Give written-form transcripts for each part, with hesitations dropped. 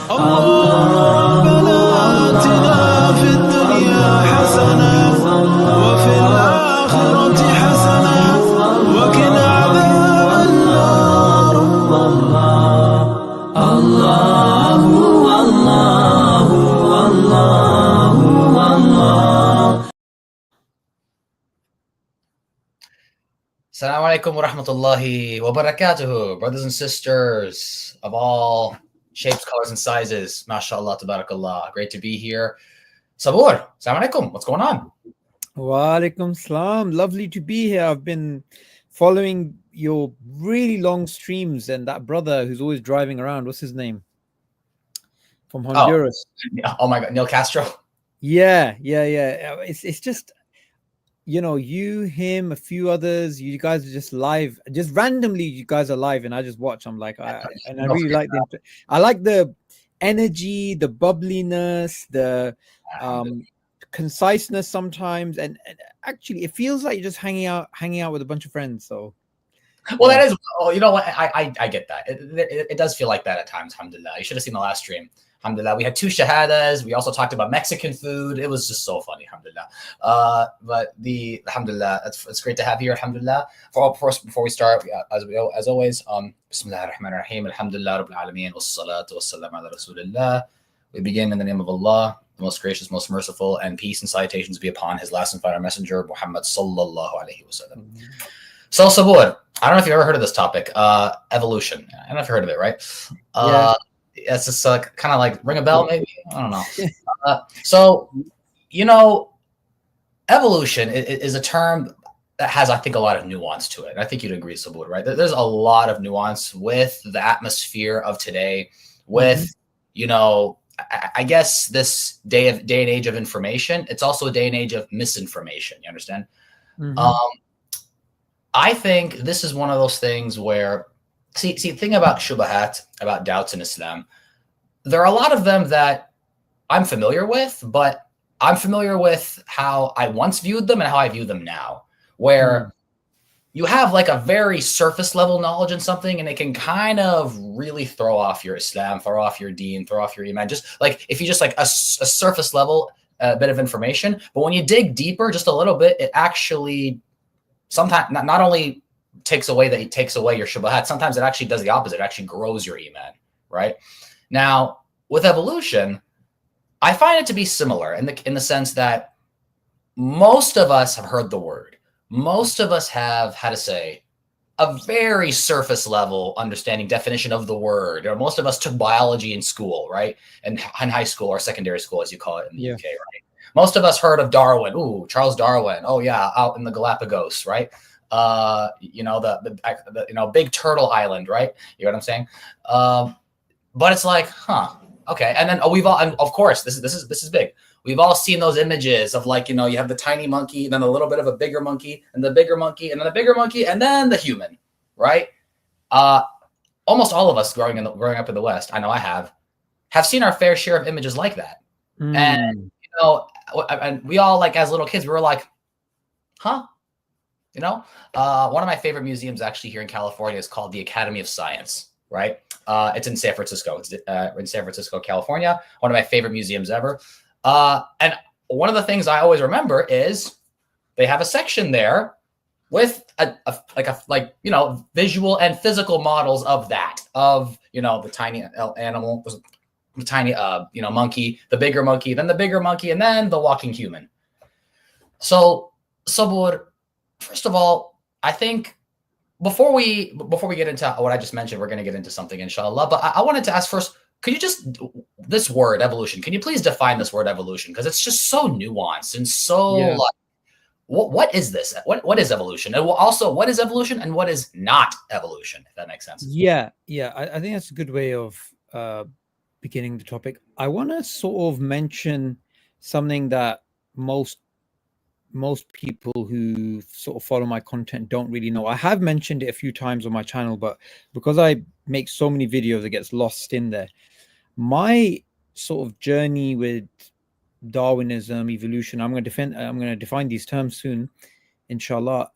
ربنا آتنا في الدنيا حسنة وفي الآخرة حسنة وقنا عذاب النار. الله الله الله الله. Assalamu alaikum wa rahmatullahi wa barakatuhu, brothers and sisters of all shapes, colors, and sizes. MashaAllah, tabarakallah. Great to be here. Suboor, assalamu alaikum. What's going on? Wa alaikum salam. Lovely to be here. I've been following your really long streams, and that brother who's always driving around, what's his name? From Honduras. Oh my God, Neil Castro. Yeah. It's just, you know, you, him, a few others, you guys are just live, just randomly you guys are live, and I just watch. I'm like, I really like I like the energy, the bubbliness, the conciseness sometimes, and actually it feels like you're just hanging out with a bunch of friends. So well, that is, oh, you know what, I get that. It does feel like that at times. Alhamdulillah. You should have seen the last stream. Alhamdulillah. We had 2 shahadas. We also talked about Mexican food. It was just so funny. Alhamdulillah. But alhamdulillah, it's great to have you here. Alhamdulillah. Before we start, as always, Bismillah ar-Rahman ar-Rahim. Alhamdulillah Rabbil Alameen. Wassalatu wassalamu ala Rasulillah. We begin in the name of Allah, the most gracious, most merciful, and peace and salutations be upon his last and final messenger, Muhammad sallallahu alaihi wasallam. So, Suboor, I don't know if you've ever heard of this topic, evolution. I don't know if you've heard of it, right? Yeah. It's just kind of like ring a bell, maybe. I don't know. So, you know, evolution is a term that has, I think, a lot of nuance to it. And I think you'd agree, Suboor, right? There's a lot of nuance with the atmosphere of today, with, you know, I guess this day and age of information. It's also a day and age of misinformation. You understand? I think this is one of those things where, see, thing about shubahat, about doubts in Islam, there are a lot of them that I'm familiar with, but I'm familiar with how I once viewed them and how I view them now, where you have like a very surface level knowledge in something, and it can kind of really throw off your Islam, throw off your deen, throw off your iman. Just like if you just like a surface level bit of information, but when you dig deeper just a little bit, it actually sometimes not only takes away your shubahat, sometimes it actually does the opposite. It actually grows your iman, right? Now, with evolution, I find it to be similar in the sense that most of us have heard the word. Most of us have, how to say, a very surface level understanding, definition of the word. Or most of us took biology in school, right? And in high school or secondary school, as you call it in the UK, right? Most of us heard of Darwin. Ooh, Charles Darwin. Oh yeah, out in the Galapagos, right? You know, the big turtle island, right? You know what I'm saying? But it's like, okay. And then we've all, and of course, this is big. We've all seen those images of, like, you know, you have the tiny monkey, and then a little bit of a bigger monkey, and the bigger monkey, and then the bigger monkey, and then the human, right? Almost all of us growing up in the West, I know I have seen our fair share of images like that. And you know, and we all, like, as little kids, we were like, you know, one of my favorite museums actually here in California is called the Academy of Science, right? It's in San Francisco. It's in San Francisco, California. One of my favorite museums ever. And one of the things I always remember is they have a section there with you know, visual and physical models of that, of, you know, the tiny animal, the tiny you know, monkey, the bigger monkey, then the bigger monkey, and then the walking human. So, Suboor, first of all, I think before we get into what I just mentioned, we're going to get into something, inshallah. But I wanted to ask first, could you just, this word evolution, can you please define this word evolution? Because it's just so nuanced and so like, what is this? What is evolution? And also, what is evolution and what is not evolution, if that makes sense? Yeah. I think that's a good way of beginning the topic. I want to sort of mention something that most people who sort of follow my content don't really know. I have mentioned it a few times on my channel, but because I make so many videos, it gets lost in there. My sort of journey with Darwinism, evolution, I'm going to define these terms soon, inshallah.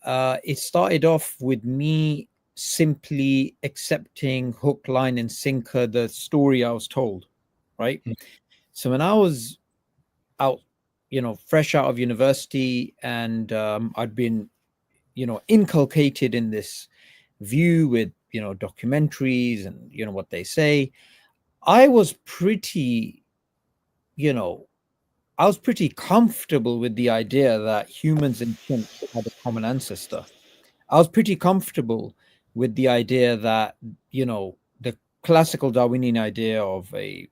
It started off with me simply accepting hook, line, and sinker the story I was told. right? So when I was out, fresh out of university, and I'd been, inculcated in this view with, documentaries and, what they say, I was pretty, I was pretty comfortable with the idea that humans and chimps had a common ancestor. I was pretty comfortable with the idea that, the classical Darwinian idea of a,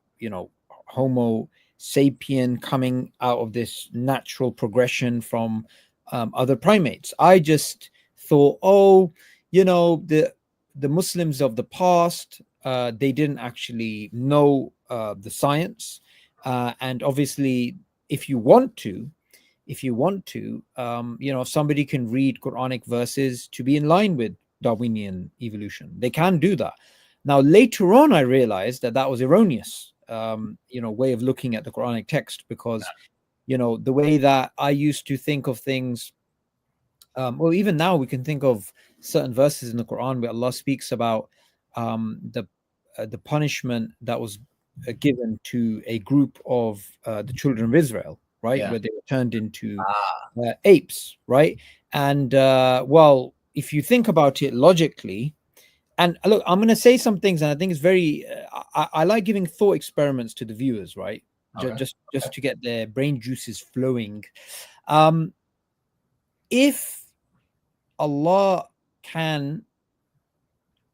Homo sapien coming out of this natural progression from other primates. I just thought, oh, the Muslims of the past, they didn't actually know the science. And obviously, if you want to, somebody can read Quranic verses to be in line with Darwinian evolution. They can do that. Now, later on, I realized that that was erroneous, way of looking at the Quranic text, because, the way that I used to think of things, well, even now we can think of certain verses in the Quran where Allah speaks about the punishment that was given to a group of the children of Israel, right? Yeah. Where they were turned into apes, right? And well, if you think about it logically, and look, I'm going to say some things, and I think it's very, I like giving thought experiments to the viewers, right? Okay. Just to get their brain juices flowing. If Allah can,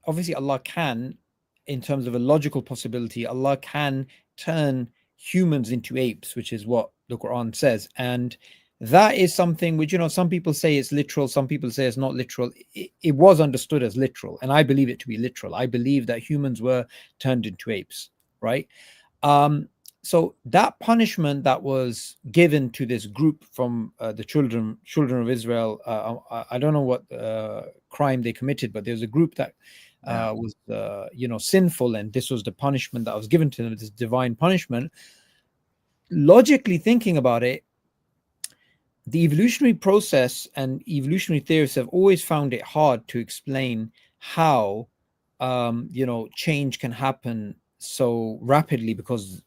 obviously Allah can, in terms of a logical possibility, Allah can turn humans into apes, which is what the Quran says. And that is something which, some people say it's literal, some people say it's not literal. It was understood as literal, and I believe it to be literal. I believe that humans were turned into apes, right? So that punishment that was given to this group from the children of Israel, I don't know what crime they committed, but there's a group that was sinful, and this was the punishment that was given to them, this divine punishment. Logically thinking about it, the evolutionary process and evolutionary theorists have always found it hard to explain how change can happen so rapidly, because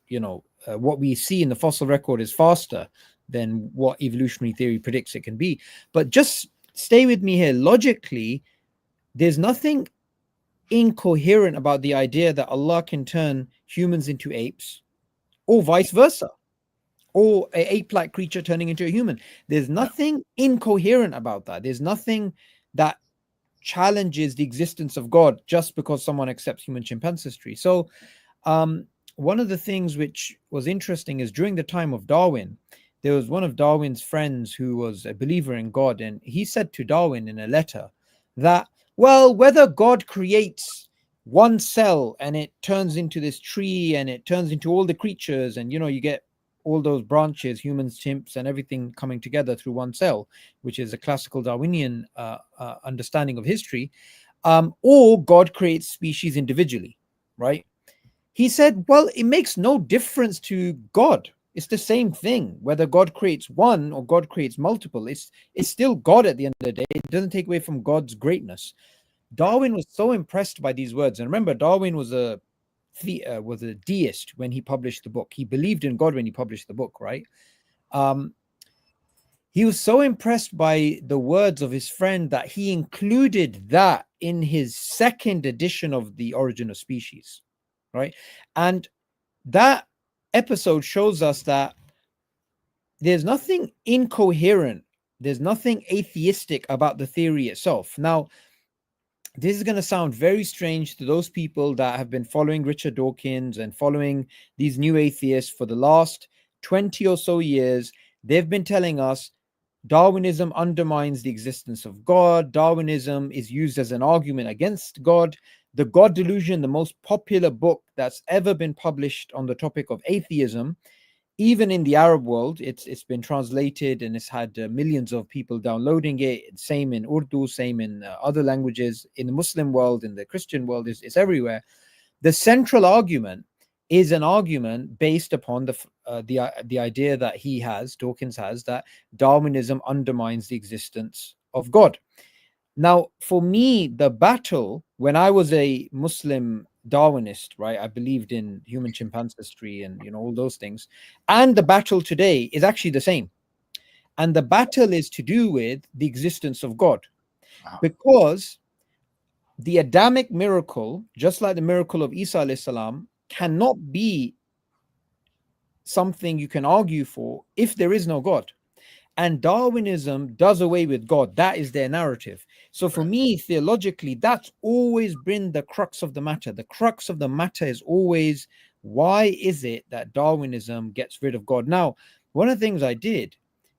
what we see in the fossil record is faster than what evolutionary theory predicts it can be. But just stay with me here. Logically, there's nothing incoherent about the idea that Allah can turn humans into apes, or vice versa, or an ape-like creature turning into a human. There's nothing incoherent about that. There's nothing that challenges the existence of God just because someone accepts human chimp ancestry. So one of the things which was interesting is during the time of Darwin, there was one of Darwin's friends who was a believer in God, and he said to Darwin in a letter that, well, whether God creates one cell and it turns into this tree and it turns into all the creatures, and you get all those branches, humans, chimps, and everything coming together through one cell, which is a classical Darwinian understanding of history, or God creates species individually, right? He said, well, it makes no difference to God. It's the same thing, whether God creates one or God creates multiple. It's still God at the end of the day. It doesn't take away from God's greatness. Darwin was so impressed by these words. And remember, Darwin was a deist when he published the book. He believed in God when he published the book, right? He was so impressed by the words of his friend that he included that in his second edition of The Origin of Species, right? And that episode shows us that there's nothing incoherent, there's nothing atheistic about the theory itself. Now, this is going to sound very strange to those people that have been following Richard Dawkins and following these new atheists for the last 20 or so years. They've been telling us Darwinism undermines the existence of God. Darwinism is used as an argument against God. The God Delusion, the most popular book that's ever been published on the topic of atheism, even in the Arab world, it's been translated and it's had millions of people downloading it. Same in Urdu, same in other languages. In the Muslim world, in the Christian world, it's everywhere. The central argument is an argument based upon the idea that Dawkins has, that Darwinism undermines the existence of God. Now, for me, the battle, when I was a Muslim Darwinist, right? I believed in human chimpanzee history and, you know, all those things. And the battle today is actually the same. And the battle is to do with the existence of God. Wow. Because the Adamic miracle, just like the miracle of Isa alayhi salam, cannot be something you can argue for if there is no God. And Darwinism does away with God. That is their narrative. So for me, theologically, that's always been the crux of the matter. The crux of the matter is always, why is it that Darwinism gets rid of God? Now, one of the things I did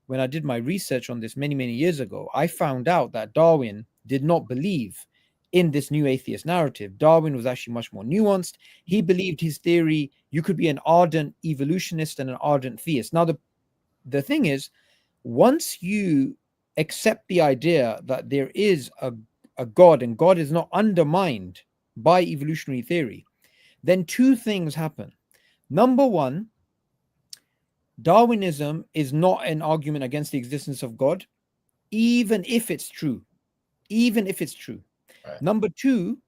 when I did my research on this many, many years ago, I found out that Darwin did not believe in this new atheist narrative. Darwin was actually much more nuanced. He believed his theory, you could be an ardent evolutionist and an ardent theist. Now, the thing is, once you accept the idea that there is a God and God is not undermined by evolutionary theory, then two things happen. Number one, Darwinism is not an argument against the existence of God, even if it's true. Even if it's true. Right. Number two,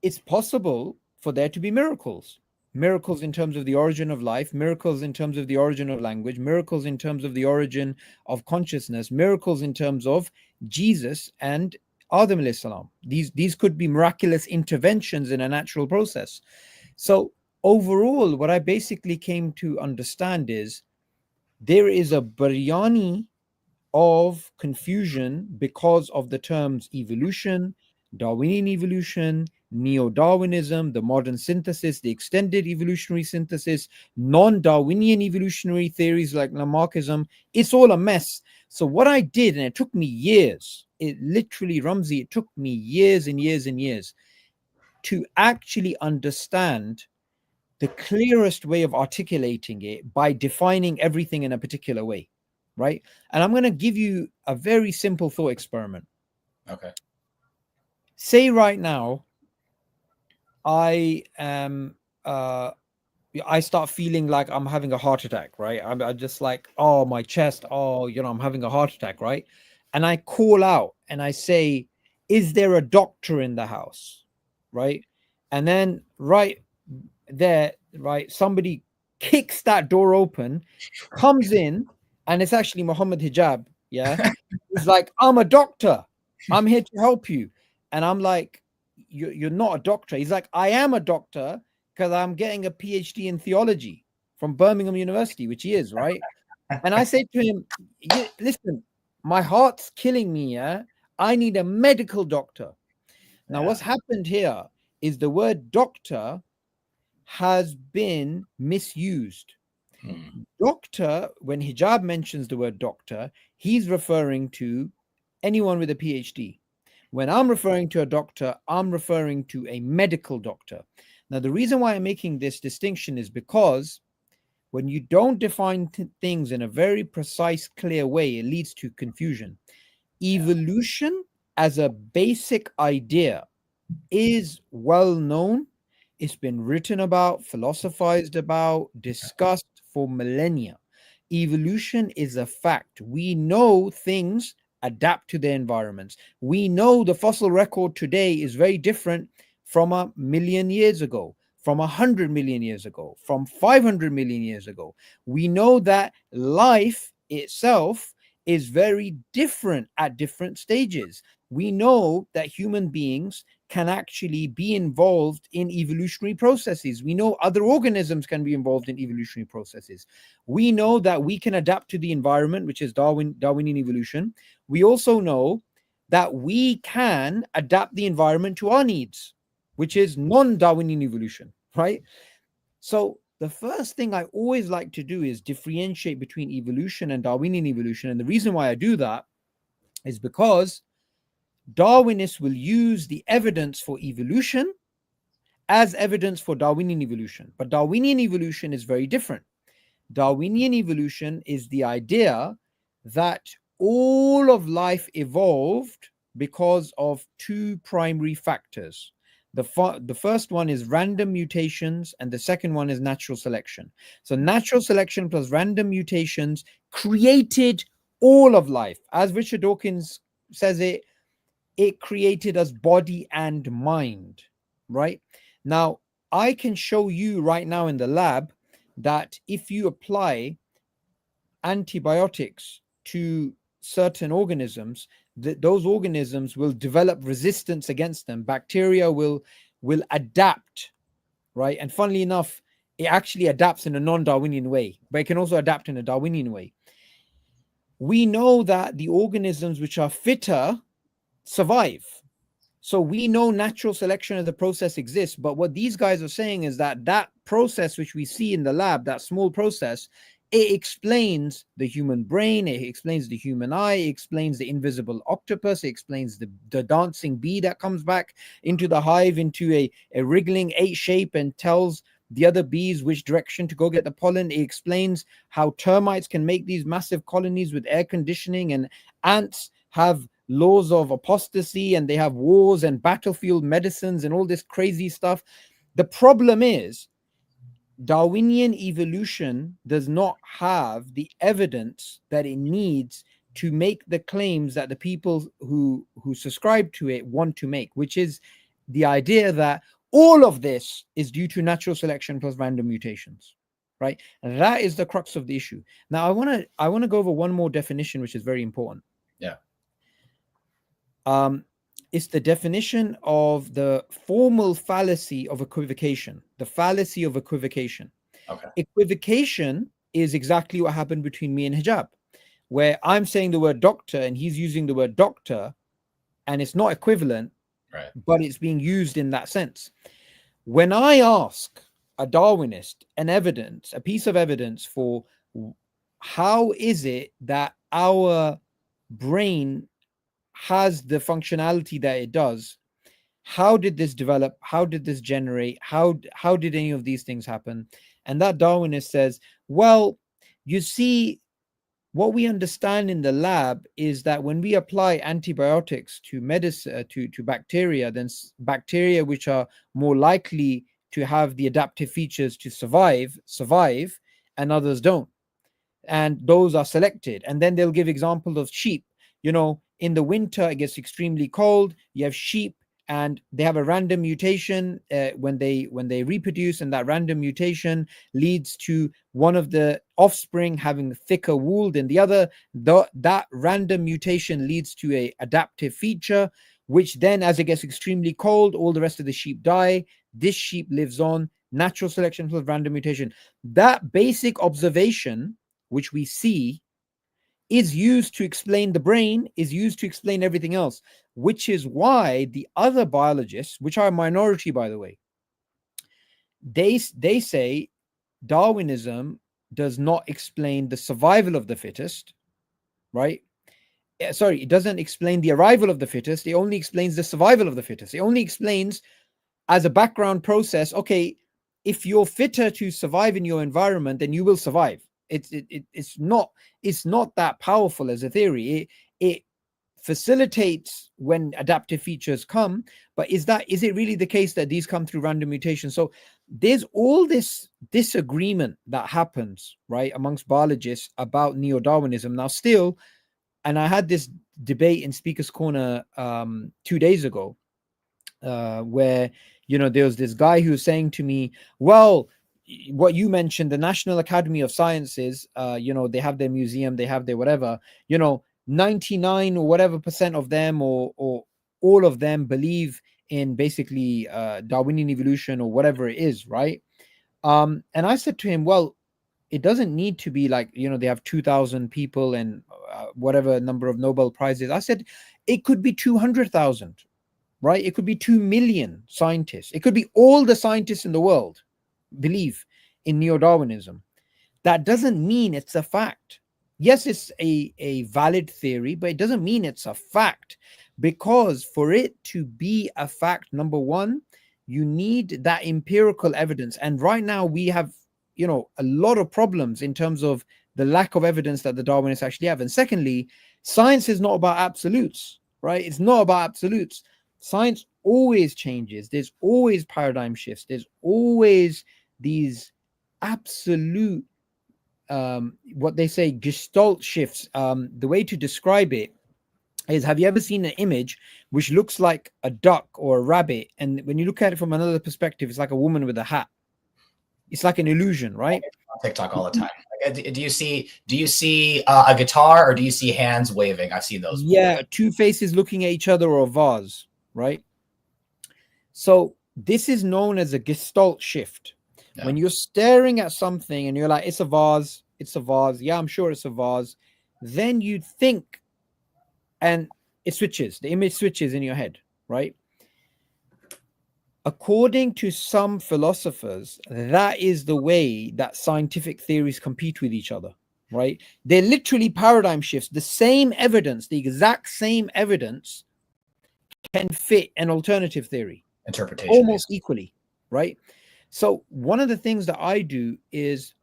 it's possible for there to be miracles. Miracles in terms of the origin of life, miracles in terms of the origin of language, miracles in terms of the origin of consciousness, miracles in terms of Jesus and Adam alayhi salam. These could be miraculous interventions in a natural process. So overall, what I basically came to understand is there is a biryani of confusion because of the terms evolution, Darwinian evolution, neo-Darwinism, the modern synthesis, the extended evolutionary synthesis, non-Darwinian evolutionary theories like Lamarckism. It's all a mess. So what I did, and it took me years, it literally, Ramzi, it took me years and years and years to actually understand the clearest way of articulating it by defining everything in a particular way, right? And I'm going to give you a very simple thought experiment. Okay. Say right now, I am, I start feeling like I'm having a heart attack, right? I'm just like, oh, my chest, oh, you know, I'm having a heart attack, right? And I call out and I say, is there a doctor in the house, right? And then right there, right, somebody kicks that door open, comes in, and it's actually Muhammad Hijab. Yeah. He's like, I'm a doctor. I'm here to help you. And I'm like, you're not a doctor. He's like, I am a doctor because I'm getting a PhD in theology from Birmingham University, which he is, right? And I say to him, listen, my heart's killing me. Yeah. I need a medical doctor. Now, what's happened here is the word doctor has been misused. Doctor, when Hijab mentions the word doctor, he's referring to anyone with a PhD. When I'm referring to a doctor, I'm referring to a medical doctor. Now, the reason why I'm making this distinction is because when you don't define things in a very precise, clear way, it leads to confusion. Evolution as a basic idea is well known. It's been written about, philosophized about, discussed for millennia. Evolution is a fact. We know things adapt to their environments. We know the fossil record today is very different from 1,000,000 years ago, from 100 million years ago, from 500 million years ago. We know that life itself is very different at different stages. We know that human beings can actually be involved in evolutionary processes. We know other organisms can be involved in evolutionary processes. We know that we can adapt to the environment, which is Darwinian evolution. We also know that we can adapt the environment to our needs, which is non-Darwinian evolution, right? So the first thing I always like to do is differentiate between evolution and Darwinian evolution. And the reason why I do that is because Darwinists will use the evidence for evolution as evidence for Darwinian evolution. But Darwinian evolution is very different. Darwinian evolution is the idea that all of life evolved because of two primary factors. The first one is random mutations, and the second one is natural selection. So natural selection plus random mutations created all of life. As Richard Dawkins says it created us body and mind, right? Now, I can show you right now in the lab that if you apply antibiotics to certain organisms, that those organisms will develop resistance against them. Bacteria will adapt, right? And funnily enough, it actually adapts in a non-Darwinian way, but it can also adapt in a Darwinian way. We know that the organisms which are fitter survive. So we know natural selection as a process exists, but what these guys are saying is that that process which we see in the lab, that small process, it explains the human brain, it explains the human eye, it explains the invisible octopus, it explains the dancing bee that comes back into the hive into a wriggling eight shape and tells the other bees which direction to go get the pollen. It explains how termites can make these massive colonies with air conditioning, and ants have laws of apostasy, and they have wars and battlefield medicines and all this crazy stuff. The problem is Darwinian evolution does not have the evidence that it needs to make the claims that the people who subscribe to it want to make, which is the idea that all of this is due to natural selection plus random mutations, right? And that is the crux of the issue. Now, I want to go over one more definition, which is very important. Yeah. It's the definition of the formal fallacy of equivocation, the fallacy of equivocation. Okay. Equivocation is exactly what happened between me and Hijab, where I'm saying the word doctor and he's using the word doctor, and it's not equivalent, right, but it's being used in that sense. When I ask a Darwinist an evidence, a piece of evidence for how is it that our brain has the functionality that it does, how did this develop, how did this generate, how did any of these things happen? And that Darwinist says, well, you see, what we understand in the lab is that when we apply antibiotics to medicine, to bacteria, then bacteria which are more likely to have the adaptive features to survive, and others don't, and those are selected. And then they'll give examples of sheep. You know, in the winter it gets extremely cold, you have sheep and they have a random mutation when they reproduce, and that random mutation leads to one of the offspring having thicker wool than the other. That random mutation leads to a adaptive feature, which then, as it gets extremely cold, all the rest of the sheep die. This sheep lives on. Natural selection plus random mutation. That basic observation, which we see, is used to explain the brain, is used to explain everything else, which is why the other biologists, which are a minority, by the way, they say Darwinism does not explain the survival of the fittest, right? Sorry, it doesn't explain the arrival of the fittest. It only explains the survival of the fittest. It only explains as a background process, okay, if you're fitter to survive in your environment, then you will survive. It's not that powerful as a theory. It facilitates when adaptive features come, but is it really the case that these come through random mutation? So there's all this disagreement that happens, right, amongst biologists about neo-Darwinism. Now still, and I had this debate in Speaker's Corner 2 days ago, where, you know, there was this guy who was saying to me, well, what you mentioned, the National Academy of Sciences, you know, they have their museum, they have their whatever, you know, 99 or whatever % of them, or all of them believe in basically Darwinian evolution or whatever it is, right? And I said to him, well, it doesn't need to be like, you know, they have 2,000 people and whatever number of Nobel Prizes. I said, it could be 200,000, right? It could be 2 million scientists. It could be all the scientists in the world believe in neo-Darwinism. That doesn't mean it's a fact. Yes, it's a valid theory, but it doesn't mean it's a fact, because for it to be a fact, number one, you need that empirical evidence. And right now we have, you know, a lot of problems in terms of the lack of evidence that the Darwinists actually have. And secondly, science is not about absolutes, right? It's not about absolutes. Science always changes. There's always paradigm shifts. There's always these absolute what they say gestalt shifts. The way to describe it is, have you ever seen an image which looks like a duck or a rabbit, and when you look at it from another perspective, it's like a woman with a hat? It's like an illusion, right? On TikTok all the time. Like, do you see a guitar, or do you see hands waving? I've seen those. Yeah, two faces looking at each other, or a vase, right? So this is known as a gestalt shift. Yeah. When you're staring at something and you're like, it's a vase, it's a vase. Yeah, I'm sure it's a vase. Then you think, and it switches. The image switches in your head, right? According to some philosophers, that is the way that scientific theories compete with each other, right? They're literally paradigm shifts. The same evidence, the exact same evidence, can fit an alternative theory. Interpretation. Almost equally, right? So one of the things that I do is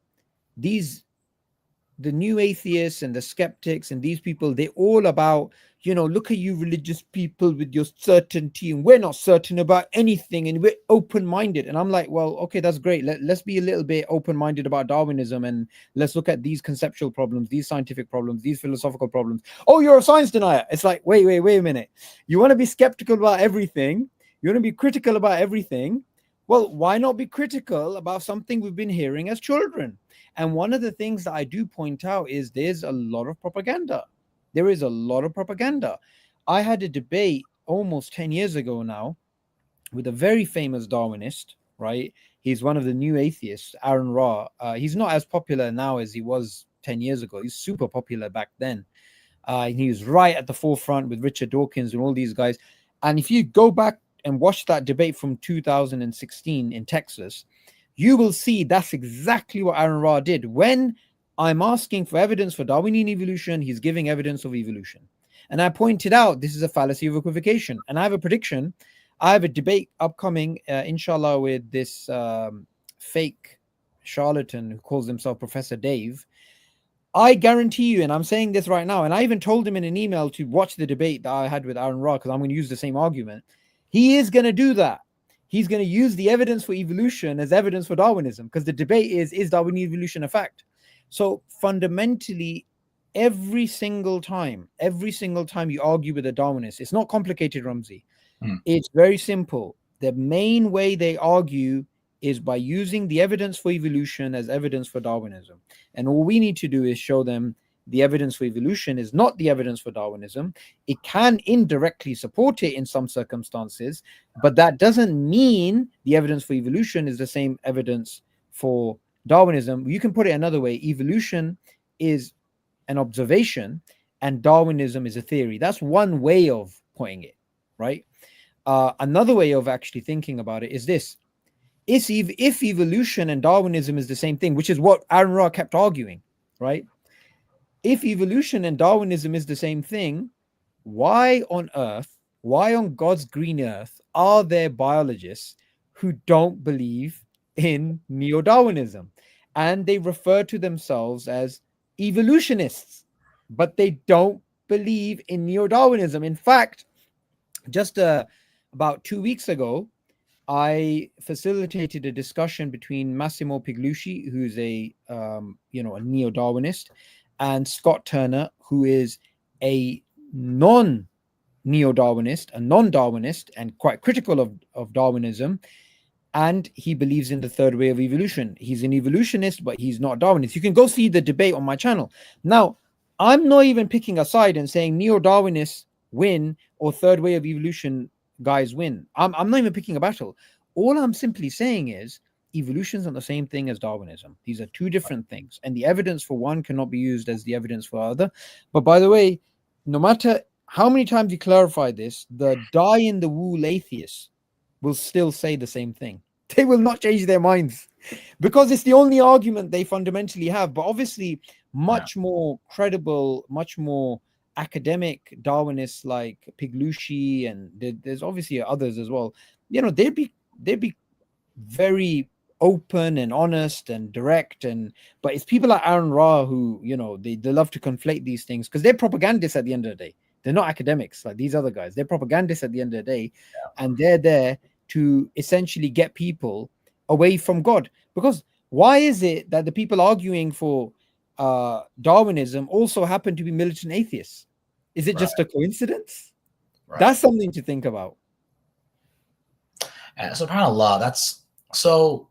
the new atheists and the skeptics and these people, they're all about, look at you religious people with your certainty, and we're not certain about anything, and we're open-minded. And I'm like, well, okay, that's great. Let's be a little bit open-minded about Darwinism, and let's look at these conceptual problems, these scientific problems, these philosophical problems. Oh, you're a science denier. It's like, wait a minute. You want to be skeptical about everything. You want to be critical about everything. Well, why not be critical about something we've been hearing as children? And one of the things that I do point out is there's a lot of propaganda. There is a lot of propaganda. I had a debate almost 10 years ago now with a very famous Darwinist, right? He's one of the new atheists, Aaron Ra. He's not as popular now as he was 10 years ago. He's super popular back then. He was right at the forefront with Richard Dawkins and all these guys. And if you go back and watch that debate from 2016 in Texas, you will see that's exactly what Aaron Ra did. When I'm asking for evidence for Darwinian evolution, he's giving evidence of evolution. And I pointed out this is a fallacy of equivocation. And I have a prediction. I have a debate upcoming, inshallah, with this fake charlatan who calls himself Professor Dave. I guarantee you, and I'm saying this right now, and I even told him in an email to watch the debate that I had with Aaron Ra, because I'm going to use the same argument. He is going to do that. He's going to use the evidence for evolution as evidence for Darwinism, because the debate is Darwinian evolution a fact? So fundamentally, every single time you argue with a Darwinist, it's not complicated, Ramzi. It's very simple. The main way they argue is by using the evidence for evolution as evidence for Darwinism. And all we need to do is show them the evidence for evolution is not the evidence for Darwinism. It can indirectly support it in some circumstances, but that doesn't mean the evidence for evolution is the same evidence for Darwinism. You can put it another way. Evolution is an observation and Darwinism is a theory. That's one way of putting it, right? Another way of actually thinking about it is this. If evolution and Darwinism is the same thing, which is what Aaron Ra kept arguing, right? If evolution and Darwinism is the same thing, why on God's green earth, are there biologists who don't believe in neo-Darwinism? And they refer to themselves as evolutionists, but they don't believe in neo-Darwinism. In fact, just about 2 weeks ago, I facilitated a discussion between Massimo Piglucci, who's a neo-Darwinist, and Scott Turner, who is a non-neo-Darwinist, a non-Darwinist, and quite critical of Darwinism. And he believes in the third way of evolution. He's an evolutionist, but he's not Darwinist. You can go see the debate on my channel. Now, I'm not even picking a side and saying neo-Darwinists win or third way of evolution guys win. I'm not even picking a battle. All I'm simply saying is evolution is not the same thing as Darwinism. These are two different things. And the evidence for one cannot be used as the evidence for other. But by the way, no matter how many times you clarify this, the die-in-the-wool atheists will still say the same thing. They will not change their minds because it's the only argument they fundamentally have. But obviously, much more credible, much more academic Darwinists like Piglucci, and there's obviously others as well. They'd be very open and honest and direct. But it's people like Aaron Ra who they love to conflate these things because they're propagandists at the end of the day. They're not academics like these other guys. They're propagandists at the end of the day, and they're there to essentially get people away from God. Because why is it that the people arguing for Darwinism also happen to be militant atheists? Is it just a coincidence? Right. That's something to think about. Subhanallah, that's so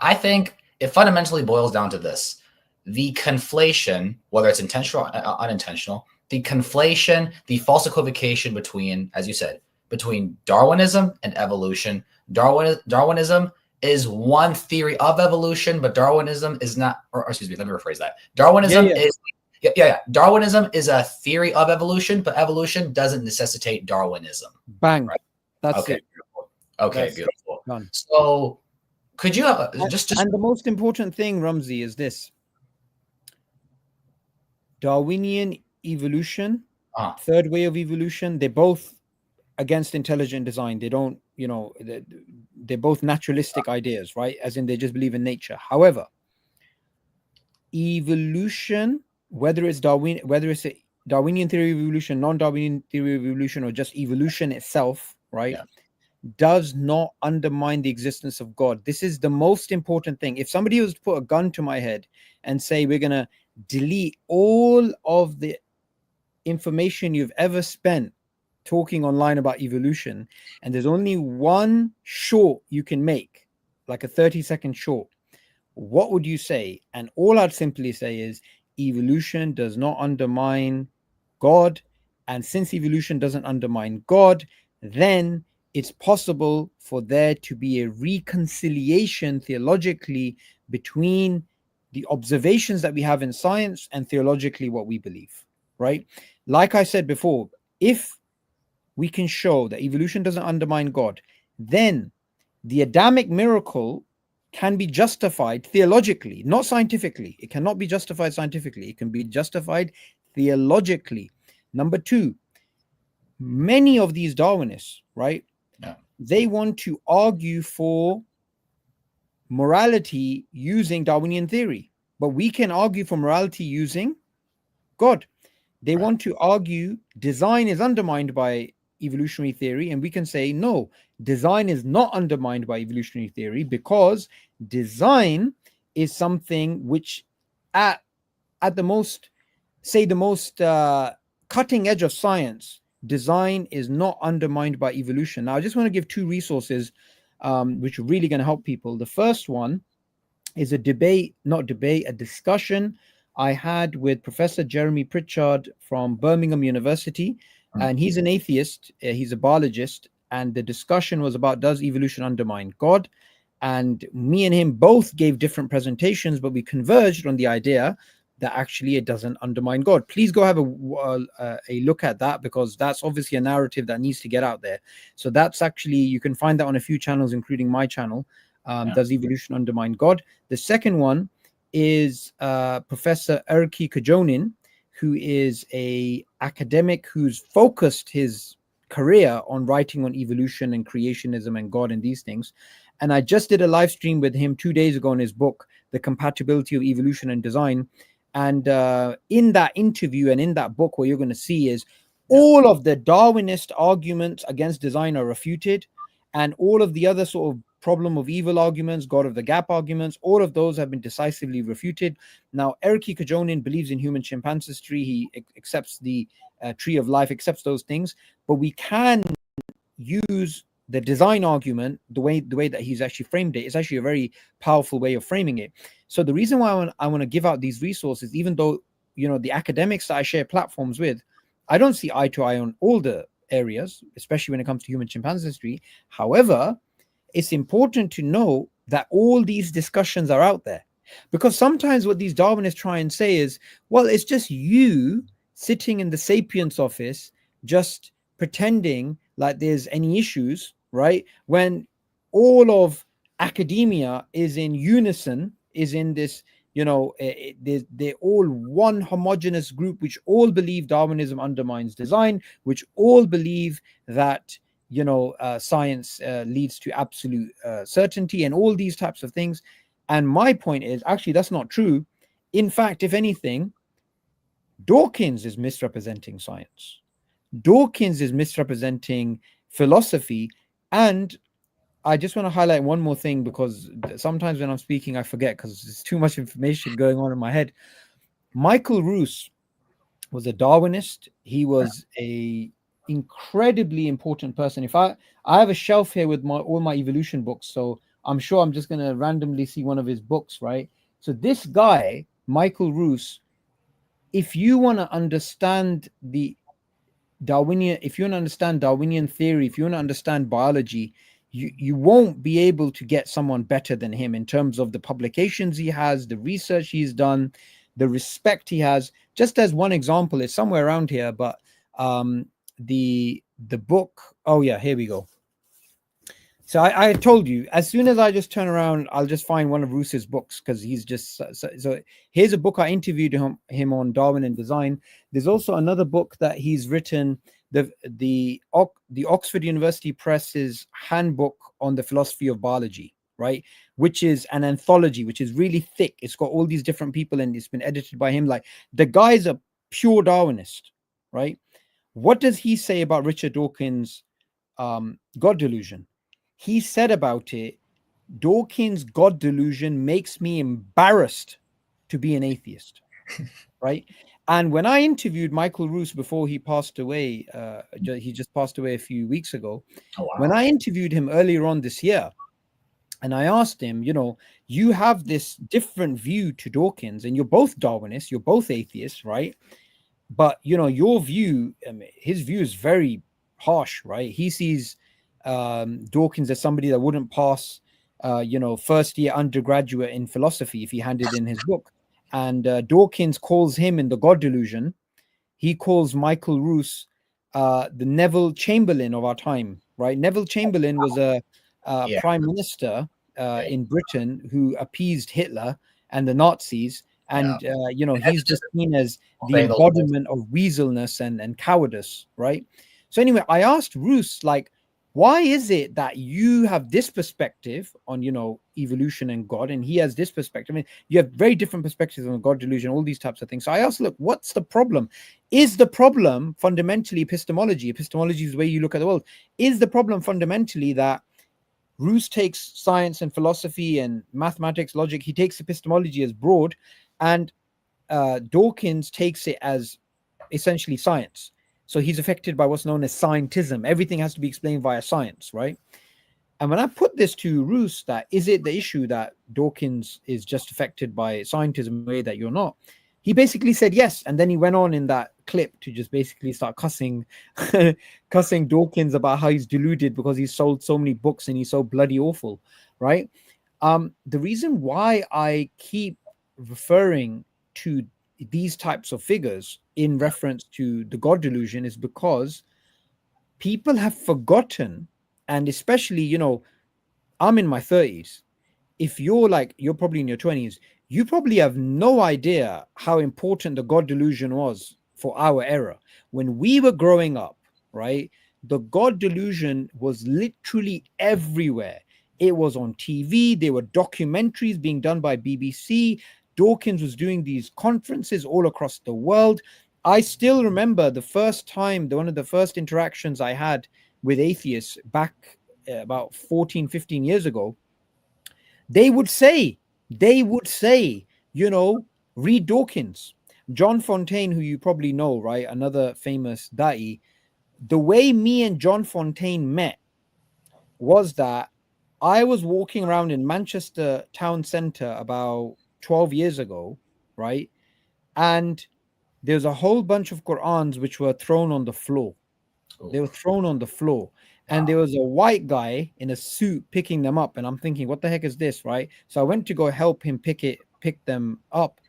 I think it fundamentally boils down to this: the conflation, whether it's intentional or unintentional, the conflation, the false equivocation between, as you said, between Darwinism and evolution. Darwinism is one theory of evolution, but Darwinism is not, or excuse me, let me rephrase that. Darwinism is Darwinism is a theory of evolution, but evolution doesn't necessitate Darwinism. Bang. Right? That's okay, it. beautiful. Okay, That's beautiful. Done. So could you just and the most important thing, Ramzi, is this: Darwinian evolution, third way of evolution, they're both against intelligent design. They don't, they're both naturalistic ideas, right? As in they just believe in nature. However, evolution, whether it's a Darwinian theory of evolution, non-Darwinian theory of evolution, or just evolution itself, right, does not undermine the existence of God. This is the most important thing. If somebody was to put a gun to my head and say, we're going to delete all of the information you've ever spent talking online about evolution, and there's only one short you can make, like a 30-second short, what would you say? And all I'd simply say is evolution does not undermine God. And since evolution doesn't undermine God, then it's possible for there to be a reconciliation theologically between the observations that we have in science and theologically what we believe, right? Like I said before, if we can show that evolution doesn't undermine God, then the Adamic miracle can be justified theologically, not scientifically. It cannot be justified scientifically. It can be justified theologically. Number two, many of these Darwinists, right, they want to argue for morality using Darwinian theory, but we can argue for morality using God. They want to argue design is undermined by evolutionary theory, and we can say no, design is not undermined by evolutionary theory, because design is something which at the most cutting edge of science, design is not undermined by evolution. Now I just want to give two resources which are really going to help people. The first one is a discussion I had with Professor Jeremy Pritchard from Birmingham University, and he's an atheist, he's a biologist, and the discussion was about, does evolution undermine God? And me and him both gave different presentations, but we converged on the idea that actually it doesn't undermine God. Please go have a look at that, because that's obviously a narrative that needs to get out there. So that's actually, you can find that on a few channels, including my channel. Does evolution undermine God? The second one is Professor Erkki Kajonen, who is a academic who's focused his career on writing on evolution and creationism and God and these things. And I just did a live stream with him 2 days ago on his book, The Compatibility of Evolution and Design. And in that interview and in that book, what you're going to see is all of the Darwinist arguments against design are refuted, and all of the other sort of problem of evil arguments, God of the gap arguments, all of those have been decisively refuted. Now, Erkki Kajonen believes in human chimp ancestry. He accepts the tree of life, accepts those things, but we can use the design argument the way that he's actually framed it. Is actually a very powerful way of framing it. So the reason why I want to give out these resources, even though the academics that I share platforms with, I don't see eye to eye on all the areas, especially when it comes to human chimp ancestry. However, it's important to know that all these discussions are out there, because sometimes what these Darwinists try and say is, well, it's just you sitting in the Sapiens office just pretending like there's any issues, right? When all of academia is in unison, is in this, they're all one homogenous group, which all believe Darwinism undermines design, which all believe that science leads to absolute certainty and all these types of things. And my point is, actually, that's not true. In fact, if anything, Dawkins is misrepresenting science. Dawkins is misrepresenting philosophy. And I just want to highlight one more thing, because sometimes when I'm speaking, I forget because there's too much information going on in my head. Michael Roos, was a Darwinist. He was a incredibly important person. If I have a shelf here with all my evolution books, so I'm sure I'm just going to randomly see one of his books, right? So this guy, Michael Roos, if you want to understand the Darwinian, if you want to understand Darwinian theory, if you want to understand biology, you won't be able to get someone better than him in terms of the publications he has, the research he's done, the respect he has. Just as one example, it's somewhere around here, but the book. Oh yeah, here we go. So I told you, as soon as I just turn around, I'll just find one of Roos's books, because he's just so here's a book I interviewed him on, Darwin and Design. There's also another book that he's written, the Oxford University Press's handbook on the philosophy of biology, right? Which is an anthology, which is really thick. It's got all these different people, and it's been edited by him. Like, the guy's a pure Darwinist, right? What does he say about Richard Dawkins' God delusion? He said about it, Dawkins' God delusion makes me embarrassed to be an atheist, right? And when I interviewed Michael Roos before he passed away, he just passed away a few weeks ago. Oh, wow. When I interviewed him earlier on this year, and I asked him, you have this different view to Dawkins, and you're both Darwinists, you're both atheists, right? But, your view, his view is very harsh, right? He sees Dawkins as somebody that wouldn't pass, first year undergraduate in philosophy if he handed in his book. And Dawkins calls him, in the God Delusion, he calls Michael Roos the Neville Chamberlain of our time, right? Neville Chamberlain was a prime minister in Britain who appeased Hitler and the Nazis. And, he's just seen as the embodiment of weaselness and cowardice, right? So anyway, I asked Roos, like, why is it that you have this perspective on, evolution and God, and he has this perspective? I mean, you have very different perspectives on God delusion, all these types of things. So I asked, look, what's the problem? Is the problem fundamentally epistemology? Epistemology is the way you look at the world. Is the problem fundamentally that Roos takes science and philosophy and mathematics, logic, he takes epistemology as broad, and Dawkins takes it as essentially science? So he's affected by what's known as scientism. Everything has to be explained via science, right? And when I put this to Roos, that is it the issue that Dawkins is just affected by scientism in a way that you're not? He basically said yes. And then he went on in that clip to just basically start cussing Dawkins about how he's deluded because he's sold so many books and he's so bloody awful, right? The reason why I keep referring to these types of figures in reference to the God delusion is because people have forgotten, and especially, I'm in my 30s. If you're probably in your 20s, you probably have no idea how important the God delusion was for our era. When we were growing up, right, the God delusion was literally everywhere. It was on TV. There were documentaries being done by BBC. Dawkins was doing these conferences all across the world. I still remember the first time, one of the first interactions I had with atheists back about 14, 15 years ago. They would say, read Dawkins. John Fontaine, who you probably know, right? Another famous da'i. The way me and John Fontaine met was that I was walking around in Manchester town centre about 12 years ago, right? And there's a whole bunch of Qur'ans which were thrown on the floor. They were thrown on the floor. And there was a white guy in a suit picking them up. And I'm thinking, what the heck is this, right? So I went to go help him pick them up.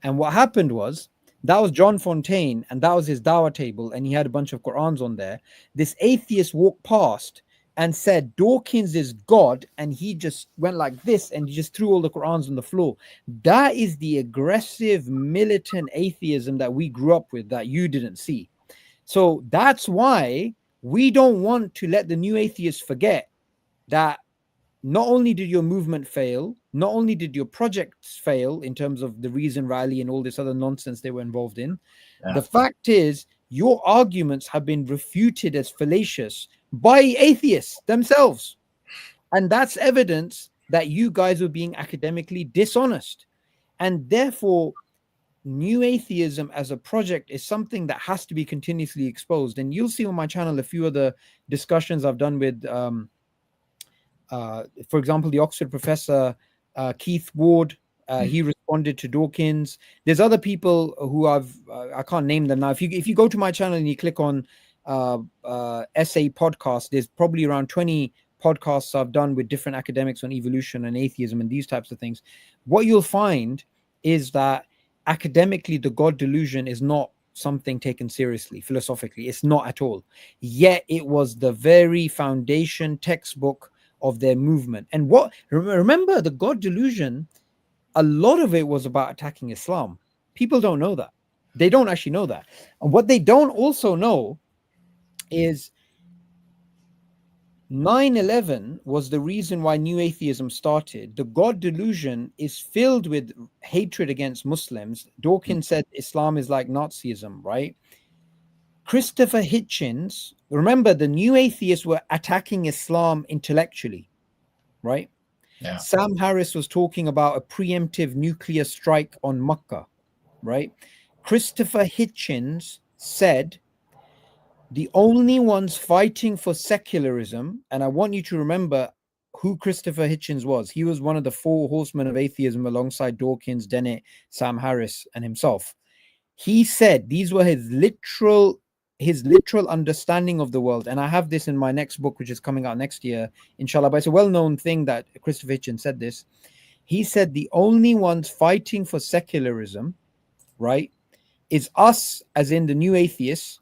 And what happened was, that was John Fontaine, and that was his dawah table, and he had a bunch of Qur'ans on there. This atheist walked past and said, Dawkins is God, and he just went like this, and he just threw all the Qur'ans on the floor. That is the aggressive, militant atheism that we grew up with, that you didn't see. So that's why we don't want to let the new atheists forget that not only did your movement fail, not only did your projects fail in terms of the Reason Rally and all this other nonsense they were involved in, the fact is your arguments have been refuted as fallacious by atheists themselves. And that's evidence that you guys were being academically dishonest. And therefore, new atheism as a project is something that has to be continuously exposed. And you'll see on my channel a few of the discussions I've done with, for example, the Oxford professor Keith Ward. He responded to Dawkins. There's other people who I can't name them now. If you go to my channel and you click on essay podcast, there's probably around 20 podcasts I've done with different academics on evolution and atheism and these types of things. What you'll find is that academically, the God delusion is not something taken seriously philosophically. It's not at all. Yet it was the very foundation textbook of their movement. And what, remember, the God delusion, a lot of it was about attacking Islam. People don't know that. They don't actually know that. And what they don't also know is 9/11 was the reason why new atheism started. The God delusion is filled with hatred against Muslims. Dawkins said Islam is like Nazism, right? Christopher Hitchens, remember, the new atheists were attacking Islam intellectually, right? Yeah. Sam Harris was talking about a preemptive nuclear strike on Makkah, right? Christopher Hitchens said the only ones fighting for secularism, and I want you to remember who Christopher Hitchens was. He was one of the four horsemen of atheism alongside Dawkins, Dennett, Sam Harris, and himself. He said these were his literal understanding of the world. And I have this in my next book, which is coming out next year, inshallah. But it's a well-known thing that Christopher Hitchens said this. He said the only ones fighting for secularism, right, is us, as in the new atheists.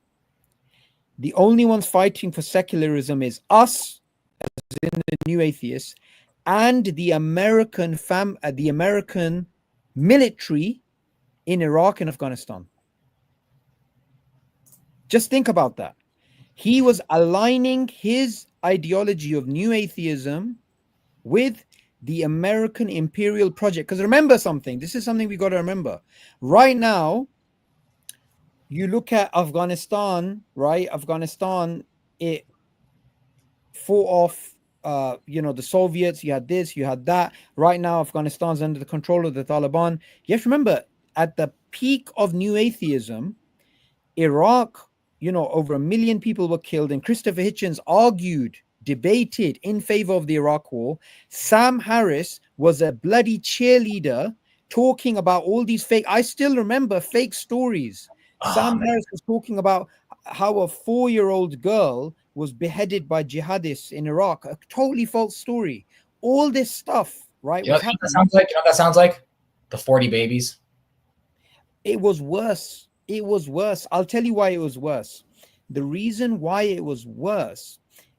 The only ones fighting for secularism is us, as in the new atheists, and the American military in Iraq and Afghanistan. Just think about that. He was aligning his ideology of new atheism with the American imperial project. Because remember something, this is something we got to remember. Right now, you look at Afghanistan, right? Afghanistan, it fought off, the Soviets. You had this, you had that. Right now, Afghanistan's under the control of the Taliban. You have to remember, at the peak of new atheism, Iraq, over 1 million people were killed. And Christopher Hitchens debated in favor of the Iraq war. Sam Harris was a bloody cheerleader talking about all these I still remember fake stories. Sam Harris was talking about how a 4-year-old girl was beheaded by jihadists in Iraq. A totally false story. All this stuff, right? You know what that sounds like? The 40 babies. It was worse. It was worse. I'll tell you why it was worse. The reason why it was worse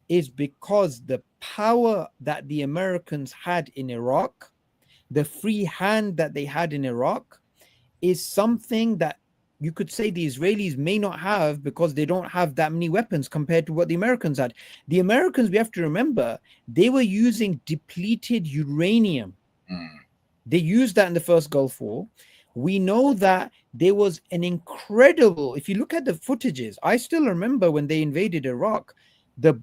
is because the power that the Americans had in Iraq, the free hand that they had in Iraq, is something that you could say the Israelis may not have, because they don't have that many weapons compared to what the Americans had. The Americans, we have to remember, they were using depleted uranium. They used that in the first Gulf War. We know that there was an incredible, if you look at the footages, I still remember when they invaded Iraq, the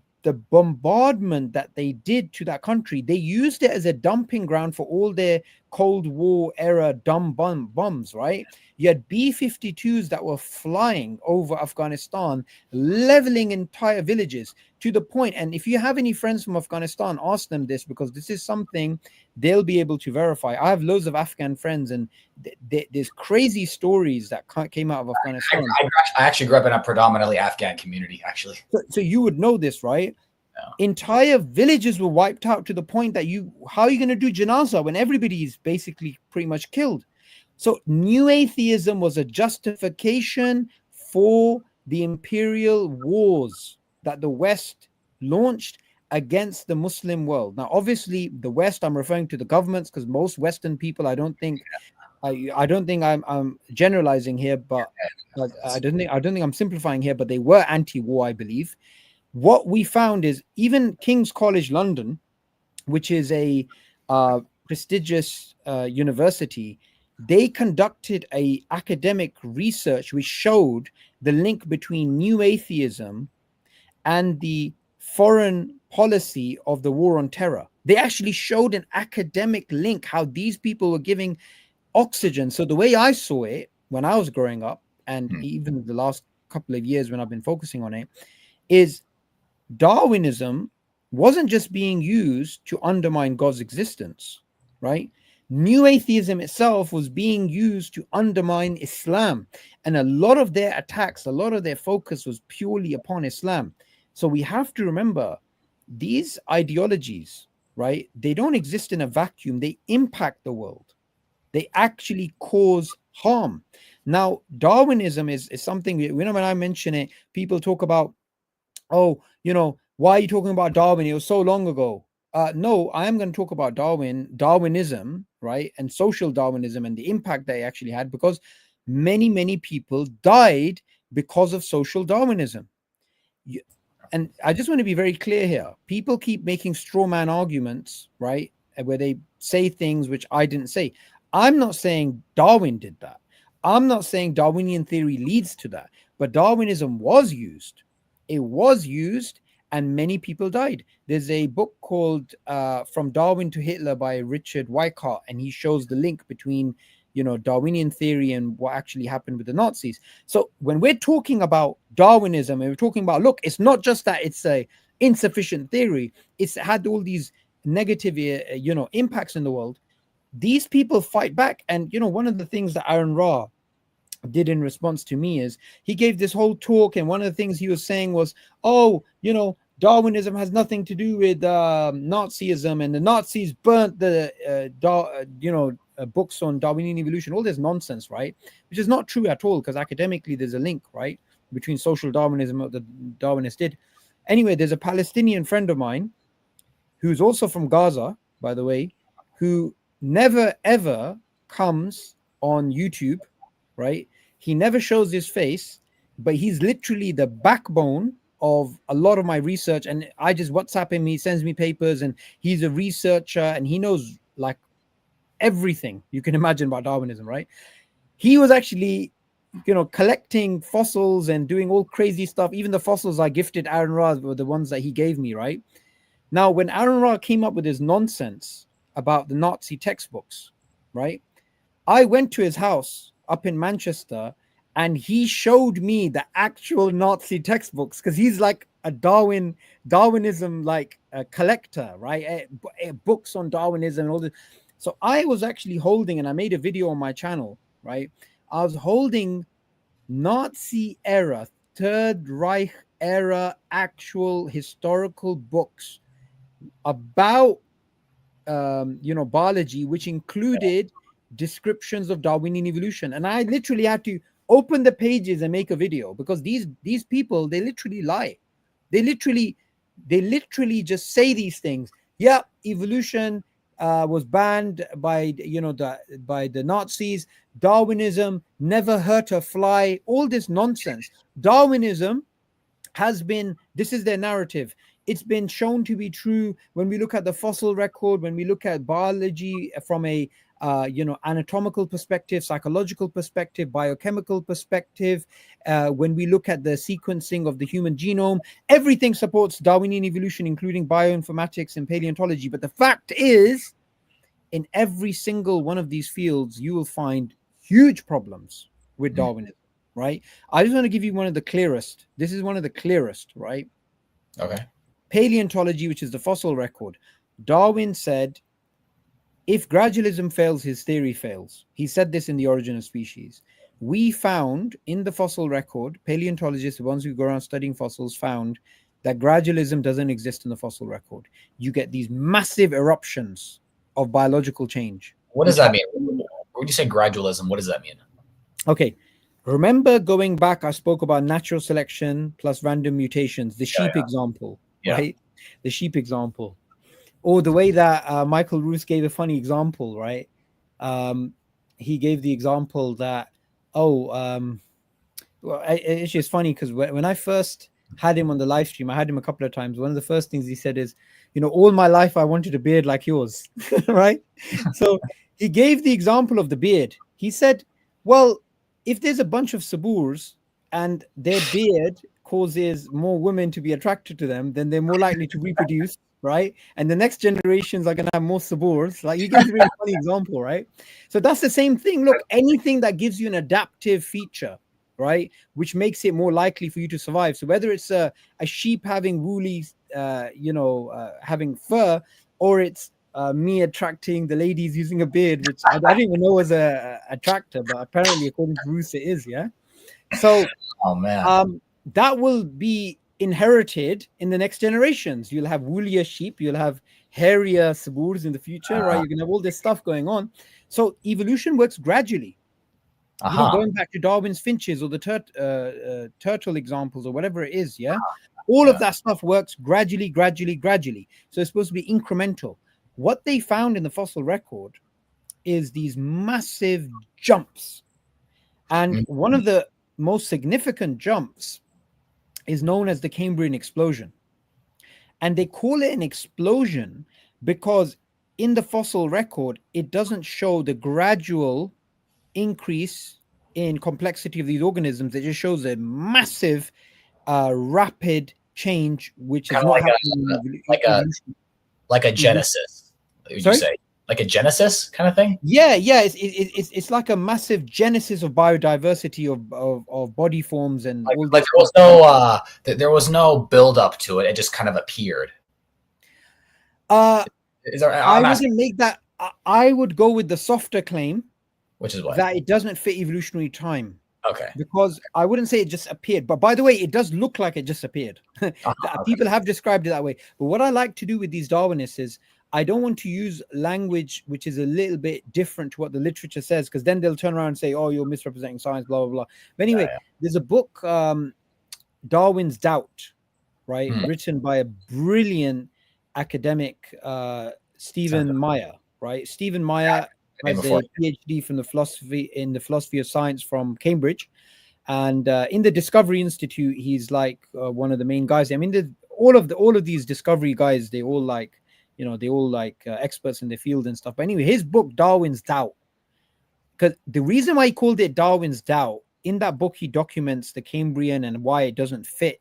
bombardment that they did to that country. They used it as a dumping ground for all their Cold War era dumb bombs, right? You had B-52s that were flying over Afghanistan, leveling entire villages to the point. And if you have any friends from Afghanistan, ask them this, because this is something they'll be able to verify. I have loads of Afghan friends, and there's crazy stories that came out of Afghanistan. I actually grew up in a predominantly Afghan community, actually. So you would know this, right? Yeah. Entire villages were wiped out to the point that how are you going to do janazah when everybody is basically pretty much killed? So new atheism was a justification for the imperial wars that the West launched against the Muslim world. Now, obviously, the West, I'm referring to the governments, because most Western people, I don't think I'm generalizing here, but I don't think I'm simplifying here, but they were anti-war, I believe. What we found is even King's College London, which is a prestigious university, they conducted a academic research which showed the link between new atheism and the foreign policy of the war on terror. They actually showed an academic link, how these people were giving oxygen. So the way I saw it, when I was growing up, and Hmm. even the last couple of years when I've been focusing on it, is Darwinism wasn't just being used to undermine God's existence, right? New atheism itself was being used to undermine Islam. And a lot of their attacks, a lot of their focus was purely upon Islam. So we have to remember these ideologies, right? They don't exist in a vacuum, they impact the world, they actually cause harm. Now, Darwinism is something, when I mention it, people talk about, oh, why are you talking about Darwin? It was so long ago. No, I am going to talk about Darwinism, right? And social Darwinism and the impact they actually had, because many people died because of social Darwinism. And I just want to be very clear here. People keep making straw man arguments, right? Where they say things which I didn't say. I'm not saying Darwin did that. I'm not saying Darwinian theory leads to that. But Darwinism was used. It was used, and many people died. There's a book called From Darwin to Hitler by Richard Weikart, and he shows the link between Darwinian theory and what actually happened with the Nazis. So when we're talking about Darwinism, and we're talking about, look, it's not just that it's a insufficient theory, it's had all these negative impacts in the world. These people fight back. And one of the things that Aaron Ra did in response to me is he gave this whole talk, and one of the things he was saying was, oh, Darwinism has nothing to do with Nazism, and the Nazis burnt the books on Darwinian evolution, all this nonsense, right? Which is not true at all, because academically there's a link, right, between social Darwinism and what the Darwinists did. Anyway, there's a Palestinian friend of mine who's also from Gaza, by the way, who never ever comes on YouTube, right? He never shows his face, but he's literally the backbone of a lot of my research. And I just WhatsApp him, he sends me papers, and he's a researcher, and he knows like everything you can imagine about Darwinism, right? He was actually collecting fossils and doing all crazy stuff. Even the fossils I gifted Aaron Ra were the ones that he gave me, right? Now, when Aaron Ra came up with his nonsense about the Nazi textbooks, right, I went to his house up in Manchester, and he showed me the actual Nazi textbooks, because he's like a Darwinism like a collector, right? Books on Darwinism and all this. So I was actually holding, and I made a video on my channel, right? I was holding Nazi era, Third Reich era, actual historical books about biology, which included descriptions of Darwinian evolution. And I literally had to open the pages and make a video, because these people, they literally lie. They literally just say these things. Yeah, evolution was banned by the Nazis. Darwinism never hurt a fly. All this nonsense. Darwinism has been, this is their narrative. It's been shown to be true when we look at the fossil record, when we look at biology from a anatomical perspective, psychological perspective, biochemical perspective. When we look at the sequencing of the human genome, everything supports Darwinian evolution, including bioinformatics and paleontology. But the fact is, in every single one of these fields, you will find huge problems with Darwinism, right? I just want to give you one of the clearest. This is one of the clearest, right? Okay. Paleontology, which is the fossil record. Darwin said, if gradualism fails, his theory fails. He said this in The Origin of Species. We found in the fossil record, paleontologists, the ones who go around studying fossils, found that gradualism doesn't exist in the fossil record. You get these massive eruptions of biological change. What does that mean? When you say gradualism, what does that mean? Okay. Remember going back, I spoke about natural selection plus random mutations, the sheep example, right? The sheep example. Or the way that Michael Ruth gave a funny example, right? He gave the example that, it's just funny because when I first had him on the live stream, I had him a couple of times. One of the first things he said is, all my life I wanted a beard like yours, right? So he gave the example of the beard. He said, well, if there's a bunch of Suboors and their beard causes more women to be attracted to them, then they're more likely to reproduce, right? And the next generations are going to have more Suboors. Like, he gives a really funny example, right? So that's the same thing. Look, anything that gives you an adaptive feature, right, which makes it more likely for you to survive. So whether it's a sheep having woolly, having fur, or it's me attracting the ladies using a beard, which I didn't even know was a attractor, but apparently according to Bruce it is, yeah. So Oh man. that will be inherited in the next generations. You'll have woolier sheep, you'll have hairier Suboors in the future, right? You're gonna have all this stuff going on. So evolution works gradually. You know, going back to Darwin's finches or the turtle examples or whatever it is, yeah. All of that stuff works gradually. So it's supposed to be incremental. What they found in the fossil record is these massive jumps. And one of the most significant jumps is known as the Cambrian explosion. And they call it an explosion because in the fossil record, it doesn't show the gradual increase in complexity of these organisms. It just shows a massive, rapid change, which is not happening like a genesis. Would you say like a genesis kind of thing? Yeah. It's like a massive genesis of biodiversity of body forms and all. Like there was no build up to it. It just kind of appeared. I wouldn't make that. I would go with the softer claim, which is what? That it doesn't fit evolutionary time. Okay. Because I wouldn't say it just appeared. But by the way, it does look like it just appeared. People have described it that way. But what I like to do with these Darwinists is I don't want to use language which is a little bit different to what the literature says, because then they'll turn around and say, oh, you're misrepresenting science, blah, blah, blah. But anyway, there's a book, Darwin's Doubt, right? Written by a brilliant academic, Stephen Meyer, right? Stephen Meyer has a PhD from the philosophy of science from Cambridge, and in the Discovery Institute, he's like one of the main guys. I mean, all of these discovery guys, they all like experts in the field and stuff. But anyway, his book Darwin's Doubt, because the reason why he called it Darwin's Doubt, in that book he documents the Cambrian and why it doesn't fit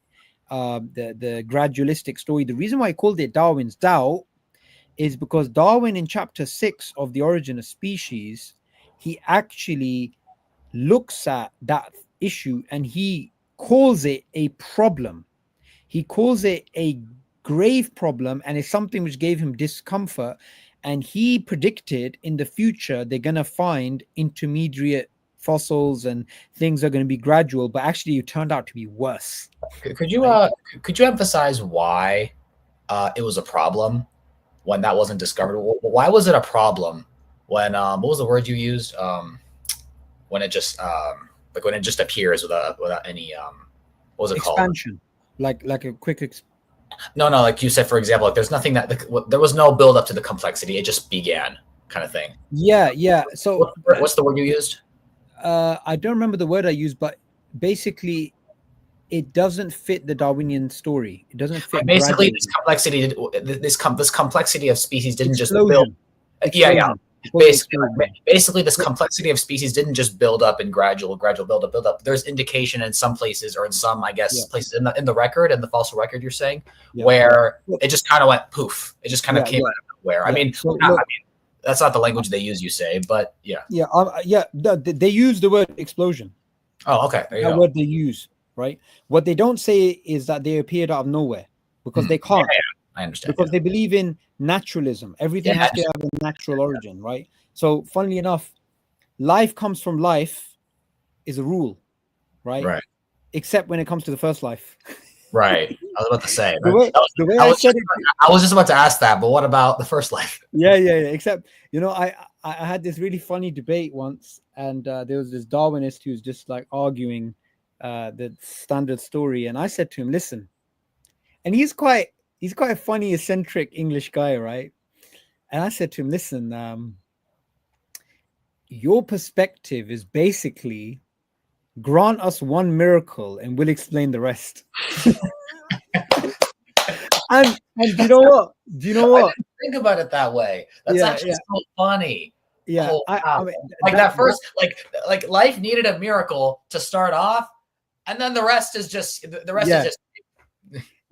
the gradualistic story. The reason why he called it Darwin's Doubt is because Darwin, in chapter 6 of The Origin of Species, he actually looks at that issue and he calls it a problem. He calls it a grave problem, and it's something which gave him discomfort. And he predicted in the future they're going to find intermediate fossils and things are going to be gradual, but actually it turned out to be worse. Could you emphasize why it was a problem when that wasn't discovered? Why was it a problem when what was the word you used? When it just when it just appears without any what was it called? Expansion, like a quick. No, like you said, for example, like there's nothing there was no build up to the complexity. It just began, kind of thing. Yeah. So what's the word you used? I don't remember the word I used, but basically, it doesn't fit the Darwinian story. It doesn't fit. Basically, this complexity of species didn't just build. Yeah. Basically, this complexity of species didn't just build up and gradual build up. There's indication in some places, or in some, I guess, places in the record, in the fossil record, you're saying, where it just kind of went poof. It just kind of came out of nowhere. I mean, that's not the language they use, you say, but yeah. They use the word explosion. Oh, okay. There you go. Word they use, right? What they don't say is that they appeared out of nowhere, because they can't. Yeah, I understand. Because they believe in naturalism. Everything has to have a natural origin, right? So, funnily enough, life comes from life is a rule, right? Right. Except when it comes to the first life. Right. I was about to say. I was just about to ask that, but what about the first life? Yeah. Except, I had this really funny debate once, and there was this Darwinist who's just like arguing the standard story, and I said to him, "Listen," and he's quite a funny, eccentric English guy, right? And I said to him, "Listen, your perspective is basically grant us one miracle and we'll explain the rest." and do you know what? I didn't think about it that way. That's actually so funny. Yeah, oh, wow. That first, like life needed a miracle to start off, and then the rest is just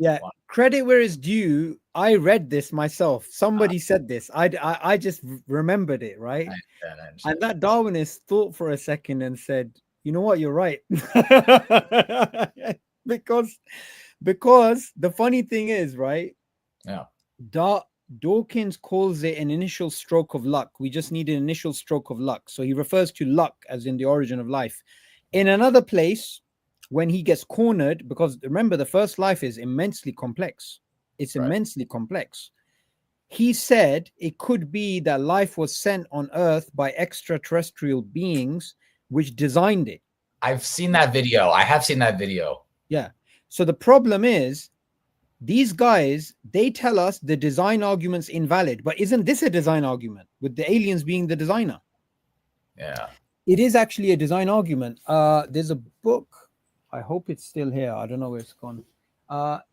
Yeah, credit where it's due. I read this myself. Somebody said this. I just remembered it, right? And that Darwinist thought for a second and said, "You know what? You're right." because the funny thing is, right? Yeah. Dawkins calls it an initial stroke of luck. We just need an initial stroke of luck. So he refers to luck as in the origin of life. In another place, when he gets cornered, because remember, the first life is immensely complex. It's immensely complex. He said it could be that life was sent on Earth by extraterrestrial beings which designed it. I've seen that video. I have seen that video. Yeah. So the problem is, these guys, they tell us the design argument's invalid, but isn't this a design argument with the aliens being the designer? Yeah. It is actually a design argument. There's a book. I hope it's still here. I don't know where it's gone.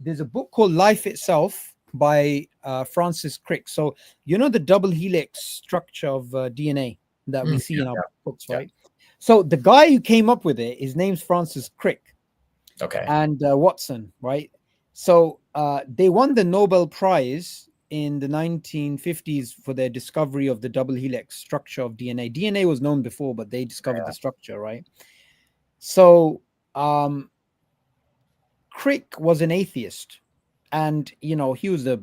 There's a book called Life Itself by Francis Crick. So, you know, the double helix structure of DNA that we see in our books, right? So the guy who came up with it, his name's Francis Crick. Okay. And Watson, right? So they won the Nobel Prize in the 1950s for their discovery of the double helix structure of DNA. DNA was known before, but they discovered the structure, right? So Crick was an atheist, and you know, he was a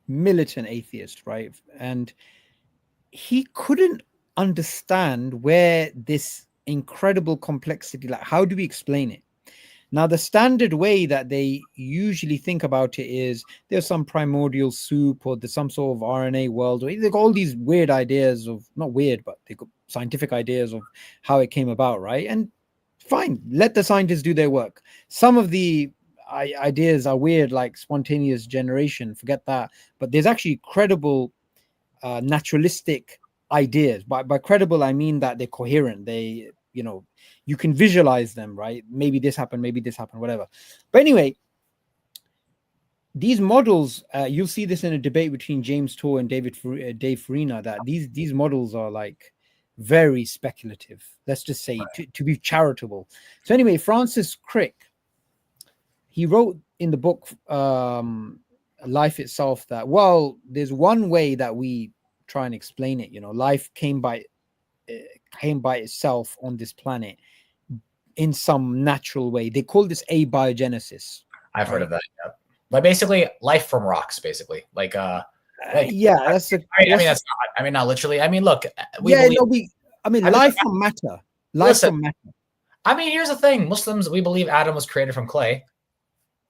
militant atheist, right? And he couldn't understand where this incredible complexity, like how do we explain it? Now, the standard way that they usually think about it is there's some primordial soup, or there's some sort of RNA world, or they've got all these weird ideas of, not weird, but they've got scientific ideas of how it came about, right? And fine, let the scientists do their work. Some of the ideas are weird, like spontaneous generation, forget that. But there's actually credible naturalistic ideas. By credible, I mean that they're coherent. They, you know, you can visualize them, right? Maybe this happened, whatever. But anyway, these models, you'll see this in a debate between James Tour and Dave Farina, that these models are like very speculative, let's just say, to be charitable. So anyway, Francis Crick, he wrote in the book Life Itself that, well, there's one way that we try and explain it. You know, life came by itself on this planet in some natural way. They call this abiogenesis. I've heard of that. Yeah. But basically, life from rocks, basically. Like yeah, that's a. I mean, that's not. I mean, not literally. I mean, look. Life from matter. Life from matter. I mean, here's the thing: Muslims, we believe Adam was created from clay.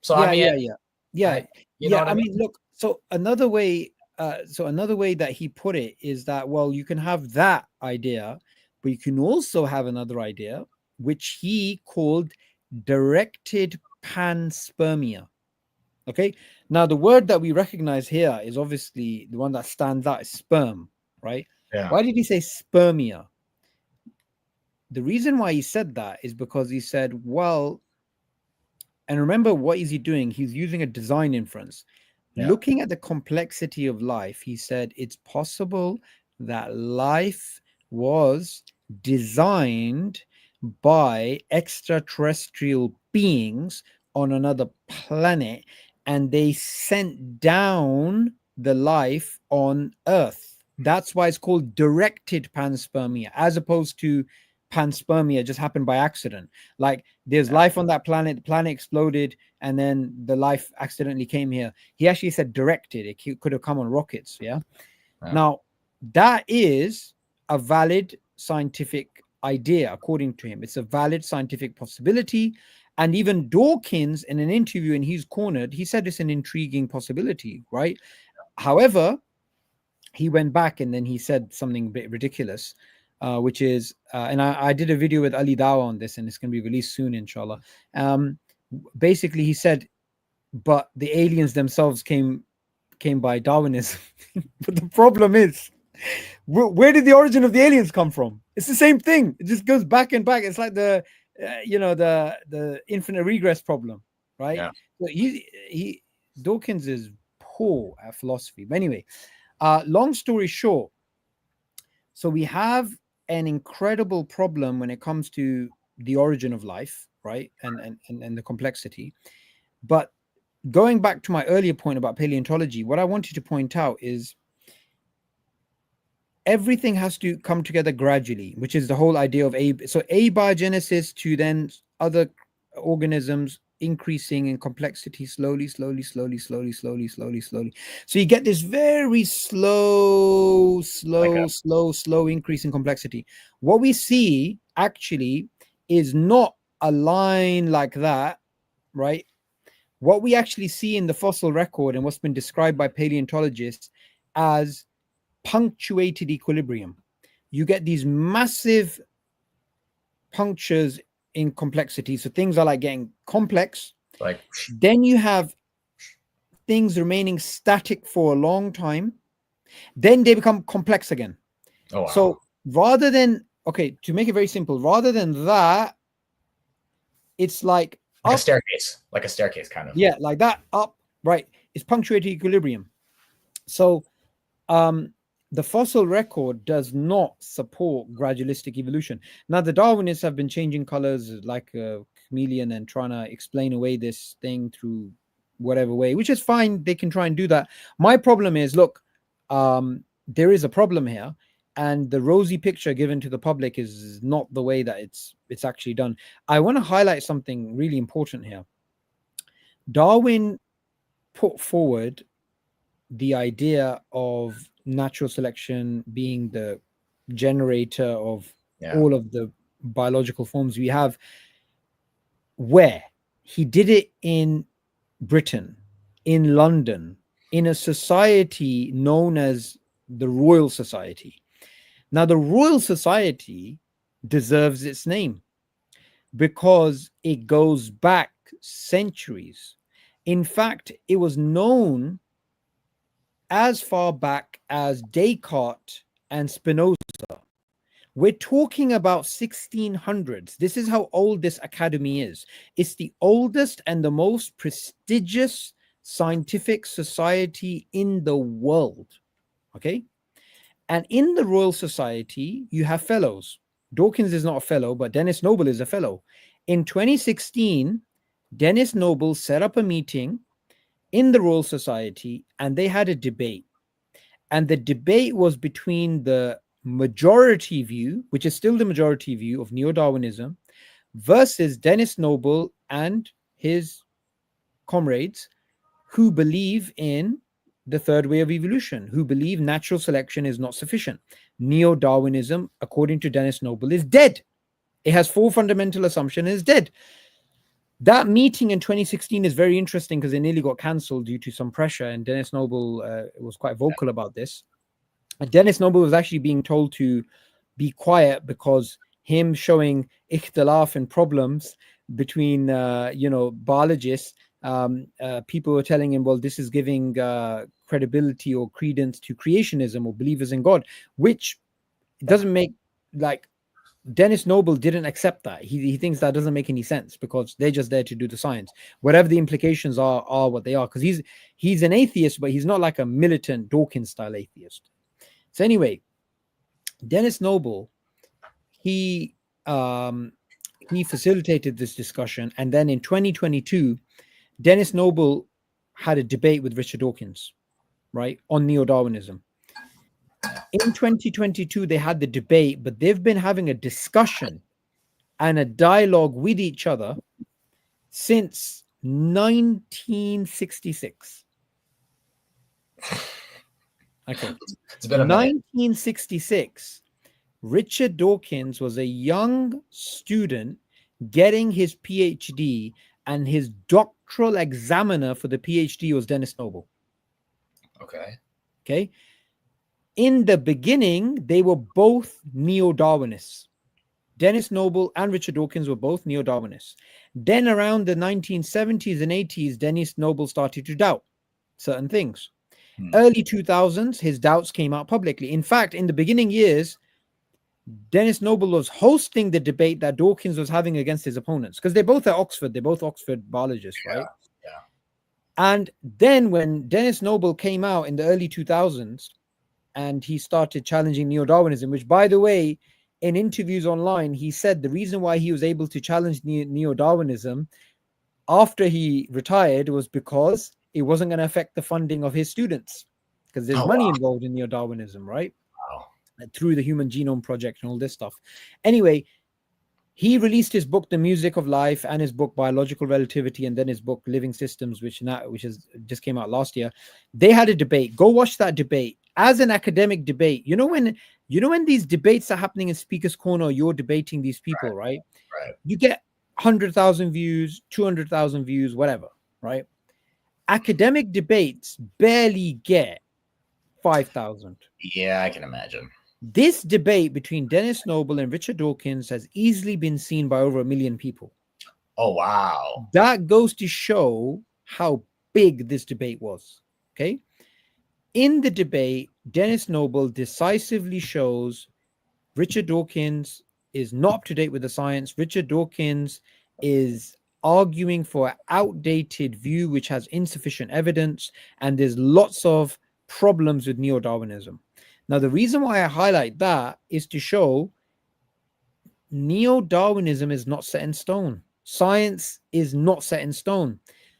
So yeah. I mean, look. So another way that he put it is that, well, you can have that idea, but you can also have another idea, which he called directed panspermia. Okay. Now, the word that we recognize here is obviously the one that stands out is sperm, right? Yeah. Why did he say spermia? The reason why he said that is because he said, well, and remember, what is he doing? He's using a design inference. Yeah. Looking at the complexity of life, he said it's possible that life was designed by extraterrestrial beings on another planet, and they sent down the life on Earth. That's why it's called directed panspermia, as opposed to panspermia just happened by accident. Like, there's life on that planet, the planet exploded, and then the life accidentally came here. He actually said directed. It could have come on rockets. Yeah. Now, that is a valid scientific idea, according to him. It's a valid scientific possibility. And even Dawkins, in an interview in He's Cornered, he said it's an intriguing possibility, right? However, he went back and then he said something a bit ridiculous, which is, and I did a video with Ali Dawa on this, and it's going to be released soon, inshallah. Basically, he said, but the aliens themselves came by Darwinism. But the problem is, where did the origin of the aliens come from? It's the same thing. It just goes back and back. It's like the infinite regress problem, right? Yeah. So Dawkins is poor at philosophy. But anyway, long story short, so we have an incredible problem when it comes to the origin of life, right? And the complexity. But going back to my earlier point about paleontology, what I wanted to point out is everything has to come together gradually, which is the whole idea of abiogenesis to then other organisms increasing in complexity slowly. So you get this very slow increase in complexity. What we see actually is not a line like that, right? What we actually see in the fossil record and what's been described by paleontologists as punctuated equilibrium. You get these massive punctures in complexity. So things are like getting complex. Like, then you have things remaining static for a long time. Then they become complex again. oh, wow. So rather than, okay, to make it very simple, rather than that, it's like a staircase, kind of. Yeah, like that, up, right. It's punctuated equilibrium. So the fossil record does not support gradualistic evolution. Now, the Darwinists have been changing colors like a chameleon and trying to explain away this thing through whatever way, which is fine. They can try and do that. My problem is, look, there is a problem here, and the rosy picture given to the public is not the way that it's actually done. I want to highlight something really important here. Darwin put forward the idea of natural selection being the generator of all of the biological forms we have, where he did it in Britain, in London, in a society known as the Royal Society. Now, the Royal Society deserves its name because it goes back centuries. In fact, it was known as far back as Descartes and Spinoza. We're talking about 1600s. This is how old this academy is. It's the oldest and the most prestigious scientific society in the world. Okay? And in the Royal Society, you have fellows. Dawkins is not a fellow, but Dennis Noble is a fellow. In 2016, Dennis Noble set up a meeting in the Royal Society, and they had a debate. And the debate was between the majority view, which is still the majority view of neo-Darwinism, versus Dennis Noble and his comrades who believe in the third way of evolution, who believe natural selection is not sufficient. Neo-Darwinism, according to Dennis Noble, is dead. It has 4 fundamental assumptions and is dead. That meeting in 2016 is very interesting because it nearly got cancelled due to some pressure, and Dennis Noble was quite vocal about this. And Dennis Noble was actually being told to be quiet because him showing ikhtilaf and problems between, biologists, people were telling him, well, this is giving credibility or credence to creationism or believers in God, which doesn't make, like, Dennis Noble didn't accept that. He thinks that doesn't make any sense because they're just there to do the science. Whatever the implications are what they are. Because he's an atheist, but he's not like a militant Dawkins style atheist. So anyway, Dennis Noble, he facilitated this discussion, and then in 2022, Dennis Noble had a debate with Richard Dawkins, right, on neo-Darwinism. In 2022, they had the debate, but they've been having a discussion and a dialogue with each other since 1966. Okay. It's been a minute. 1966. Richard Dawkins was a young student getting his PhD, and his doctoral examiner for the PhD was Dennis Noble. Okay. In the beginning, they were both neo-Darwinists. Dennis Noble and Richard Dawkins were both neo-Darwinists. Then around the 1970s and 80s, Dennis Noble started to doubt certain things. Early 2000s, his doubts came out publicly. In fact, in the beginning years, Dennis Noble was hosting the debate that Dawkins was having against his opponents, because they're both at Oxford. They're both Oxford biologists, right? Yeah. And then when Dennis Noble came out in the early 2000s, and he started challenging neo-Darwinism, which, by the way, in interviews online, he said the reason why he was able to challenge neo-Darwinism after he retired was because it wasn't going to affect the funding of his students, because there's Oh, money wow. involved in neo-Darwinism, right? Wow. Through the Human Genome Project and all this stuff. Anyway, he released his book, The Music of Life, and his book, Biological Relativity, and then his book, Living Systems, which just came out last year. They had a debate. Go watch that debate as an academic debate. You know when these debates are happening in Speaker's Corner, you're debating these people, right? Right. You get 100,000 views, 200,000 views, whatever, right? Academic debates barely get 5,000. Yeah, I can imagine. This debate between Dennis Noble and Richard Dawkins has easily been seen by over 1 million people. Oh, wow. That goes to show how big this debate was. Okay. In the debate, Dennis Noble decisively shows Richard Dawkins is not up to date with the science. Richard Dawkins is arguing for an outdated view which has insufficient evidence, and there's lots of problems with neo-Darwinism. Now, the reason why I highlight that is to show neo-Darwinism is not set in stone. Science is not set in stone.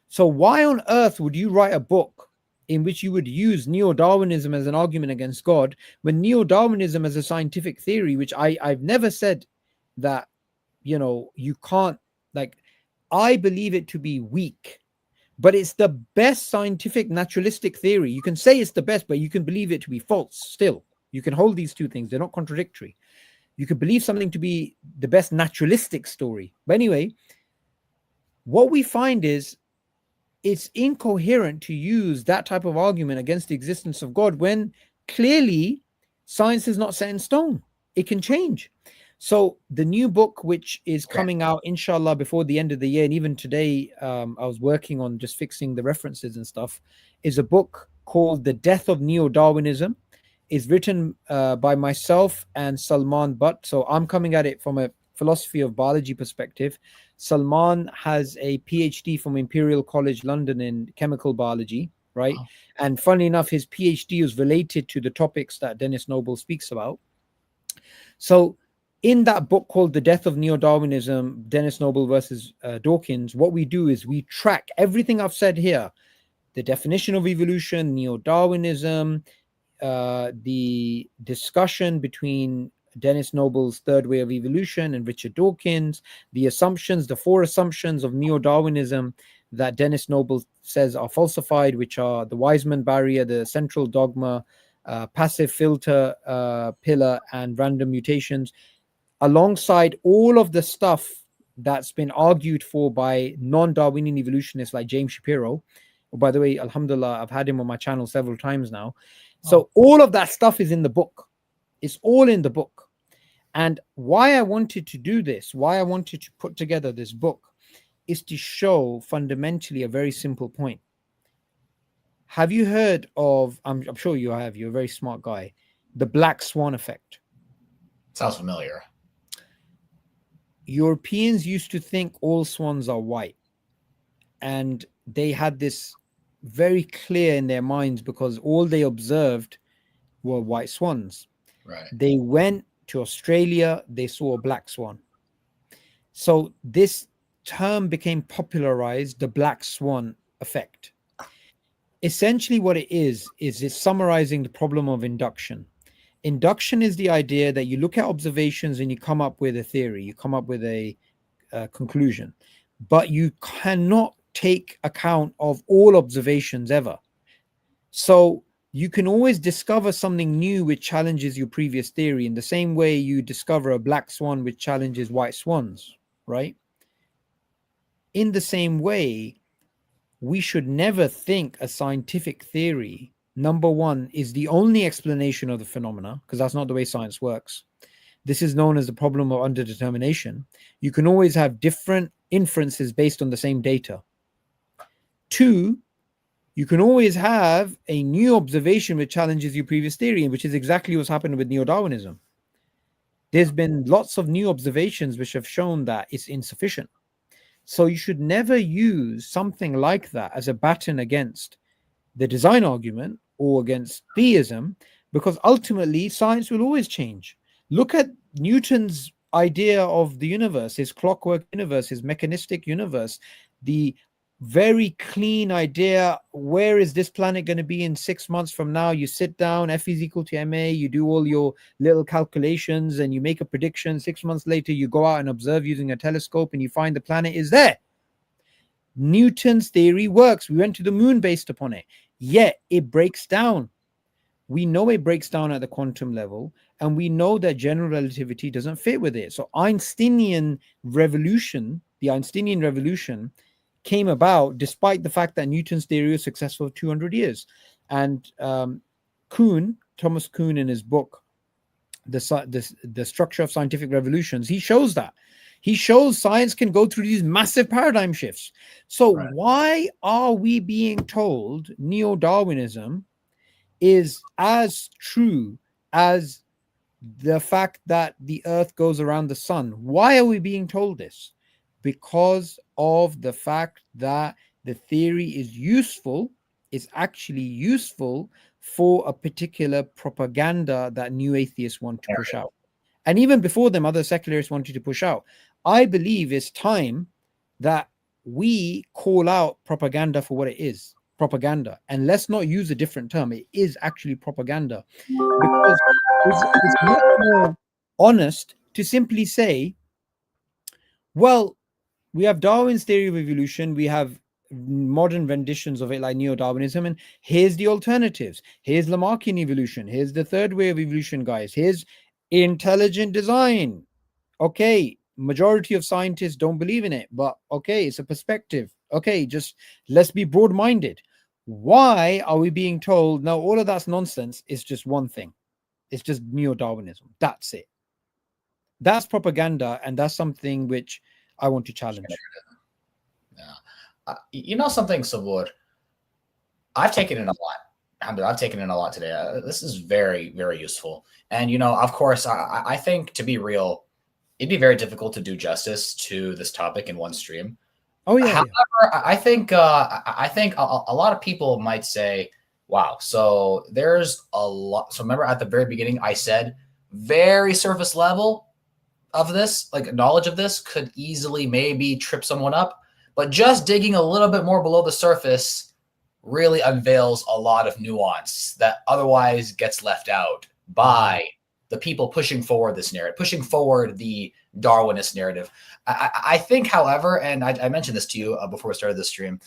So why on earth would you write a book in which you would use neo-Darwinism as an argument against God, when neo-Darwinism as a scientific theory, which I've never said that, you can't, like, I believe it to be weak, but it's the best scientific naturalistic theory. You can say it's the best, but you can believe it to be false still. You can hold these two things. They're not contradictory. You could believe something to be the best naturalistic story. But anyway, what we find is it's incoherent to use that type of argument against the existence of God when clearly science is not set in stone. It can change. So the new book, which is coming out, inshallah, before the end of the year, and even today, I was working on just fixing the references and stuff, is a book called The Death of Neo-Darwinism. It's written by myself and Salman Butt. So I'm coming at it from a philosophy of biology perspective. Salman has a PhD from Imperial College London in chemical biology, right? Wow. And funnily enough, his PhD is related to the topics that Dennis Noble speaks about. So in that book called The Death of Neo-Darwinism, Dennis Noble versus Dawkins, what we do is we track everything I've said here: the definition of evolution, neo-Darwinism, the discussion between Dennis Noble's third way of evolution and Richard Dawkins, the assumptions, the 4 assumptions of neo-Darwinism that Dennis Noble says are falsified, which are the Wiseman barrier, the central dogma, passive filter pillar, and random mutations, alongside all of the stuff that's been argued for by non-Darwinian evolutionists like James Shapiro. Oh, by the way, alhamdulillah, I've had him on my channel several times now. So all of that stuff is in the book. It's all in the book. And why I wanted to do this, why I wanted to put together this book, is to show fundamentally a very simple point. Have you heard of, I'm sure you have, you're a very smart guy, the black swan effect? Sounds familiar. Europeans used to think all swans are white, and they had this very clear in their minds because all they observed were white swans. Right. They went to Australia, they saw a black swan. So this term became popularized, the black swan effect. Essentially what it is it's summarizing the problem of induction. Induction is the idea that you look at observations and you come up with a theory, you come up with a conclusion, but you cannot take account of all observations ever. So you can always discover something new which challenges your previous theory, in the same way you discover a black swan which challenges white swans, right? In the same way, we should never think a scientific theory, number one, is the only explanation of the phenomena, because that's not the way science works. This is known as the problem of underdetermination. You can always have different inferences based on the same data. 2, you can always have a new observation which challenges your previous theory, which is exactly what's happened with neo-Darwinism. There's been lots of new observations which have shown that it's insufficient. So you should never use something like that as a baton against the design argument or against theism, because ultimately science will always change. Look at Newton's idea of the universe, his clockwork universe, his mechanistic universe. the very clean idea, where is this planet going to be in 6 months from now? You sit down, F is equal to ma, you do all your little calculations and you make a prediction. 6 months later, you go out and observe using a telescope and you find the planet is there. Newton's theory works. We went to the moon based upon it, yet it breaks down. We know it breaks down at the quantum level, and we know that general relativity doesn't fit with it. So the Einsteinian revolution came about despite the fact that Newton's theory was successful for 200 years. And Thomas Kuhn, in his book, The Structure of Scientific Revolutions, he shows that. He shows science can go through these massive paradigm shifts. So why are we being told neo-Darwinism is as true as the fact that the earth goes around the sun? Why are we being told this? Because of the fact that the theory is useful, is actually useful for a particular propaganda that new atheists want to push out. And even before them, other secularists wanted to push out. I believe it's time that we call out propaganda for what it is, propaganda. And let's not use a different term. It is actually propaganda. Because it's much more honest to simply say, well, we have Darwin's theory of evolution, we have modern renditions of it like neo-Darwinism, and here's the alternatives. Here's Lamarckian evolution. Here's the third way of evolution, guys. Here's intelligent design. Okay, majority of scientists don't believe in it, but okay, it's a perspective. Okay, just let's be broad-minded. Why are we being told, no, all of that's nonsense? It's just one thing. It's just neo-Darwinism. That's it. That's propaganda, and that's something which I want to challenge. Yeah. You know something, Suboor? I've taken in a lot. I've taken in a lot today. This is very, very useful. And, you know, of course, I think, to be real, it'd be very difficult to do justice to this topic in one stream. Oh, yeah. However, I think a lot of people might say, wow, so there's a lot. So remember at the very beginning, I said very surface level of this, like knowledge of this could easily maybe trip someone up, but just digging a little bit more below the surface really unveils a lot of nuance that otherwise gets left out by the people pushing forward this narrative, pushing forward the Darwinist narrative. I think, however, and I mentioned this to you before we started the stream,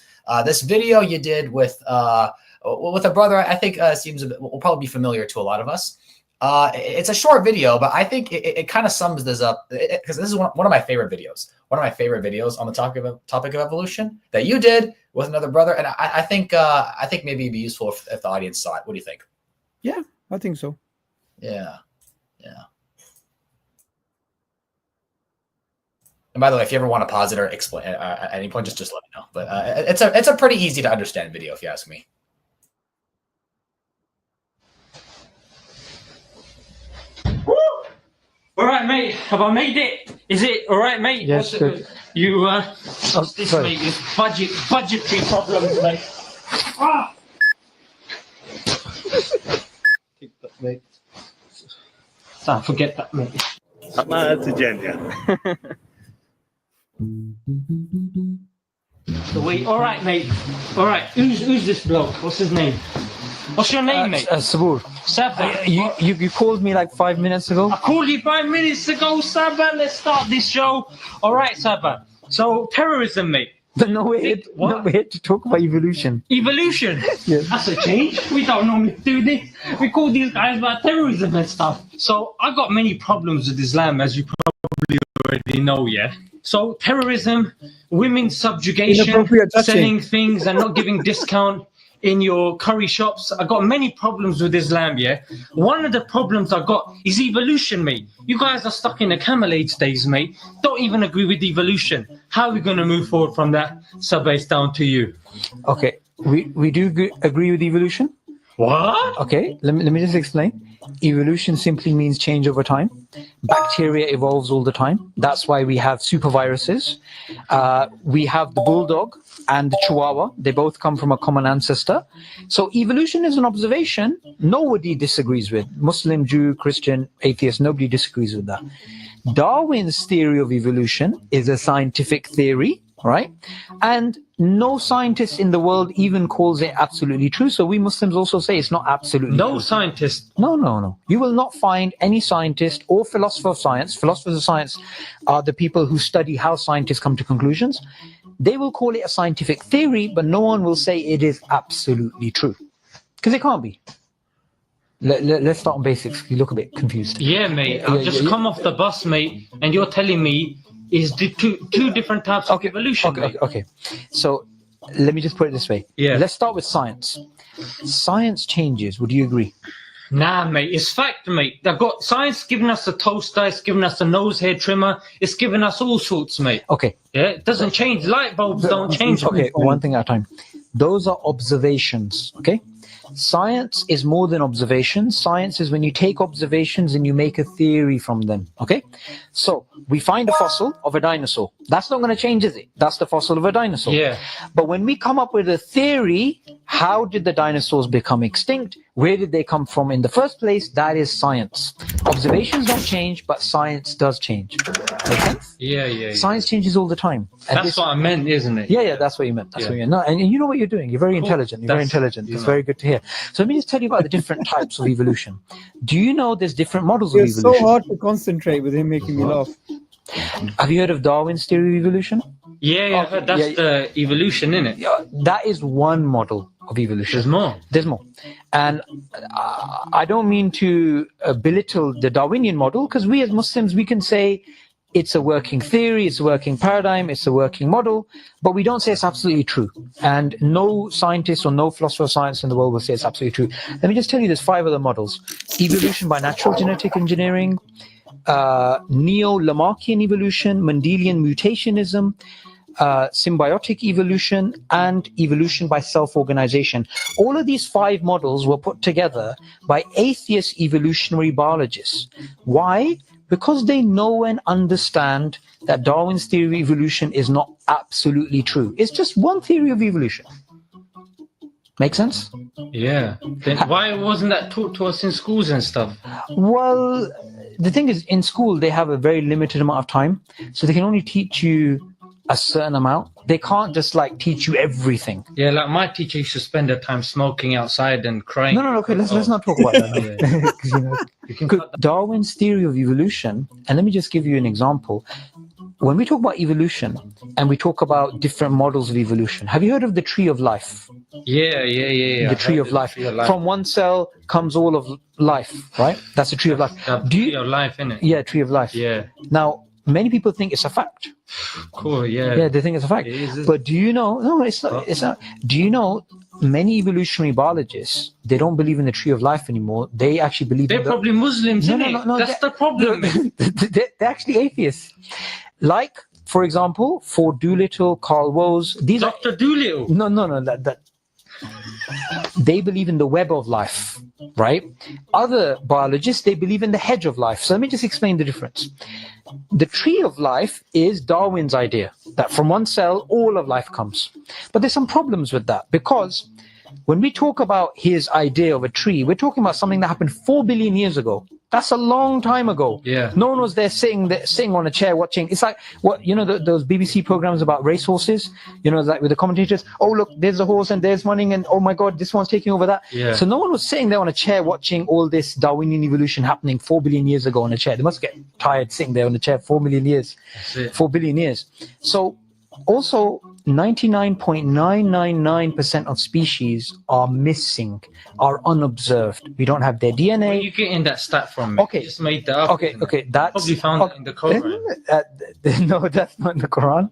this video you did with a brother, I think will probably be familiar to a lot of us. It's a short video, but I think it kind of sums this up, because this is one of my favorite videos. One of my favorite videos on the topic of evolution that you did with another brother, and I think maybe it'd be useful if the audience saw it. What do you think? Yeah, I think so. Yeah. And by the way, if you ever want to pause it or explain at any point, just let me know. But it's a pretty easy to understand video, if you ask me. Woo! All right, mate. Have I made it? Is it all right, mate? Yes, good. You what's this, mate? It's budgetary problems, mate. Ah! Keep that, mate. Don't forget that, mate. So wait, all right, mate. All right, who's this bloke? What's his name? What's your name, mate? Suboor. Sabah. You called me like 5 minutes ago. I called you 5 minutes ago, Sabah. Let's start this show. All right, Sabah. So terrorism, mate. But no, we're here to talk about evolution. Evolution? Yes. That's a change. We don't normally do this. We call these guys about terrorism and stuff. So I got many problems with Islam, as you probably already know, yeah? So terrorism, women's subjugation, selling things and not giving discount in your curry shops. I got many problems with Islam, yeah? One of the problems I got is evolution, mate. You guys are stuck in the Camel Age days, mate. Don't even agree with evolution. How are we going to move forward from that? It's down to you. Okay, we do agree with evolution. What? Okay, let me just explain. Evolution simply means change over time. Bacteria evolves all the time. That's why we have superviruses. We have the bulldog and the chihuahua. They both come from a common ancestor. So evolution is an observation nobody disagrees with. Muslim, Jew, Christian, atheist, nobody disagrees with that. Darwin's theory of evolution is a scientific theory. all right? And no scientist in the world even calls it absolutely true. So we Muslims also say it's not absolutely No true. scientist. No. You will not find any scientist or philosopher of science. Philosophers of science are the people who study how scientists come to conclusions. They will call it a scientific theory, but no one will say it is absolutely true. Because it can't be. Let's start on basics. You look a bit confused. Yeah, mate. I've just come off the bus, mate, and you're telling me is the two different types of evolution. Okay. So let me just put it this way. Yeah. Let's start with science. Science changes. Would you agree? Nah, mate. It's fact, mate. They've got science giving us a toaster. It's giving us a nose hair trimmer. It's giving us all sorts, mate. Okay. Yeah, it doesn't change. Light bulbs don't change. Okay, one thing at a time. Those are observations, okay? Science is more than observations. Science is when you take observations and you make a theory from them, okay? So we find a fossil of a dinosaur. That's not going to change, is it? That's the fossil of a dinosaur. Yeah. But when we come up with a theory, how did the dinosaurs become extinct? Where did they come from in the first place? That is science. Observations don't change, but science does change. Make sense? Yeah. Science changes all the time. And That's what I meant, isn't it? Yeah, that's what you meant. That's what you meant. No, and you know what you're doing. You're very intelligent. You're very intelligent. It's very good to hear. So let me just tell you about the different types of evolution. Do you know there's different models of It's evolution? so hard to concentrate with him making me laugh. Have you heard of Darwin's theory of evolution? Yeah. That's the evolution, isn't it? Yeah, that is one model of evolution. There's more. There's more. And I don't mean to belittle the Darwinian model, because we as Muslims, we can say it's a working theory, it's a working paradigm, it's a working model, but we don't say it's absolutely true. And no scientist or no philosopher of science in the world will say it's absolutely true. Let me just tell you there's 5 other models. Evolution by natural genetic engineering, neo-Lamarckian evolution, Mendelian mutationism, symbiotic evolution, and evolution by self-organization. All of these 5 models were put together by atheist evolutionary biologists. Why? Because they know and understand that Darwin's theory of evolution is not absolutely true. It's just one theory of evolution. Make sense? Yeah. Then why wasn't that taught to us in schools and stuff? Well, the thing is, in school, they have a very limited amount of time, so they can only teach you a certain amount. They can't just like teach you everything. Yeah, like my teacher used to spend her time smoking outside and crying. No, okay, let's not talk about that. 'Cause, you know, Darwin's theory of evolution, and let me just give you an example. When we talk about evolution and we talk about different models of evolution, have you heard of the tree of life? Yeah. The tree of life. From one cell comes all of life, right? That's the tree of life. Tree of life, innit? Yeah, tree of life. Yeah. Now, many people think it's a fact. Cool, yeah. Yeah, they think it's a fact. But do you know? No, it's not. It's not. Do you know? Many evolutionary biologists, they don't believe in the tree of life anymore. They actually believe. They're probably Muslims, No, That's the problem. They're actually atheists. Like, for example, Ford Doolittle, Carl Woese. These Dr. Doolittle. No. That they believe in the web of life, right? Other biologists, they believe in the hedge of life. So let me just explain the difference. The tree of life is Darwin's idea that from one cell, all of life comes. But there's some problems with that, because when we talk about his idea of a tree, we're talking about something that happened 4 billion years ago. That's a long time ago. Yeah. No one was there sitting on a chair watching. It's like what those BBC programs about racehorses. Like with the commentators. Oh look, there's a horse and there's running, and oh my God, this one's taking over that. Yeah. So no one was sitting there on a chair watching all this Darwinian evolution happening 4 billion years ago on a chair. They must get tired sitting there on a chair 4 million years. That's it. 4 billion years. So also 99.999% of species are missing, are unobserved. We don't have their DNA. Where are you getting that stat from? Mate? Okay. You just made that up. Okay. That's Probably found it in the Quran. No, that's not in the Quran.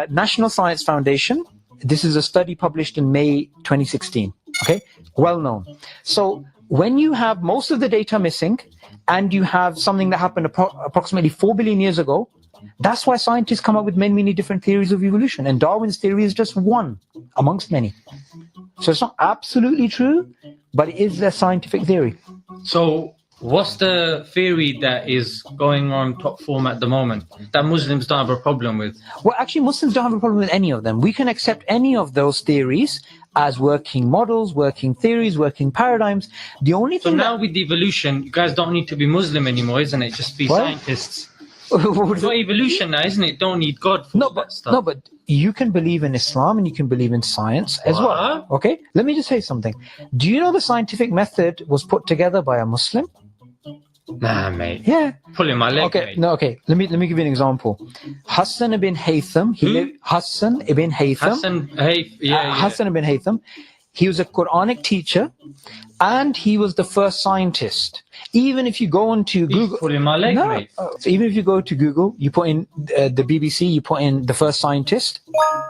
National Science Foundation. This is a study published in May 2016. Okay, well known. So when you have most of the data missing, and you have something that happened approximately 4 billion years ago, that's why scientists come up with many different theories of evolution. And Darwin's theory is just one amongst many. So it's not absolutely true, but it is a scientific theory. So what's the theory that is going on top form at the moment that Muslims don't have a problem with? Well, actually, Muslims don't have a problem with any of them. We can accept any of those theories as working models, working theories, working paradigms. The only thing now with evolution, you guys don't need to be Muslim anymore, isn't it? Just be What? scientists. It's not evolution now, isn't it? Don't need God for that stuff. No, but you can believe in Islam and you can believe in science as well. Okay, let me just say something. Do you know the scientific method was put together by a Muslim? Nah, mate. Yeah. Pulling my leg. Okay, mate. no, okay. Let me give you an example. Hassan ibn Haytham. Hassan ibn Haytham. Hassan ibn Haytham. He was a Quranic teacher, and he was the first scientist. Even if you go onto Google, pulling my leg, mate. So even if you go to Google, you put in the BBC, you put in the first scientist,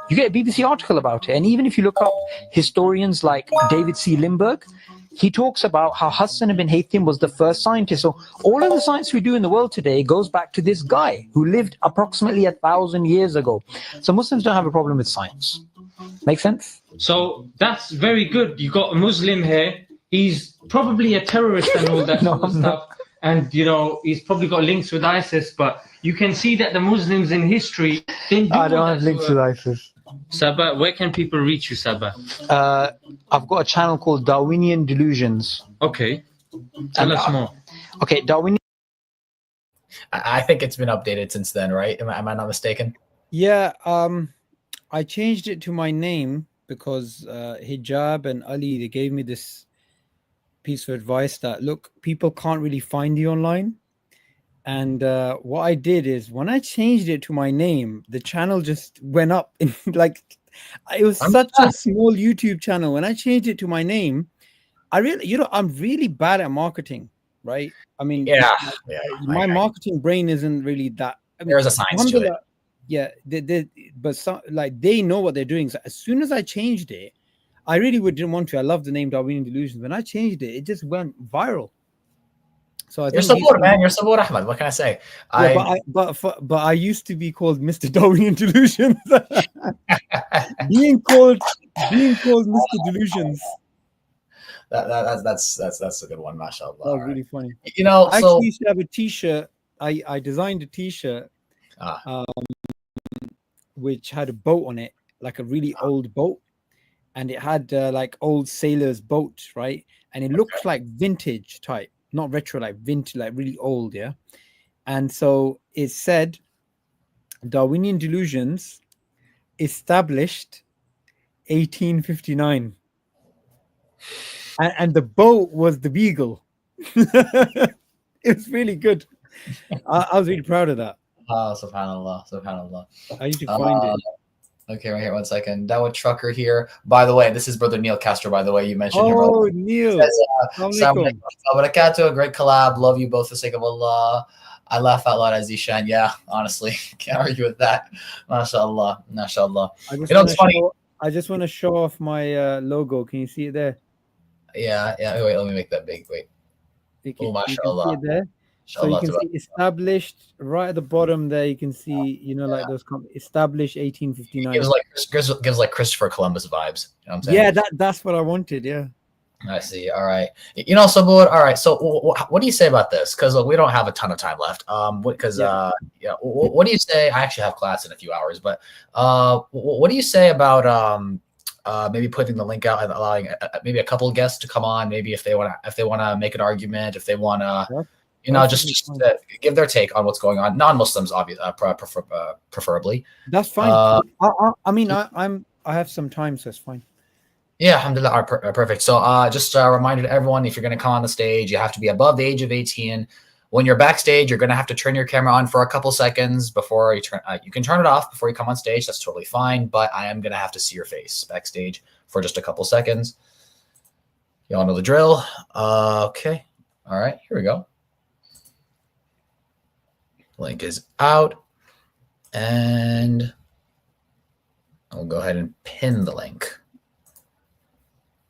you get a BBC article about it. And even if you look up historians like David C. Lindbergh, he talks about how Hassan ibn Haytham was the first scientist. So all of the science we do in the world today goes back to this guy who lived approximately 1,000 years ago. So Muslims don't have a problem with science. Make sense? So that's very good. You got a Muslim here. He's probably a terrorist and all that sort of stuff. And, you know, he's probably got links with ISIS. But you can see that the Muslims in history didn't do I don't have links with ISIS. Sabah, where can people reach you, Sabah? I've got a channel called Darwinian Delusions. Okay. Tell us more. Okay, Darwinian. I think it's been updated since then, right? Am I not mistaken? Yeah, I changed it to my name because Hijab and Ali, they gave me this piece of advice that, look, people can't really find you online. And what I did is when I changed it to my name, the channel just went up. Like, it was such a small YouTube channel. When I changed it to my name, I really, you know, I'm really bad at marketing, right? I mean, my marketing brain isn't really that. I mean, there's a science to it. Yeah, but some, like, they know what they're doing. So as soon as I changed it, I really didn't want to. I love the name Darwinian Delusions. When I changed it, it just went viral. So I you're Suboor, man. You're Suboor Ahmed. What can I say? Yeah, but I used to be called Mr. Darwinian Delusions. being called Mr. Delusions. That's a good one, mashallah. That was really funny. You know, I actually used to have a T-shirt. I designed a T-shirt, which had a boat on it, like a really old boat, and it had like old sailors' boat, right? And it looked like vintage type. Not retro, like vintage, like really old, yeah. And so it said, Darwinian Delusions established 1859, and the boat was the Beagle. It was really good. I was really proud of that. Subhanallah. I need to find it. Okay, right here, 1 second. Dawah Trucker here. By the way, this is Brother Neil Castro, by the way. You mentioned him. Oh, Neil. Assalamu alaikum. Great collab. Love you both for the sake of Allah. I laugh out loud as Zishan. Yeah, honestly. Can't argue with that. MashaAllah. MashaAllah. I just want to show off my logo. Can you see it there? Yeah. Wait, let me make that big. Wait. Oh, mashallah. You there. So you can see established right at the bottom there. You can see, you know, like those established 1859. Gives like Christopher Columbus vibes. You know what I'm saying? Yeah, that's what I wanted. Yeah. I see. All right. You know, Suboor. All right. So, what do you say about this? Because we don't have a ton of time left. What do you say? I actually have class in a few hours, but what do you say about maybe putting the link out and allowing maybe a couple of guests to come on? Maybe if they want to make an argument, if they want to. Yeah. You know, just give their take on what's going on. Non-Muslims, obviously, preferably. That's fine. I mean, I have some time, so it's fine. Yeah, alhamdulillah. Perfect. So, just a reminder to everyone: if you're going to come on the stage, you have to be above the age of 18. When you're backstage, you're going to have to turn your camera on for a couple seconds before you turn. You can turn it off before you come on stage. That's totally fine. But I am going to have to see your face backstage for just a couple seconds. You all know the drill. Okay. All right. Here we go. Link is out, and I'll go ahead and pin the link.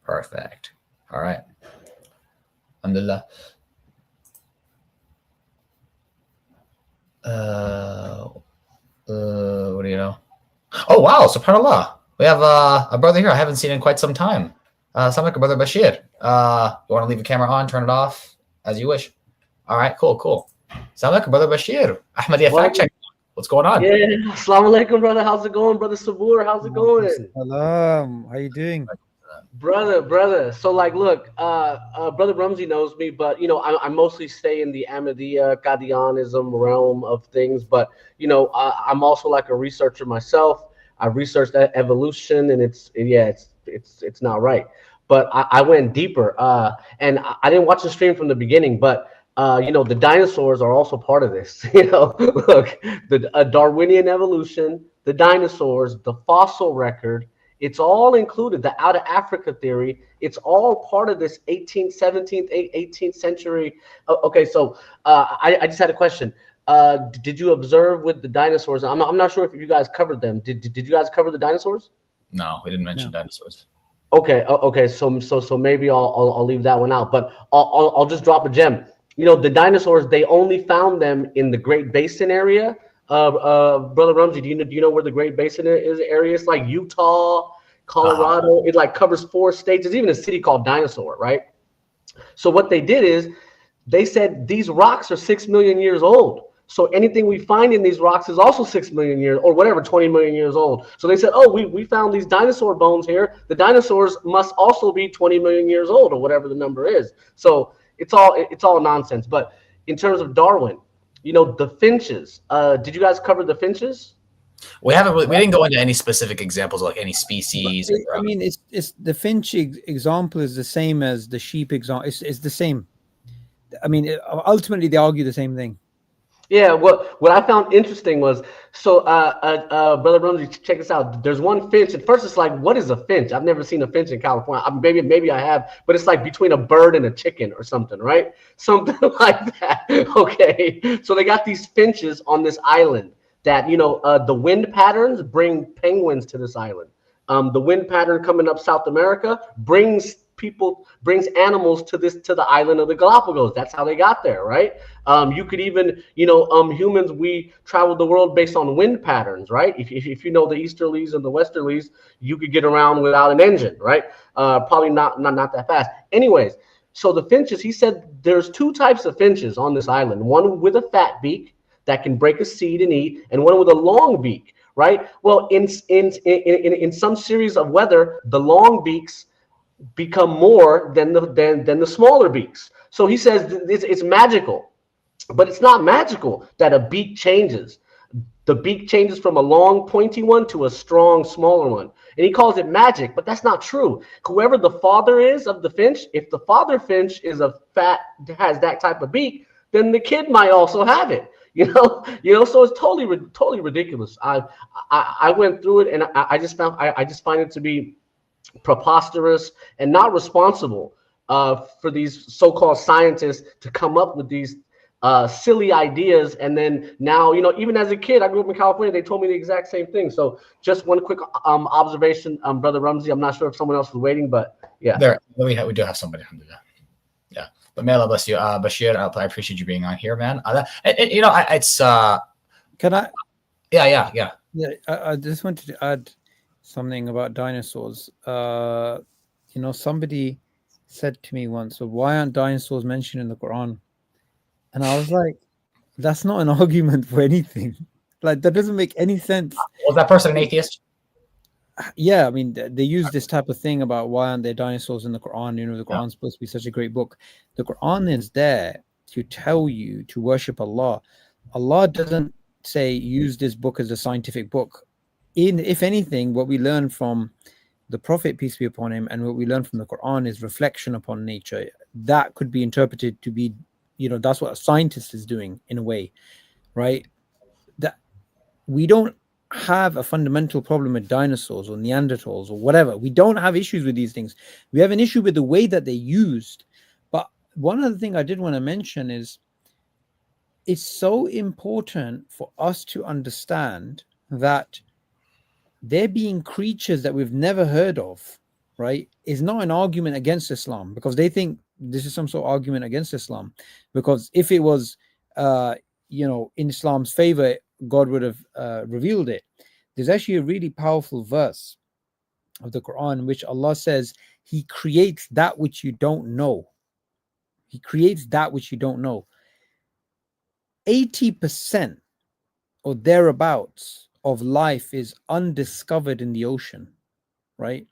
Perfect. All right. Alhamdulillah. What do you know? Oh, wow. SubhanAllah. We have a brother here I haven't seen in quite some time. Assalamu alaikum, Brother Bashir. You want to leave the camera on, turn it off, as you wish. All right, cool. Assalamu alaikum, Brother Bashir. Ahmadiyya fact check. What's going on? Yeah, assalamu alaikum, brother. How's it going, Brother Suboor? How's it going? Salam. How you doing? Brother. So, like, look, Brother Rumsey knows me, but, you know, I mostly stay in the Ahmadiyya, Qadianism realm of things. But, you know, I'm also like a researcher myself. researched evolution, and it's not right. But I went deeper, and I didn't watch the stream from the beginning, but the dinosaurs are also part of this. Look, the Darwinian evolution, the dinosaurs, the fossil record, it's all included. The out of Africa theory, it's all part of this 18th, 17th, 18th century. Okay, so I just had a question. Did you observe with the dinosaurs? I'm not sure if you guys covered them. Did you guys cover the dinosaurs? No, we didn't mention dinosaurs. Okay. So maybe I'll leave that one out. But I'll just drop a gem. The dinosaurs, they only found them in the Great Basin area. Brother Rumsey, do you know where the Great Basin is? Areas like Utah, Colorado. It like covers 4 states. There's even a city called Dinosaur, right? So what they did is they said these rocks are 6 million years old. So anything we find in these rocks is also 6 million years or whatever, 20 million years old. So they said, oh, we found these dinosaur bones here. The dinosaurs must also be 20 million years old or whatever the number is. So it's all nonsense. But in terms of Darwin, the Finches, did you guys cover the Finches? We didn't go into any specific examples, like any species. I mean, it's the Finch example is the same as the sheep example. It's the same. I mean, ultimately they argue the same thing. Yeah, what I found interesting was, so Brother Rumsey, check this out. There's one finch. At first, it's like, what is a finch? I've never seen a finch in California. Maybe I have, but it's like between a bird and a chicken or something, right? Something like that. Okay, so they got these finches on this island that the wind patterns bring penguins to this island. The wind pattern coming up South America brings animals to the island of the Galapagos. That's how they got there, right? You could even, humans, we traveled the world based on wind patterns, right? If you know the easterlies and the westerlies, you could get around without an engine, right? Probably not that fast. Anyways, so the finches, he said there's 2 types of finches on this island. One with a fat beak that can break a seed and eat, and one with a long beak, right? Well, in some series of weather, the long beaks become more than the smaller beaks. So he says it's magical, but it's not magical that a beak changes. The beak changes from a long pointy one to a strong smaller one, and he calls it magic, but that's not true. Whoever the father is of the finch, if the father finch has that type of beak, then the kid might also have it. So it's totally ridiculous. I went through it, and I just find it to be preposterous and not responsible for these so-called scientists to come up with these silly ideas. And then now, even as a kid, I grew up in California, they told me the exact same thing. So just one quick observation, Brother Rumsey. I'm not sure if someone else is waiting, but yeah. We do have somebody who can do that. Yeah. But may Allah bless you. Bashir, I appreciate you being on here, man. It's Can I? Yeah. Yeah, I just wanted to add something about dinosaurs. Somebody said to me once, well, why aren't dinosaurs mentioned in the Quran? And I was like, that's not an argument for anything. Like, that doesn't make any sense. Was that person an atheist? Yeah, I mean, they use this type of thing about why aren't there dinosaurs in the Quran? The Quran's supposed to be such a great book. The Quran is there to tell you to worship Allah. Allah doesn't say use this book as a scientific book. If anything, what we learn from the Prophet, peace be upon him, and what we learn from the Quran is reflection upon nature. That could be interpreted to be, that's what a scientist is doing in a way, right? That we don't have a fundamental problem with dinosaurs or Neanderthals or whatever. We don't have issues with these things. We have an issue with the way that they're used. But one other thing I did want to mention is it's so important for us to understand that there being creatures that we've never heard of, right, is not an argument against Islam, because they think this is some sort of argument against Islam. Because if it was, in Islam's favor, God would have revealed it. There's actually a really powerful verse of the Quran in which Allah says He creates that which you don't know. He creates that which you don't know. 80% or thereabouts of life is undiscovered in the ocean, right?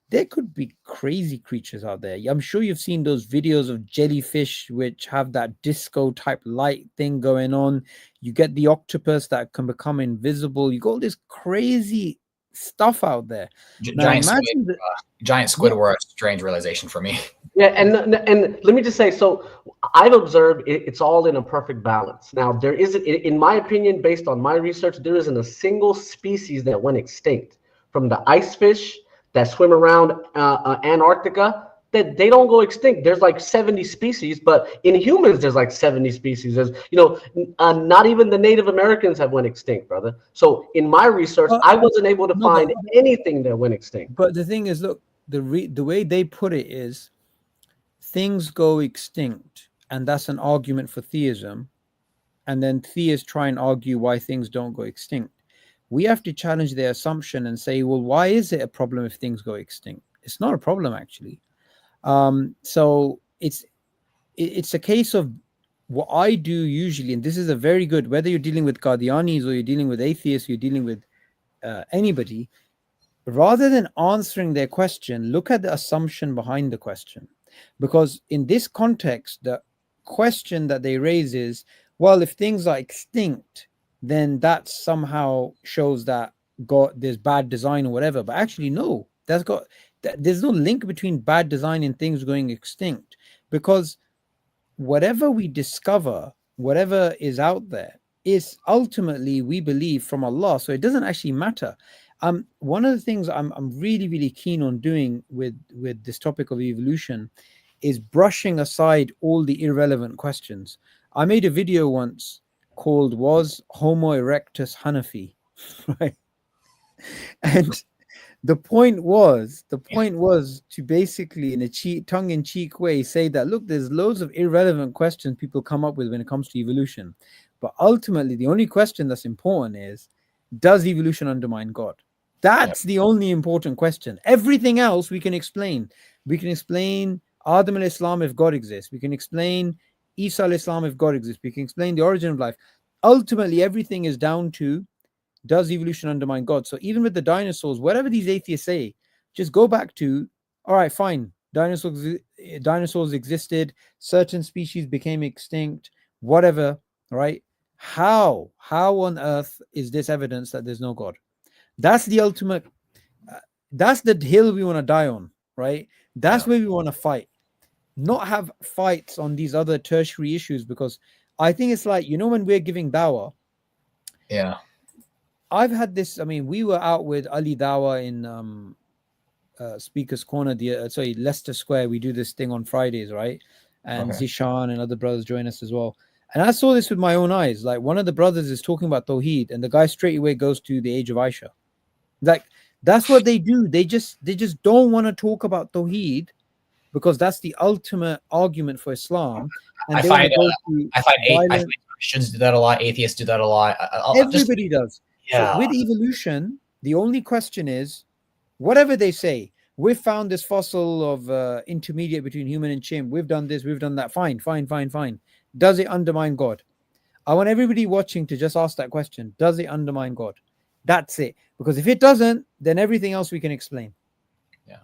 There could be crazy creatures out there. I'm sure you've seen those videos of jellyfish which have that disco type light thing going on. You get the octopus that can become invisible. You got all this crazy stuff out there. Now Giant squid, imagine that. giant squid were a strange realization for me. Yeah, and let me just say, so I've observed it's all in a perfect balance. Now, there isn't, in my opinion, based on my research, there isn't a single species that went extinct. From the ice fish that swim around Antarctica, that they don't go extinct. There's like 70 species, but in humans, there's like 70 species. There's, not even the Native Americans have went extinct, brother. So in my research, I wasn't able to find anything that went extinct. But the thing is, look, the way they put it is, things go extinct, and that's an argument for theism, and then theists try and argue why things don't go extinct. We have to challenge their assumption and say, well, why is it a problem if things go extinct? It's not a problem, actually. So it's a case of what I do usually, and this is a very good, whether you're dealing with Qadianis or you're dealing with atheists, you're dealing with anybody, rather than answering their question, look at the assumption behind the question. Because in this context, the question that they raise is, well, if things are extinct, then that somehow shows that there's bad design or whatever. But actually, no, there's no link between bad design and things going extinct, because whatever we discover, whatever is out there, is ultimately, we believe, from Allah. So it doesn't actually matter. One of the things I'm really, really keen on doing with this topic of evolution is brushing aside all the irrelevant questions. I made a video once called "Was Homo erectus Hanafi?" right? And the point was to basically, in a tongue-in-cheek way, say that, look, there's loads of irrelevant questions people come up with when it comes to evolution, but ultimately the only question that's important is, does evolution undermine God? That's the only important question. Everything else we can explain. We can explain Adam al-Islam if God exists. We can explain Isa al-Islam if God exists. We can explain the origin of life. Ultimately, everything is down to, does evolution undermine God? So even with the dinosaurs, whatever these atheists say, just go back to, all right, fine, dinosaurs existed, certain species became extinct, whatever, right? How on earth is this evidence that there's no God? That's the ultimate, that's the hill we want to die on, right? That's where we want to fight, not have fights on these other tertiary issues, because I think it's like, when we're giving dawah, I've had this, we were out with Ali Dawah in Speaker's Corner, Leicester Square. We do this thing on Fridays, right? And Zishan and other brothers join us as well. And I saw this with my own eyes. Like, one of the brothers is talking about Tawheed, and the guy straight away goes to the age of Aisha. Like, that's what they do. They just don't want to talk about Tawheed, because that's the ultimate argument for Islam. And I find Christians do that a lot. Atheists do that a lot. Everybody does. Yeah. So with evolution, the only question is, whatever they say, we've found this fossil of intermediate between human and chimp. We've done this, we've done that. Fine. Does it undermine God? I want everybody watching to just ask that question. Does it undermine God? That's it. Because if it doesn't, then everything else we can explain. Yeah.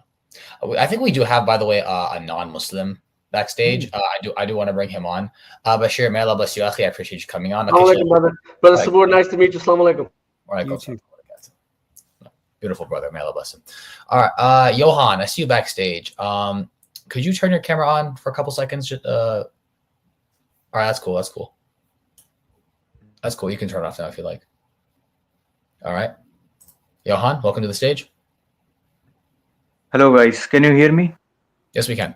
I think we do have, by the way, a non-Muslim backstage. I do want to bring him on. Bashir, may Allah bless you, akhi. I appreciate you coming on. Assalamu alaikum, brother. Brother Suboor, nice to meet you. Assalamu alaikum. You too. Beautiful brother. May Allah bless him. All right. Johan, I see you backstage. Could you turn your camera on for a couple seconds? All right, that's cool. That's cool. You can turn it off now if you like. All right. Johan, welcome to the stage. Hello, guys. Can you hear me? Yes, we can.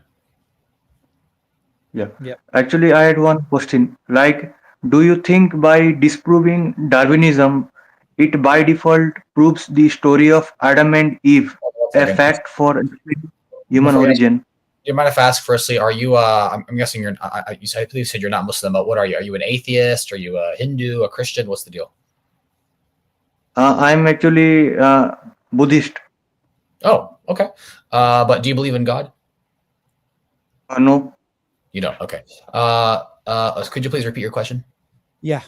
Yeah. Actually, I had one question. Like, do you think by disproving Darwinism, it by default proves the story of Adam and Eve a fact for human origin? Do you mind if I ask firstly, are you, I'm guessing you're, I believe you said you're not Muslim, but what are you? Are you an atheist? Are you a Hindu, a Christian? What's the deal? I'm actually Buddhist. Oh, okay. But do you believe in God? No. You don't? Okay. Could you please repeat your question? Yeah.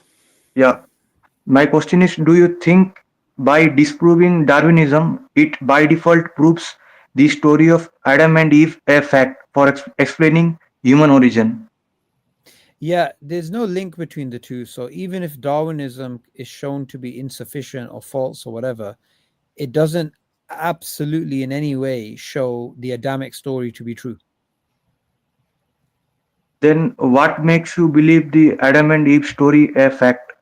My question is, do you think by disproving Darwinism, it by default proves the story of Adam and Eve a fact for explaining human origin? Yeah, there's no link between the two. So even if Darwinism is shown to be insufficient or false or whatever, it doesn't absolutely in any way show the Adamic story to be true. Then what makes you believe the Adam and Eve story a fact?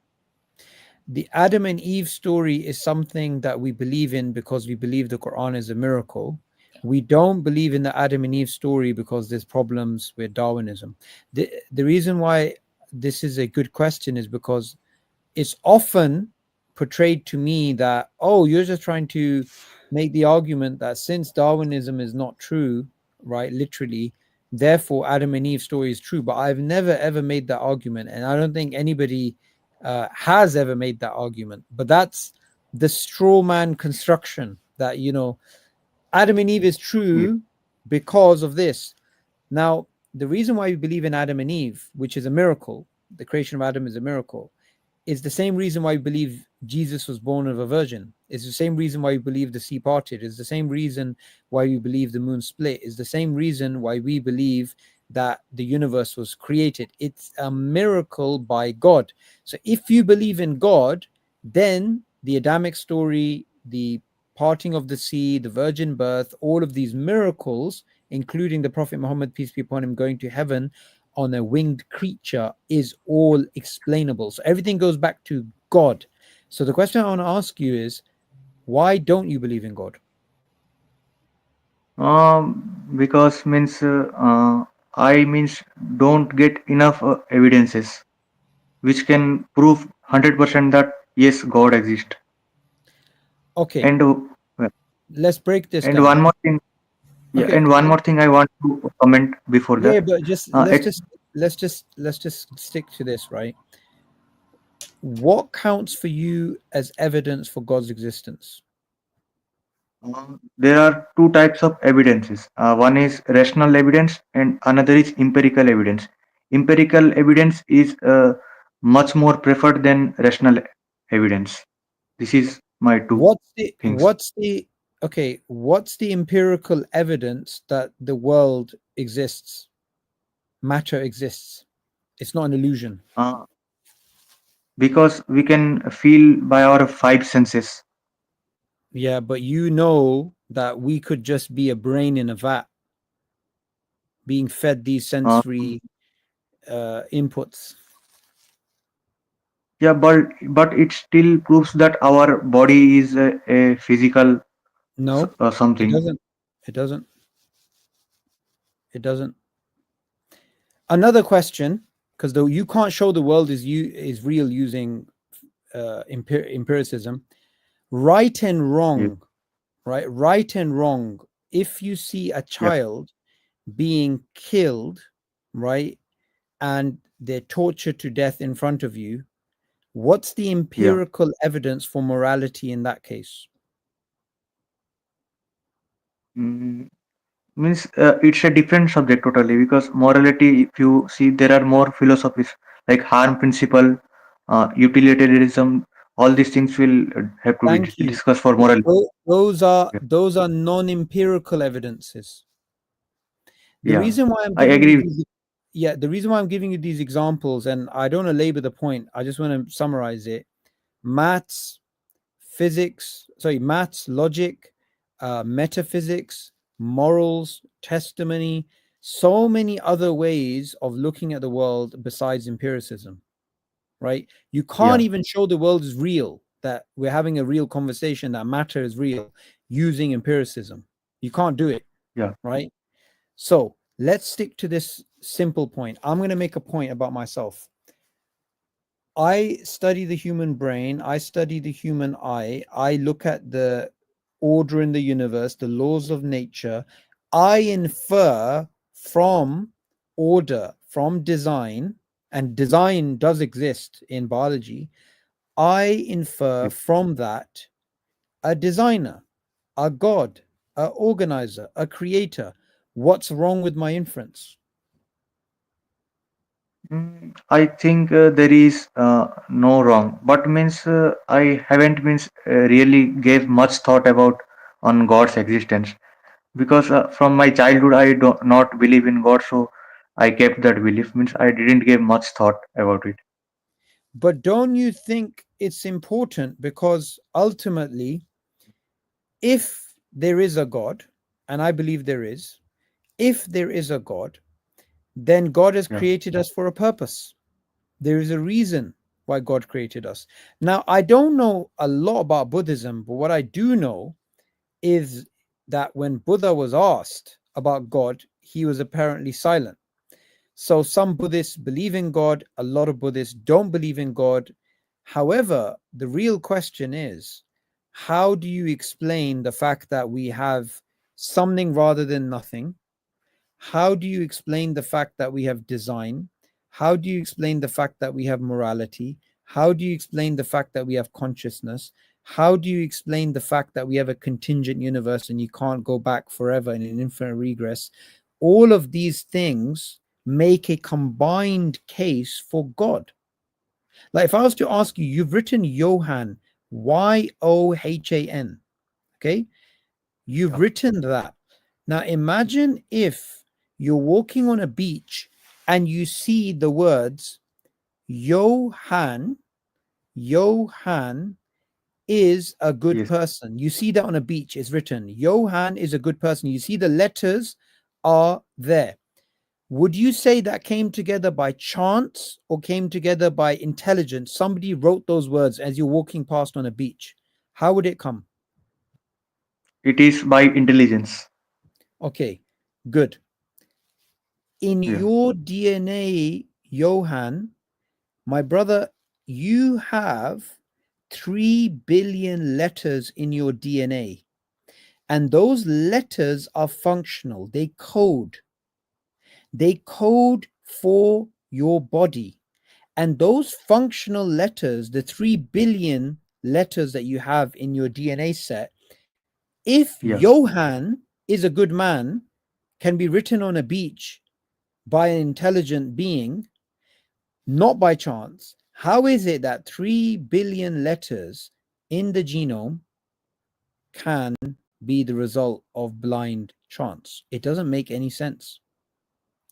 The Adam and Eve story is something that we believe in because we believe the Quran is a miracle. We don't believe in the Adam and Eve story because there's problems with Darwinism. The reason why this is a good question is because it's often portrayed to me that, oh, you're just trying to make the argument that since Darwinism is not true, right, literally, therefore Adam and Eve story is true. But I've never ever made that argument, and I don't think anybody has ever made that argument. But that's the straw man construction that, you know, Adam and Eve is true because of this. Now, the reason why we believe in Adam and Eve, which is a miracle, the creation of Adam is a miracle, is the same reason why we believe Jesus was born of a virgin. It's the same reason why we believe the sea parted. It's the same reason why we believe the moon split. It's the same reason why we believe that the universe was created. It's a miracle by God. So if you believe in God, then the Adamic story, the parting of the sea, the virgin birth, all of these miracles, including the Prophet Muhammad, peace be upon him, going to heaven on a winged creature, is all explainable. So everything goes back to God. So the question I want to ask you is, why don't you believe in God? Because I means don't get enough evidences which can prove 100% that yes, God exists. Okay, And let's break this and down. one more thing, yeah, Okay. and one more thing I want to comment before Yeah, that. but just let's just stick to this, right? What counts for you as evidence for God's existence? There are two types of evidences. One is rational evidence, and another is empirical evidence. Empirical evidence is much more preferred than rational evidence. This is my two things. What's the empirical evidence that the world exists, matter exists? It's not an illusion. Because we can feel by our five senses. Yeah, but you know that we could just be a brain in a vat being fed these sensory inputs. Yeah, but it still proves that our body is a physical No, something. It doesn't. It doesn't. Another question, because though you can't show the world is real using empiricism, right and wrong, right? Right and wrong. If you see a child being killed, right, and they're tortured to death in front of you, what's the empirical evidence for morality in that case? Means it's a different subject totally, because morality, if you see, there are more philosophies like harm principle, utilitarianism. All these things will have to be discussed for morality. Those are non-empirical evidences. The reason why I'm giving you these, the reason why I'm giving you these examples, and I don't want to labor the point, I just want to summarize it. Maths, logic, metaphysics, morals, testimony, so many other ways of looking at the world besides empiricism, right? You can't even show the world is real, that we're having a real conversation, that matter is real, using empiricism. You can't do it, right? So let's stick to this simple point. I'm going to make a point about myself. I study the human brain. I study the human eye. I look at the order in the universe, the laws of nature. I infer from order, from design, and design does exist in biology. I infer from that a designer, a God, a organizer, a creator. What's wrong with my inference? I think there is no wrong, but means I haven't really gave much thought about on God's existence, because from my childhood I do not believe in God, so I kept that belief. Means I didn't give much thought about it. But don't you think it's important, because ultimately if there is a God, and I believe there is, if there is a God, then God has created us for a purpose. There is a reason why God created us. Now, I don't know a lot about Buddhism, but what I do know is that when Buddha was asked about God, he was apparently silent. So some Buddhists believe in God, a lot of Buddhists don't believe in God. However, the real question is, how do you explain the fact that we have something rather than nothing? How do you explain the fact that we have design? How do you explain the fact that we have morality? How do you explain the fact that we have consciousness? How do you explain the fact that we have a contingent universe and you can't go back forever in an infinite regress? All of these things make a combined case for God. Like if I was to ask you, you've written Johann, Yohan, okay? You've written that. Now imagine if you're walking on a beach and you see the words Johann is a good person. You see that on a beach, it's written Johann is a good person. You see the letters are there. Would you say that came together by chance or came together by intelligence? Somebody wrote those words as you're walking past on a beach. How would it come? It is by intelligence. Okay, good. In your DNA, Johann, my brother, you have 3 billion letters in your DNA. And those letters are functional. They code. They code for your body. And those functional letters, the 3 billion letters that you have in your DNA set, if Johann is a good man, can be written on a beach by an intelligent being, not by chance, how is it that 3 billion letters in the genome can be the result of blind chance? It doesn't make any sense.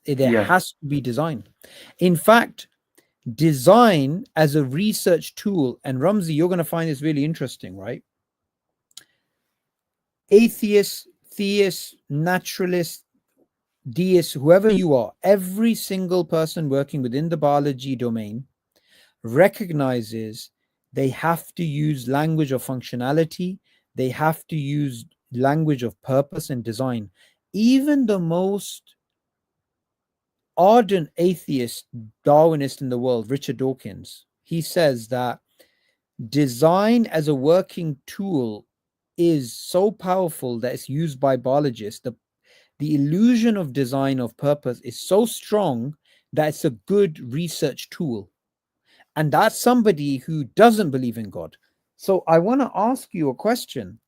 There has to be design. In fact, design as a research tool, and Ramzi, you're going to find this really interesting, right? Atheists, theists, naturalists, deists, whoever you are, every single person working within the biology domain recognizes they have to use language of functionality, they have to use language of purpose and design. Even the most ardent atheist Darwinist in the world, Richard Dawkins, he says that design as a working tool is so powerful that it's used by biologists. The illusion of design of purpose is so strong that it's a good research tool. And that's somebody who doesn't believe in God. So I want to ask you a question.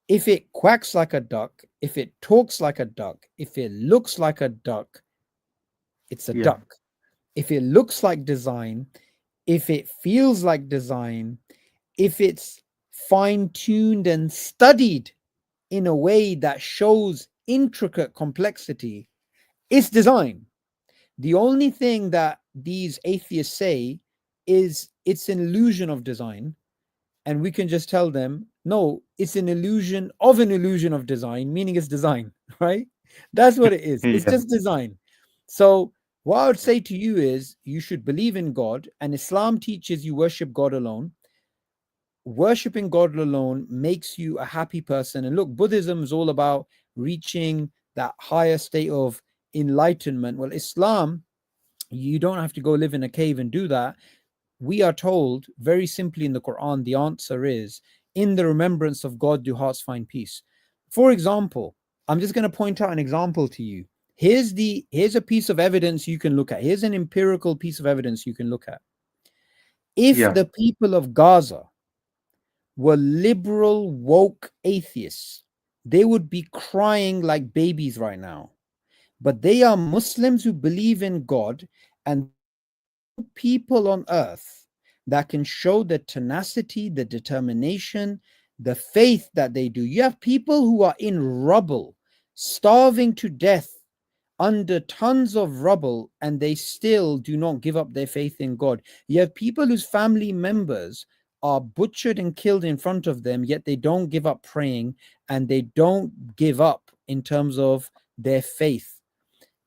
If it quacks like a duck, if it talks like a duck, if it looks like a duck, it's a duck. If it looks like design, if it feels like design, if it's fine-tuned and studied in a way that shows intricate complexity, it's design. The only thing that these atheists say is it's an illusion of design. And we can just tell them, no, it's an illusion of design, meaning it's design, right? That's what it is. It's just design. So what I would say to you is you should believe in God, and Islam teaches you worship God alone. Worshipping God alone makes you a happy person. And look, Buddhism is all about reaching that higher state of enlightenment. Well, Islam, you don't have to go live in a cave and do that. We are told very simply in the Quran, the answer is, in the remembrance of God do hearts find peace. For example, I'm just going to point out an example to you. Here's a piece of evidence you can look at. Here's an empirical piece of evidence you can look at. If the people of Gaza were liberal, woke atheists, they would be crying like babies right now. But they are Muslims who believe in God, and people on earth that can show the tenacity, the determination, the faith that they do. You have people who are in rubble, starving to death under tons of rubble, and they still do not give up their faith in God. You have people whose family members are butchered and killed in front of them, yet they don't give up praying and they don't give up in terms of their faith.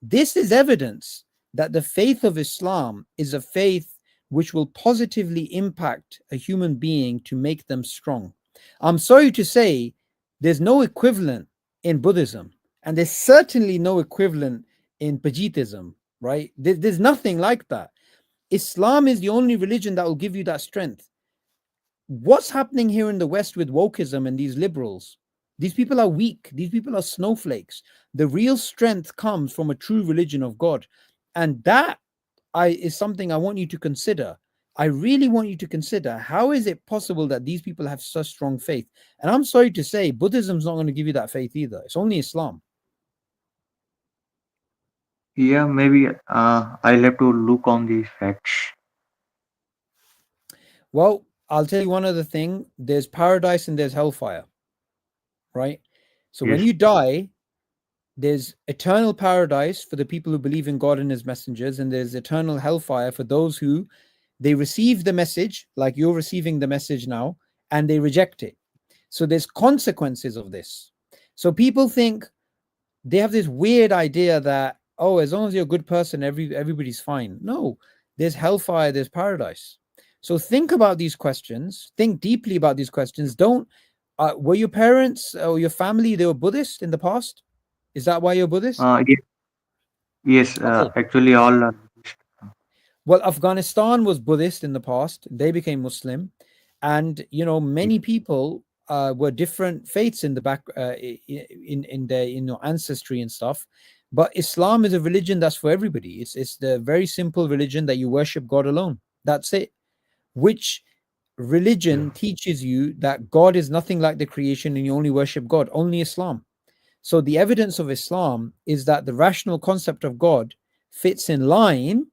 This is evidence that the faith of Islam is a faith which will positively impact a human being to make them strong. I'm sorry to say, there's no equivalent in Buddhism, and there's certainly no equivalent in Pajitism, right? There's nothing like that. Islam is the only religion that will give you that strength. What's happening here in the West with wokeism and these liberals? These people are weak. These people are snowflakes. The real strength comes from a true religion of God. And that is something I want you to consider. I really want you to consider, how is it possible that these people have such strong faith? And I'm sorry to say, Buddhism's not going to give you that faith either. It's only Islam. Yeah, maybe I'll have to look on the facts. Well, I'll tell you one other thing. There's paradise and there's hellfire, right? So when Yes. you die, there's eternal paradise for the people who believe in God and his messengers, and there's eternal hellfire for those who they receive the message, like you're receiving the message now, and they reject it. So there's consequences of this. So people think, they have this weird idea that, oh, as long as you're a good person, everybody's fine. No, there's hellfire, there's paradise. So think about these questions, think deeply about these questions. Don't were your parents or your family, they were Buddhist in the past? Is that why you're Buddhist? Yes, Okay. actually all Well, Afghanistan was Buddhist in the past. They became Muslim, and many people were different faiths in the back in their ancestry and stuff. But Islam is a religion that's for everybody. It's the very simple religion that you worship God alone. That's it. Which religion teaches you that God is nothing like the creation and you only worship God? Only Islam. So the evidence of Islam is that the rational concept of God fits in line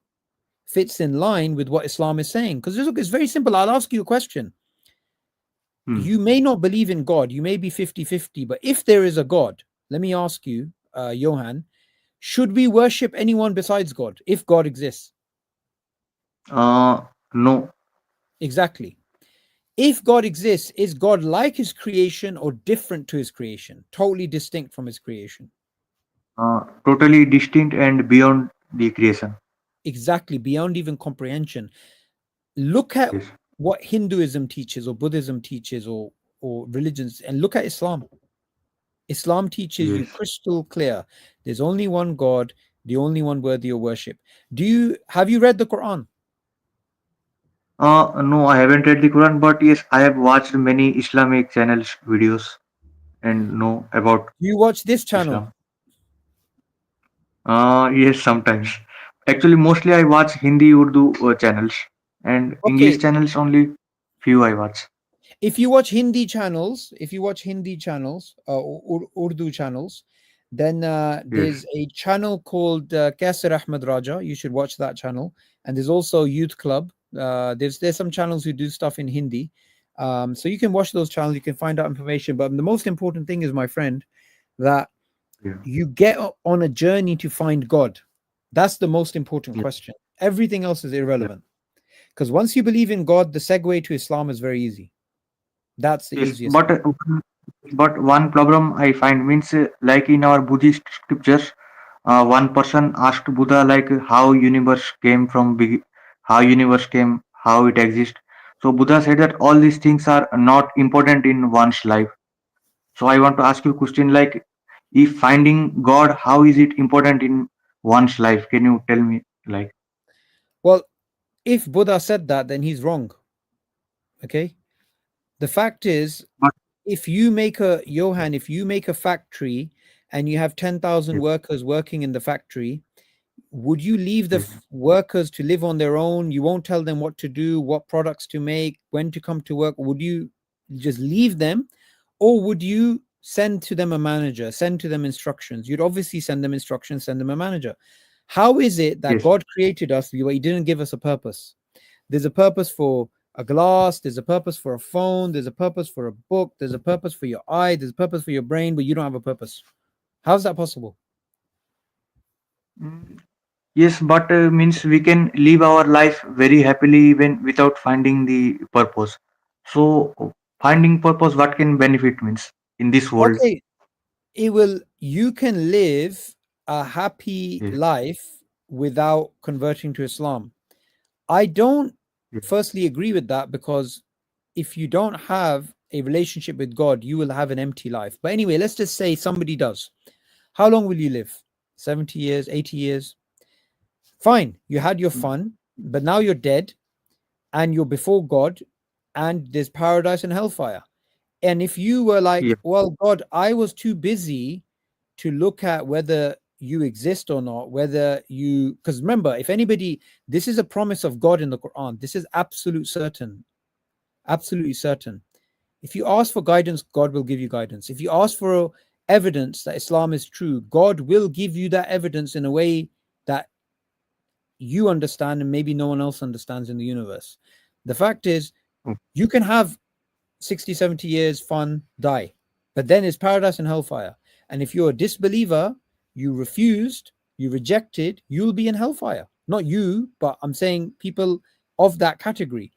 with what Islam is saying. Because look, it's very simple. I'll ask you a question. You may not believe in God. You may be 50-50. But if there is a God, let me ask you, Johan, should we worship anyone besides God if God exists? no. Exactly. If God exists, is God like his creation or different to his creation? Totally distinct from his creation? Totally distinct and beyond the creation. Exactly, beyond even comprehension. Look at Yes. what Hinduism teaches or Buddhism teaches or religions, and look at Islam. Islam teaches you Yes. crystal clear. There's only one God, the only one worthy of worship. Have you read the Quran? No, I haven't read the Quran, but yes, I have watched many Islamic channels videos and know about Do you watch this channel? Islam. Yes, sometimes. Actually, mostly I watch Hindi, Urdu channels, and English Okay. channels only few I watch. If you watch Hindi channels, Urdu channels, then Yes. there's a channel called Kaisar Ahmed Raja. You should watch that channel. And there's also Youth Club. There's some channels who do stuff in Hindi. So you can watch those channels. You can find out information. But the most important thing is, my friend, that Yeah. you get on a journey to find God. That's the most important Yeah. question. Everything else is Yeah. irrelevant. Because once you believe in God, the segue to Islam is very easy. That's the Yes, easiest. but one problem I find means like in our Buddhist scriptures, one person asked Buddha like how universe came from how universe came, how it exists. So Buddha said that all these things are not important in one's life. So I want to ask you a question like, if finding God, how is it important in one's life? Can you tell me like? Well, if Buddha said that, then he's wrong. Okay. The fact is, But if you make a factory and you have 10,000 yes, workers working in the factory, would you leave the yes, workers to live on their own? You won't tell them what to do, what products to make, when to come to work. Would you just leave them, or would you send to them a manager, send to them instructions? You'd obviously send them instructions, send them a manager. How is it that yes, God created us, but he didn't give us a purpose? There's a purpose for a glass, there's a purpose for a phone, there's a purpose for a book, there's a purpose for your eye, there's a purpose for your brain, but you don't have a purpose. How's that possible? Mm, yes, but means we can live our life very happily even without finding the purpose. So finding purpose, what can benefit means in this world? Okay, you can live a happy Yeah. life without converting to Islam. I don't Yeah. firstly agree with that, because if you don't have a relationship with God, you will have an empty life. But anyway, let's just say somebody does. How long will you live? 70 years, 80 years? Fine, you had your fun, but now you're dead and you're before God, and there's paradise and hellfire. And if you were like, Yeah. well, God, I was too busy to look at whether you exist or not, whether you, because remember, if anybody, this is a promise of God in the Quran. This is absolutely certain. If you ask for guidance, God will give you guidance. If you ask for evidence that Islam is true, God will give you that evidence in a way that you understand and maybe no one else understands in the universe. The fact is, you can have 60, 70 years, fun, die. But then it's paradise and hellfire. And if you're a disbeliever, you refused, you rejected, you'll be in hellfire. Not you, but I'm saying people of that category.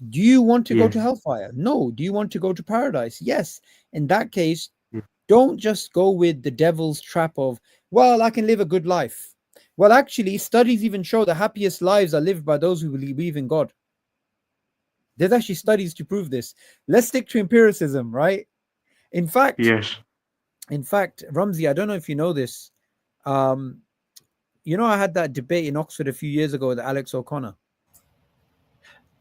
Do you want to go to hellfire? No. Do you want to go to paradise? Yes. In that case, don't just go with the devil's trap of, well, I can live a good life. Well, actually, studies even show the happiest lives are lived by those who believe in God. There's actually studies to prove this. Let's stick to empiricism, right? In fact, Ramzi, I don't know if you know this. I had that debate in Oxford a few years ago with Alex O'Connor.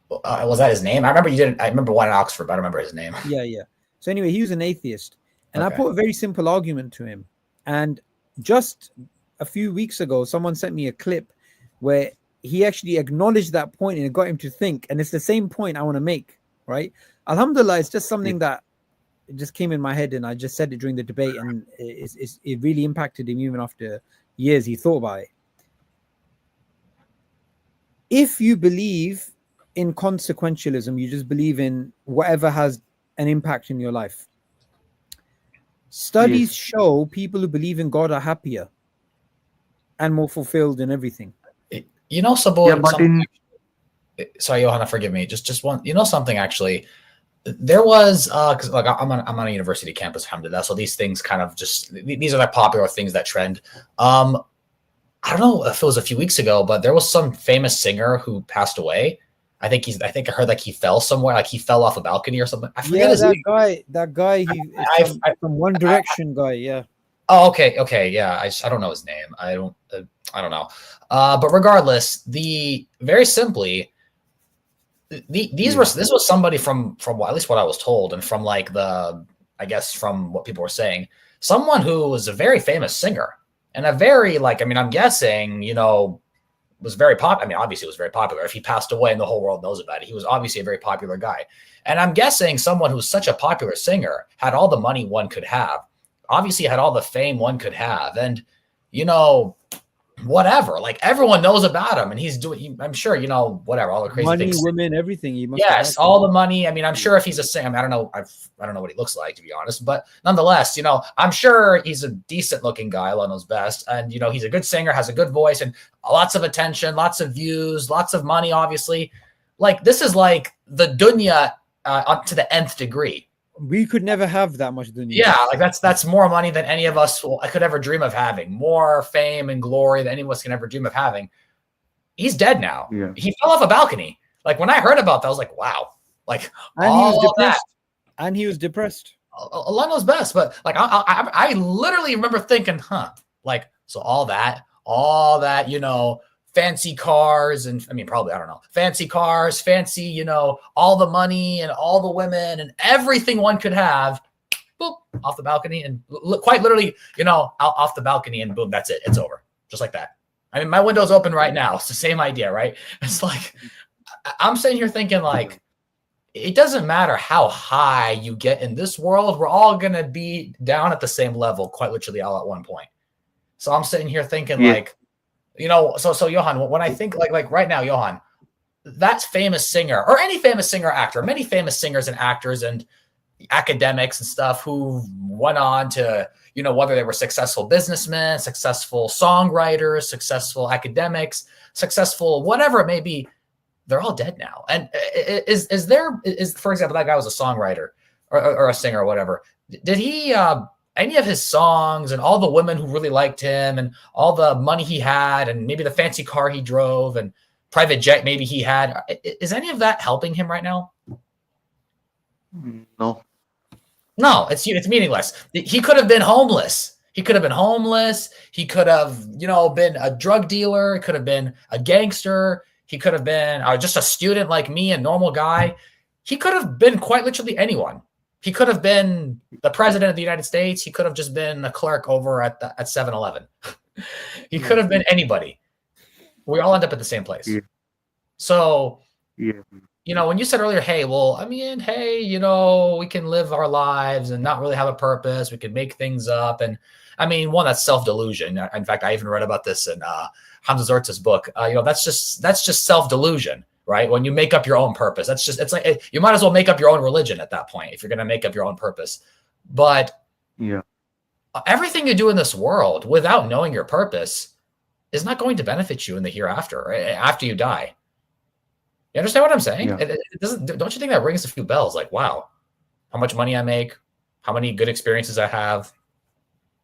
Was that his name? I remember one in Oxford, but I don't remember his name. Yeah. So anyway, he was an atheist. And I put a very simple argument to him. And just a few weeks ago, someone sent me a clip where he actually acknowledged that point and it got him to think. And it's the same point I want to make, right? Alhamdulillah, it's just something that it just came in my head, and I just said it during the debate, and it really impacted him even after years he thought about it. If you believe in consequentialism, you just believe in whatever has an impact in your life. Studies show people who believe in God are happier and more fulfilled in everything. Suboor, sorry, Johanna, forgive me. Just one. Something actually. There was because like I'm on a university campus, alhamdulillah, so these things kind of these are the popular things that trend. I don't know if it was a few weeks ago, but there was some famous singer who passed away. I think I heard like he fell somewhere, like he fell off a balcony or something. I forget his name. That guy, from One Direction guy, yeah. Oh, okay, yeah. I don't know his name. I don't know. But regardless, very simply, this was somebody from at least what I was told, and from like from what people were saying, someone who was a very famous singer and a very I'm guessing, was very popular. Obviously it was very popular. If he passed away and the whole world knows about it, he was obviously a very popular guy. And I'm guessing someone who's such a popular singer had all the money one could have, obviously had all the fame one could have. And, whatever, like everyone knows about him, and he's doing, I'm sure, whatever, all the crazy money, things. women, everything. He must all the money. I'm sure if he's a singer, I don't know what he looks like, to be honest, but nonetheless, I'm sure he's a decent looking guy, Allah knows best. And, he's a good singer, has a good voice, and lots of attention, lots of views, lots of money, obviously. Like, this is like the dunya up to the nth degree. We could never have that much dunya. Yeah, like that's more money than any of us could ever dream of having. More fame and glory than any of us can ever dream of having. He's dead now. Yeah. He fell off a balcony. Like, when I heard about that, I was like, wow. Like, and he was depressed. And he was depressed. Allah knows best. But like, I literally remember thinking, like, so all that, fancy cars, and probably, I don't know, fancy cars, fancy, all the money and all the women and everything one could have, boop, off the balcony, and quite literally, off the balcony, and boom, that's it. It's over. Just like that. My window's open right now. It's the same idea, right? It's like, I'm sitting here thinking, like, it doesn't matter how high you get in this world. We're all going to be down at the same level, quite literally, all at one point. So I'm sitting here thinking, like, so Johan, when I think like right now, Johan, that famous singer, or any famous singer or actor, many famous singers and actors and academics and stuff who went on to, whether they were successful businessmen, successful songwriters, successful academics, successful, whatever it may be, they're all dead now. And is there, for example, that guy was a songwriter or a singer or whatever. Did he, any of his songs and all the women who really liked him and all the money he had and maybe the fancy car he drove and private jet maybe he had, is any of that helping him right now? No. No, it's meaningless. He could have been homeless. He could have been homeless. He could have, been a drug dealer. He could have been a gangster. He could have been just a student like me, a normal guy. He could have been quite literally anyone. He could have been the president of the United States. He could have just been a clerk over at 7-Eleven. He could have been anybody. We all end up at the same place. Yeah. So, when you said earlier, hey, we can live our lives and not really have a purpose. We can make things up. And that's self-delusion. In fact, I even read about this in Hamza Zortz's book. That's just self-delusion, right? When you make up your own purpose, it's like you might as well make up your own religion at that point if you're going to make up your own purpose. But everything you do in this world without knowing your purpose is not going to benefit you in the hereafter, right? After you die. You understand what I'm saying? Yeah. It doesn't. Don't you think that rings a few bells? Like, wow, how much money I make, how many good experiences I have,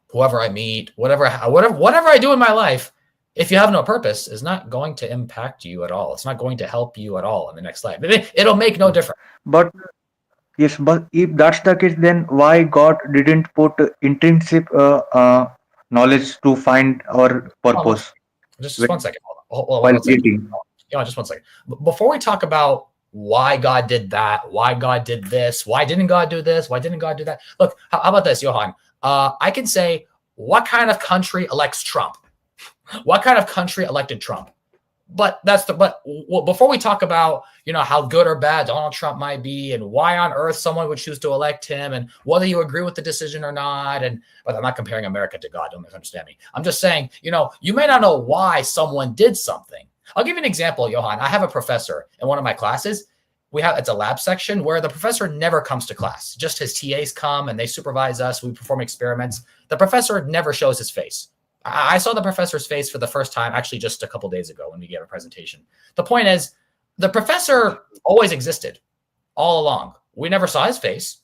whoever I meet, whatever I do in my life, if you have no purpose, is not going to impact you at all. It's not going to help you at all in the next life. It'll make no difference. But if that's the case, then why God didn't put intrinsic knowledge to find our purpose? Just 1 second. Hold on. Just 1 second. Before we talk about why God did that, why God did this, why didn't God do this, why didn't God do that? Look, how about this, Johan? I can say, what kind of country elects Trump? What kind of country elected Trump? But before we talk about, how good or bad Donald Trump might be and why on earth someone would choose to elect him and whether you agree with the decision or not. But I'm not comparing America to God. Don't misunderstand me. I'm just saying, you may not know why someone did something. I'll give you an example, Johan. I have a professor in one of my classes. It's a lab section where the professor never comes to class. Just his TAs come and they supervise us. We perform experiments. The professor never shows his face. I saw the professor's face for the first time, actually just a couple days ago when we gave a presentation. The point is, the professor always existed all along. We never saw his face.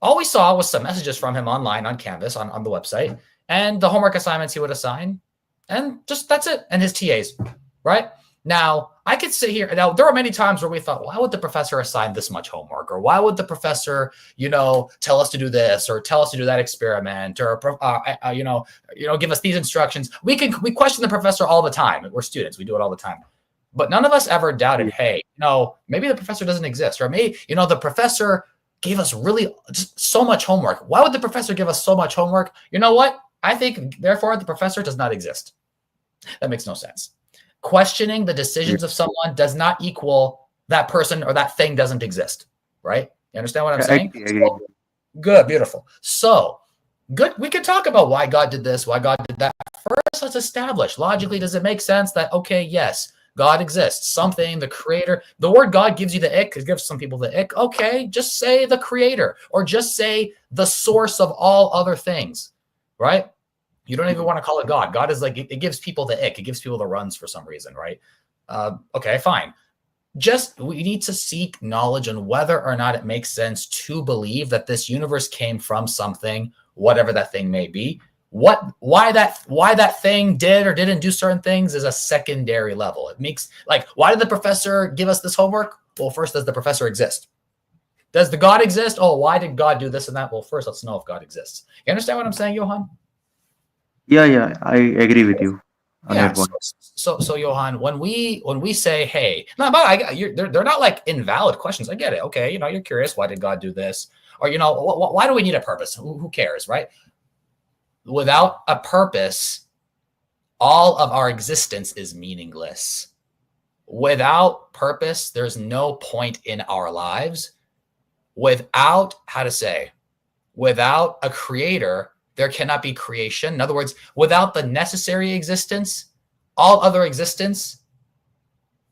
All we saw was some messages from him online on Canvas, on the website, and the homework assignments he would assign. And just that's it. And his TAs, right? Now, I could sit here. Now, there are many times where we thought, why would the professor assign this much homework? Or why would the professor, tell us to do this or tell us to do that experiment or, give us these instructions? We question the professor all the time. We're students. We do it all the time. But none of us ever doubted, hey, maybe the professor doesn't exist. Or maybe, the professor gave us really just so much homework. Why would the professor give us so much homework? You know what? I think, therefore, the professor does not exist. That makes no sense. Questioning the decisions of someone does not equal that person or that thing doesn't exist, right? You understand what I'm saying? So, good, beautiful. So, good. We can talk about why God did this, why God did that. First, let's establish logically, does it make sense that, okay, yes, God exists, something, the creator. The word God gives you the ick. It gives some people the ick. Okay, just say the creator or just say the source of all other things, right? You don't even want to call it God. God is like, it gives people the ick. It gives people the runs for some reason, right? Okay, fine. We need to seek knowledge on whether or not it makes sense to believe that this universe came from something, whatever that thing may be. Why that thing did or didn't do certain things is a secondary level. It makes, why did the professor give us this homework? Well, first, does the professor exist? Does the God exist? Oh, why did God do this and that? Well, first, let's know if God exists. You understand what I'm saying, Johan? Yeah, I agree with you on that point. So Johan, when we say, hey, no, but they're not invalid questions. I get it. Okay, you're curious, why did God do this? Or why do we need a purpose? Who cares, right? Without a purpose, all of our existence is meaningless. Without purpose, there's no point in our lives. Without a creator, there cannot be creation. In other words, without the necessary existence, all other existence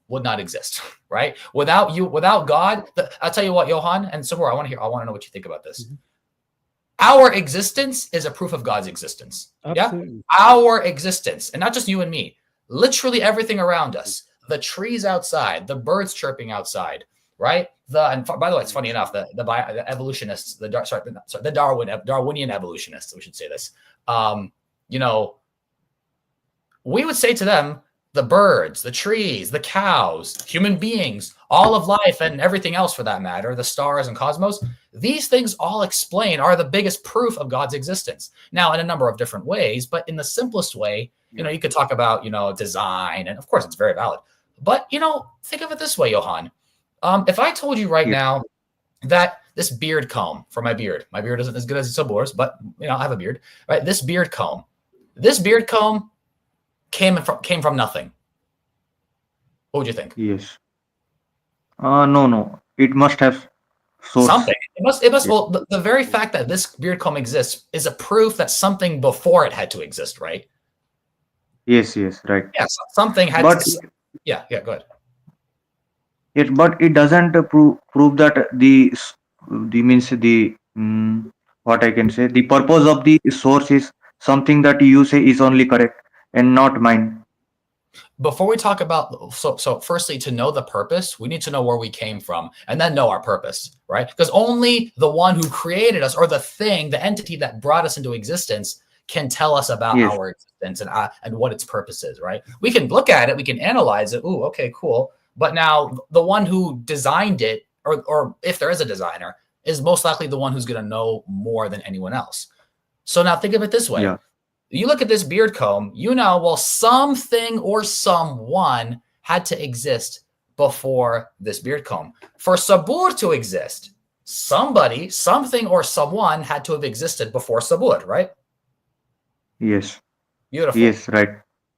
would not exist, right? Without God, I'll tell you what, Johan and Suboor, I want to know what you think about this. Mm-hmm. Our existence is a proof of God's existence. Absolutely. Yeah, our existence, and not just you and me. Literally everything around us. the trees outside, the birds chirping outside, right? And by the way, it's funny enough, the evolutionists, the Darwinian evolutionists, we should say this. You know, we would say to them, the birds, the trees, the cows, human beings, all of life and everything else for that matter, the stars and cosmos, these things all are the biggest proof of God's existence. Now, in a number of different ways, but in the simplest way, you know, you could talk about, you know, design, and of course it's very valid. But, you know, think of it this way, Johan. If I told you right now that this beard comb for my beard isn't as good as Suboor's, but, you know, I have a beard, right? This beard comb came from nothing. What would you think? Yes. No. It must have source. Something. It must. Well, the very fact that this beard comb exists is a proof that something before it had to exist, right? Yes, right. Yeah, something had to. Yeah, go ahead. Yes, but it doesn't prove that the what I can say, the purpose of the source is something that you say is only correct and not mine. Before we talk about, so firstly, to know the purpose, we need to know where we came from and then know our purpose, right? Because only the one who created us, or the thing, the entity that brought us into existence, can tell us about our existence and what its purpose is, right? We can look at it, we can analyze it. Ooh, okay, cool. But now the one who designed it, or if there is a designer, is most likely the one who's going to know more than anyone else. So now think of it this way. Yeah. You look at this beard comb, you know, well, something or someone had to exist before this beard comb. For Suboor to exist, somebody, something, or someone had to have existed before Suboor, right? Yes. Beautiful. Yes, right.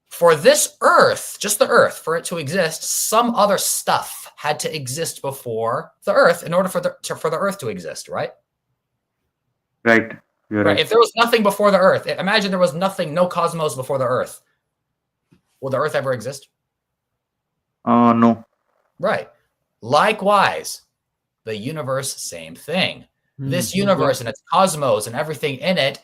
For this earth, just the earth, for it to exist, some other stuff had to exist before the earth in order for the earth to exist, right? Right. You're right. If there was nothing before the earth, imagine there was nothing, no cosmos before the earth. Will the earth ever exist? No. Right. Likewise, the universe, same thing. This universe and its cosmos and everything in it,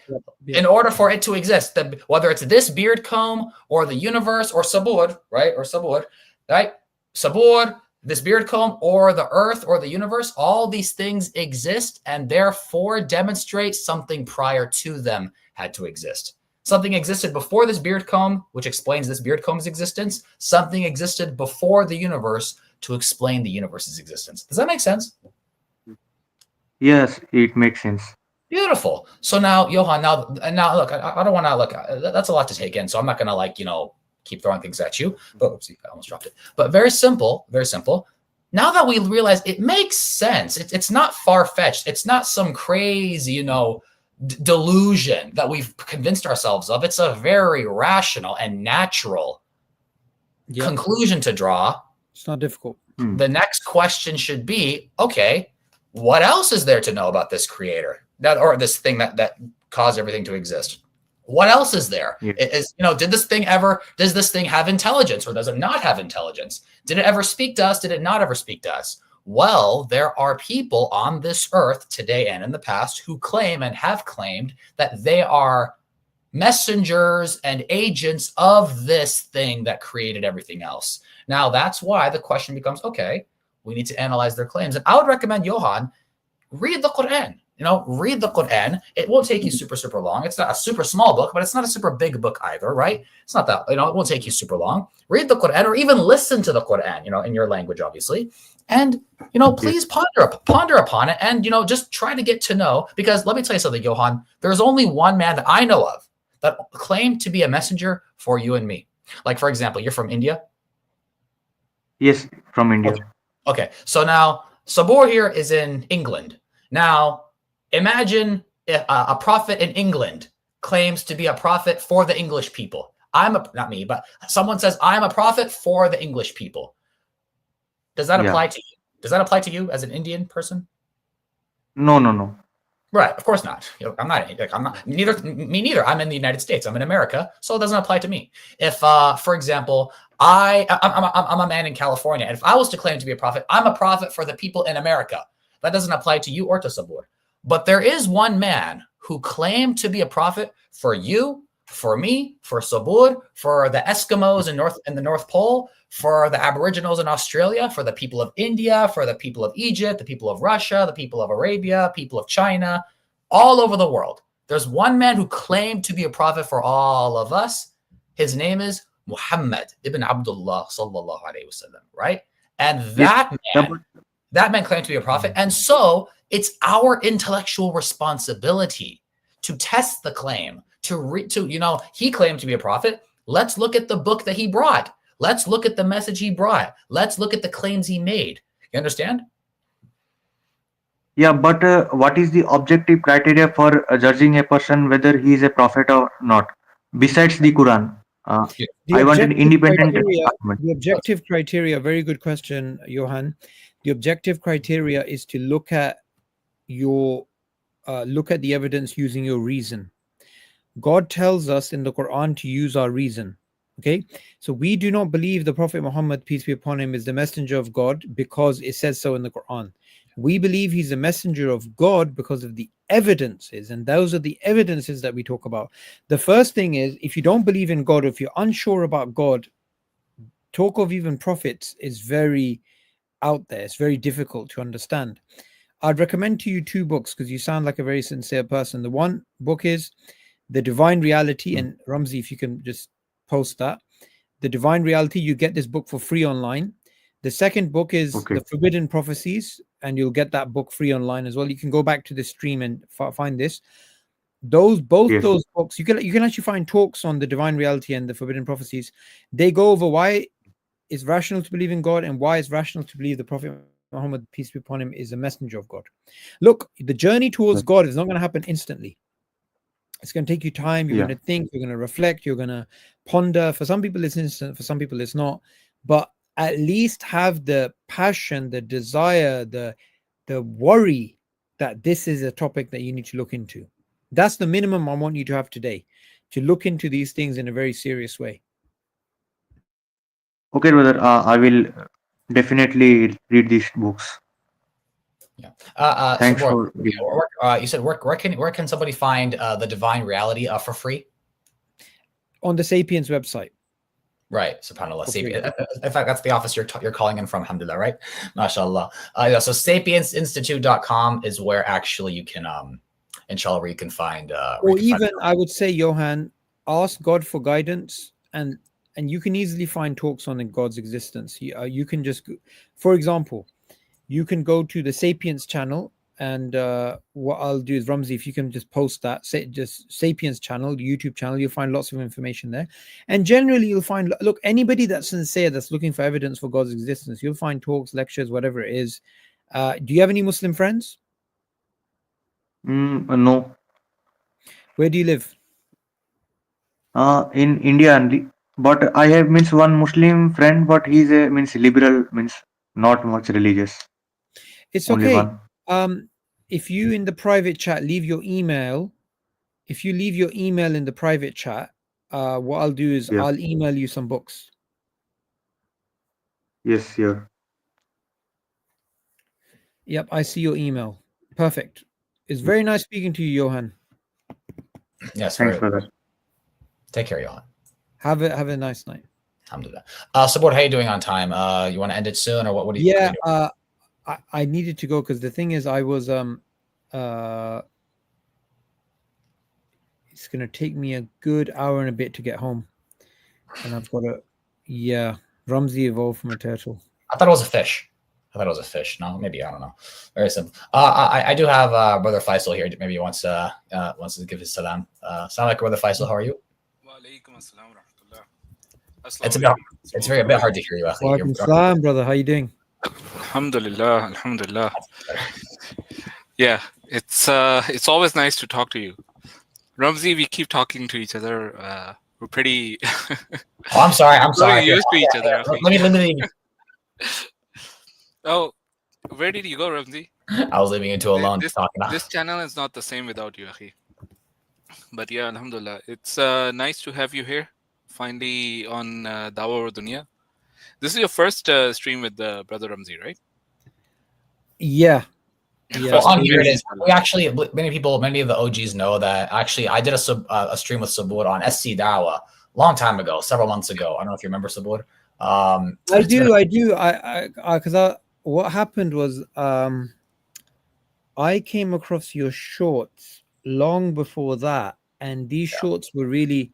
in order for it to exist, whether it's this beard comb or the universe or Suboor, right? Or Suboor, right? Suboor, this beard comb, or the earth or the universe, all these things exist and therefore demonstrate something prior to them had to exist. Something existed before this beard comb, which explains this beard comb's existence. Something existed before the universe to explain the universe's existence. Does that make sense? Yes, it makes sense. Beautiful. So now, Johan, now look, I don't want to look. That's a lot to take in, so I'm not going to keep throwing things at you. But oopsie, I almost dropped it. But very simple, very simple. Now that we realize it makes sense, it's not far-fetched. It's not some crazy, delusion that we've convinced ourselves of. It's a very rational and natural conclusion to draw. It's not difficult. The next question should be, okay, what else is there to know about this creator or this thing that caused everything to exist? What else is there? Does this thing have intelligence, or does it not have intelligence? Did it ever speak to us? Did it not ever speak to us? Well, there are people on this earth today and in the past who claim and have claimed that they are messengers and agents of this thing that created everything else. Now, that's why the question becomes, okay, we need to analyze their claims. And I would recommend, Johan, read the Quran. Read the Quran. It won't take you super, super long. It's not a super small book, but it's not a super big book either, right? It's not that, it won't take you super long. Read the Quran, or even listen to the Quran, in your language, obviously. And, please ponder upon it and, just try to get to know, because let me tell you something, Johan, there's only one man that I know of that claimed to be a messenger for you and me. Like, for example, you're from India? Yes, from India. Okay. So now Suboor here is in England. Now, imagine if a prophet in England claims to be a prophet for the English people. Not me, but someone says, I'm a prophet for the English people. Does that apply to you? Does that apply to you as an Indian person? No. Right. Of course not. I'm not me neither. I'm in the United States. I'm in America. So it doesn't apply to me. If, for example, I'm a man in California, and if I was to claim to be a prophet, I'm a prophet for the people in America. That doesn't apply to you or to Suboor. But there is one man who claimed to be a prophet for you, for me, for Suboor, for the Eskimos in the North Pole, for the Aboriginals in Australia, for the people of India, for the people of Egypt, the people of Russia, the people of Arabia, people of China, all over the world. There's one man who claimed to be a prophet for all of us. His name is Muhammad ibn Abdullah sallallahu alaihi wasallam, right? And that man claimed to be a prophet. And so it's our intellectual responsibility to test the claim, he claimed to be a prophet. Let's look at the book that he brought. Let's look at the message he brought. Let's look at the claims he made. You understand? Yeah, but what is the objective criteria for judging a person whether he is a prophet or not, besides the Quran? I want an independent argument. The objective criteria, very good question, Johan. The objective criteria is to look at the evidence using your reason. God tells us in the Quran to use our reason. Okay, so we do not believe the Prophet Muhammad, peace be upon him, is the messenger of God because it says so in the Quran. We believe he's a messenger of God because of the evidences, and those are the evidences that we talk about. The first thing is, if you don't believe in God, or if you're unsure about God, talk of even prophets is very out there. It's very difficult to understand. I'd recommend to you two books because you sound like a very sincere person. The one book is The Divine Reality, and Ramzi, if you can just post that. The Divine Reality, you get this book for free online. The second book is The Forbidden Prophecies, and you'll get that book free online as well. You can go back to the stream and find this. Those books, you can actually find talks on the Divine Reality and the Forbidden Prophecies. They go over why it's rational to believe in God and why it's rational to believe the Prophet Muhammad, peace be upon him, is a messenger of God. Look, the journey towards God is not going to happen instantly. It's going to take you time. You're going to think, you're going to reflect, you're going to ponder. For some people it's instant, for some people it's not. But at least have the passion, the desire, the worry that this is a topic that you need to look into. That's the minimum I want you to have today, to look into these things in a very serious way. Okay, brother. I will definitely read these books. Yeah. Thanks Suboor, for you said where can somebody find the Divine Reality for free? On the Sapiens website. Right, subhanAllah. In fact, that's the office you're calling in from, alhamdulillah, right? MashaAllah. So sapiensinstitute.com is where actually you can, inshallah, where you can find... I would say, Johan, ask God for guidance, and you can easily find talks on God's existence. You can just, for example, you can go to the Sapiens channel, and what I'll do is, Ramzi, if you can just post that, just Sapiens channel, YouTube channel, you'll find lots of information there. And generally you'll find, look, anybody that's sincere, that's looking for evidence for God's existence, you'll find talks, lectures, whatever it is. Do you have any Muslim friends? No. Where do you live? In India only. But I have one Muslim friend, but he's a liberal, not much religious. It's only okay. One. If you in the private chat leave your email, if you leave your email in the private chat, what I'll do is I'll email you some books. Yes, sure. Yep, I see your email. Perfect. It's very nice speaking to you, Johan. Yes, thanks for that. Take care, Johan. Have a nice night. Alhamdulillah. Suboor, how are you doing on time? You want to end it soon, or what do you? Yeah, I needed to go because the thing is, I was it's gonna take me a good hour and a bit to get home, and I've got to, Ramzi evolved from a turtle. I thought it was a fish. No, maybe, I don't know. Very simple. I do have Brother Faisal here. Maybe he wants to give his salam. Assalamu alaikum, Brother Faisal. How are you? It's a bit hard to hear you. Walaikum salam, brother. How you doing? Alhamdulillah. Yeah, it's always nice to talk to you, Ramzi. We keep talking to each other. We're pretty. I'm sorry. Used to each other. Let me. Oh, where did you go, Ramzi? I was leaving you two alone talking. This channel is not the same without you, Akhi. But yeah, alhamdulillah. It's nice to have you here, finally, on Dawa or Dunya. This is your first stream with Brother Ramzi, right? Yeah. Well, on here it is. We actually, many of the OGs know that. Actually, I did a stream with Suboor on SC Dawa long time ago, several months ago. I don't know if you remember Suboor. I do. Because what happened was I came across your shorts long before that, and these shorts were really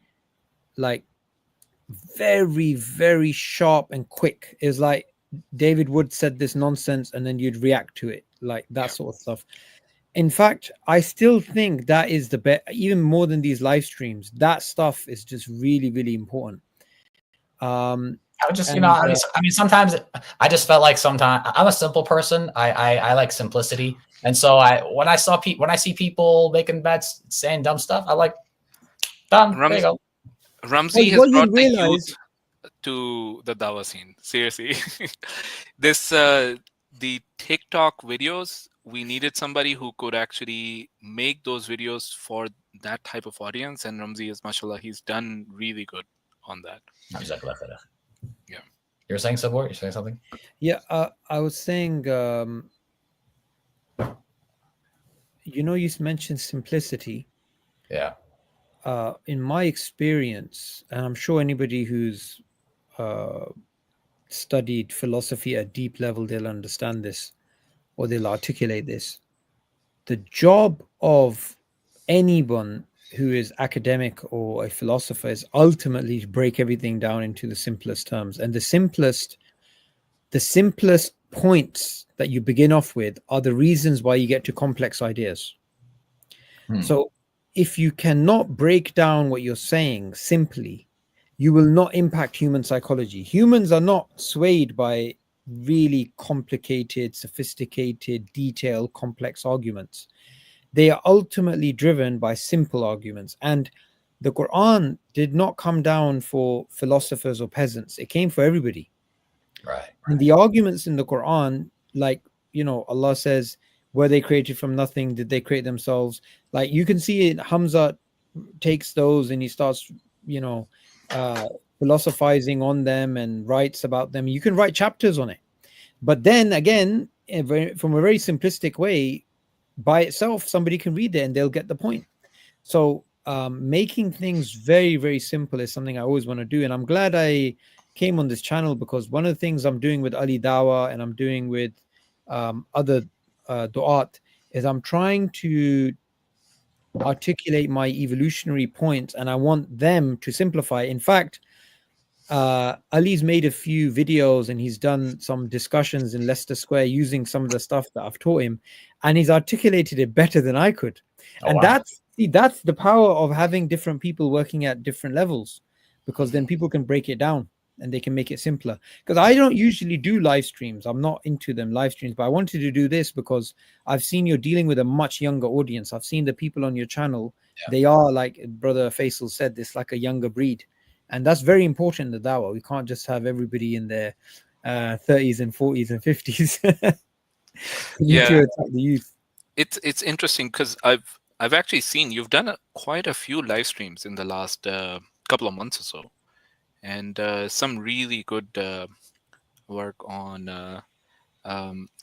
like very, very sharp and quick. It's like David Wood said this nonsense, and then you'd react to it, like that sort of stuff. In fact, I still think that is the best, even more than these live streams. That stuff is just really, really important. I just, I mean, sometimes I just felt like sometimes I'm a simple person. I like simplicity, and so when I see people making bets, saying dumb stuff, I like dumb. There you go. Ramzi has brought the youth to the Dawa scene. Seriously, the TikTok videos. We needed somebody who could actually make those videos for that type of audience, and Ramzi is, mashallah, he's done really good on that. Yeah. You're saying Suboor? You're saying something? Yeah, I was saying, you mentioned simplicity. Yeah. In my experience, and I'm sure anybody who's studied philosophy at a deep level, they'll understand this, or they'll articulate this. The job of anyone who is academic or a philosopher is ultimately to break everything down into the simplest terms. And the simplest points that you begin off with are the reasons why you get to complex ideas. So if you cannot break down what you're saying simply, you will not impact human psychology. Humans are not swayed by really complicated, sophisticated, detailed, complex arguments. They are ultimately driven by simple arguments. And the Quran did not come down for philosophers or peasants. It came for everybody. Right. And the arguments in the Quran, like, Allah says, were they created from nothing? Did they create themselves? Like, you can see it. Hamza takes those and he starts, philosophizing on them and writes about them. You can write chapters on it. But then again, from a very simplistic way, by itself, somebody can read it and they'll get the point. So making things very, very simple is something I always want to do. And I'm glad I came on this channel, because one of the things I'm doing with Ali Dawa and I'm doing with other du'at is I'm trying to articulate my evolutionary points, and I want them to simplify. In fact, Ali's made a few videos and he's done some discussions in Leicester Square using some of the stuff that I've taught him, and he's articulated it better than I could. That's the power of having different people working at different levels, because then people can break it down and they can make it simpler. Because I don't usually do live streams. I'm not into them, live streams, but I wanted to do this because I've seen you're dealing with a much younger audience. I've seen the people on your channel. They are, like Brother Faisal said, this like a younger breed. And that's very important in the dawah. We can't just have everybody in their 30s and 40s and 50s. You need to attack the youth. It's interesting because I've actually seen you've done quite a few live streams in the last couple of months or so, and some really good work on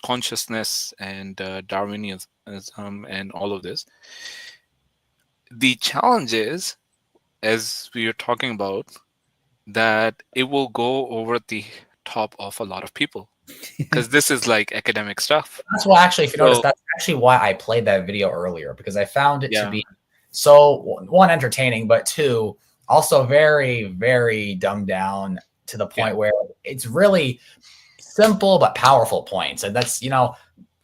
consciousness and Darwinism and all of this. The challenge is, as we are talking about, that it will go over the top of a lot of people, because this is like academic stuff. That's why, actually, if you notice, that's actually why I played that video earlier, because I found it to be so, one, entertaining, but two, also very, very dumbed down to the point where it's really simple but powerful points. And that's,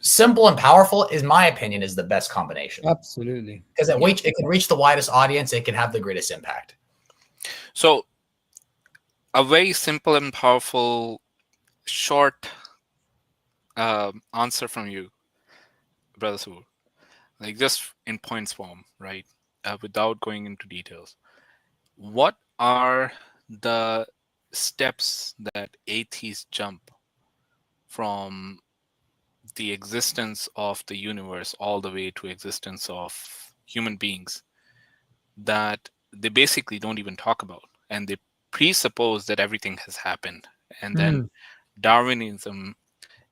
simple and powerful, is my opinion, is the best combination. Absolutely. Because it can reach the widest audience. It can have the greatest impact. So a very simple and powerful, short answer from you, Brother Suboor, like just in points form, right? Without going into details. What are the steps that atheists jump from the existence of the universe all the way to existence of human beings that they basically don't even talk about, and they presuppose that everything has happened, and then Darwinism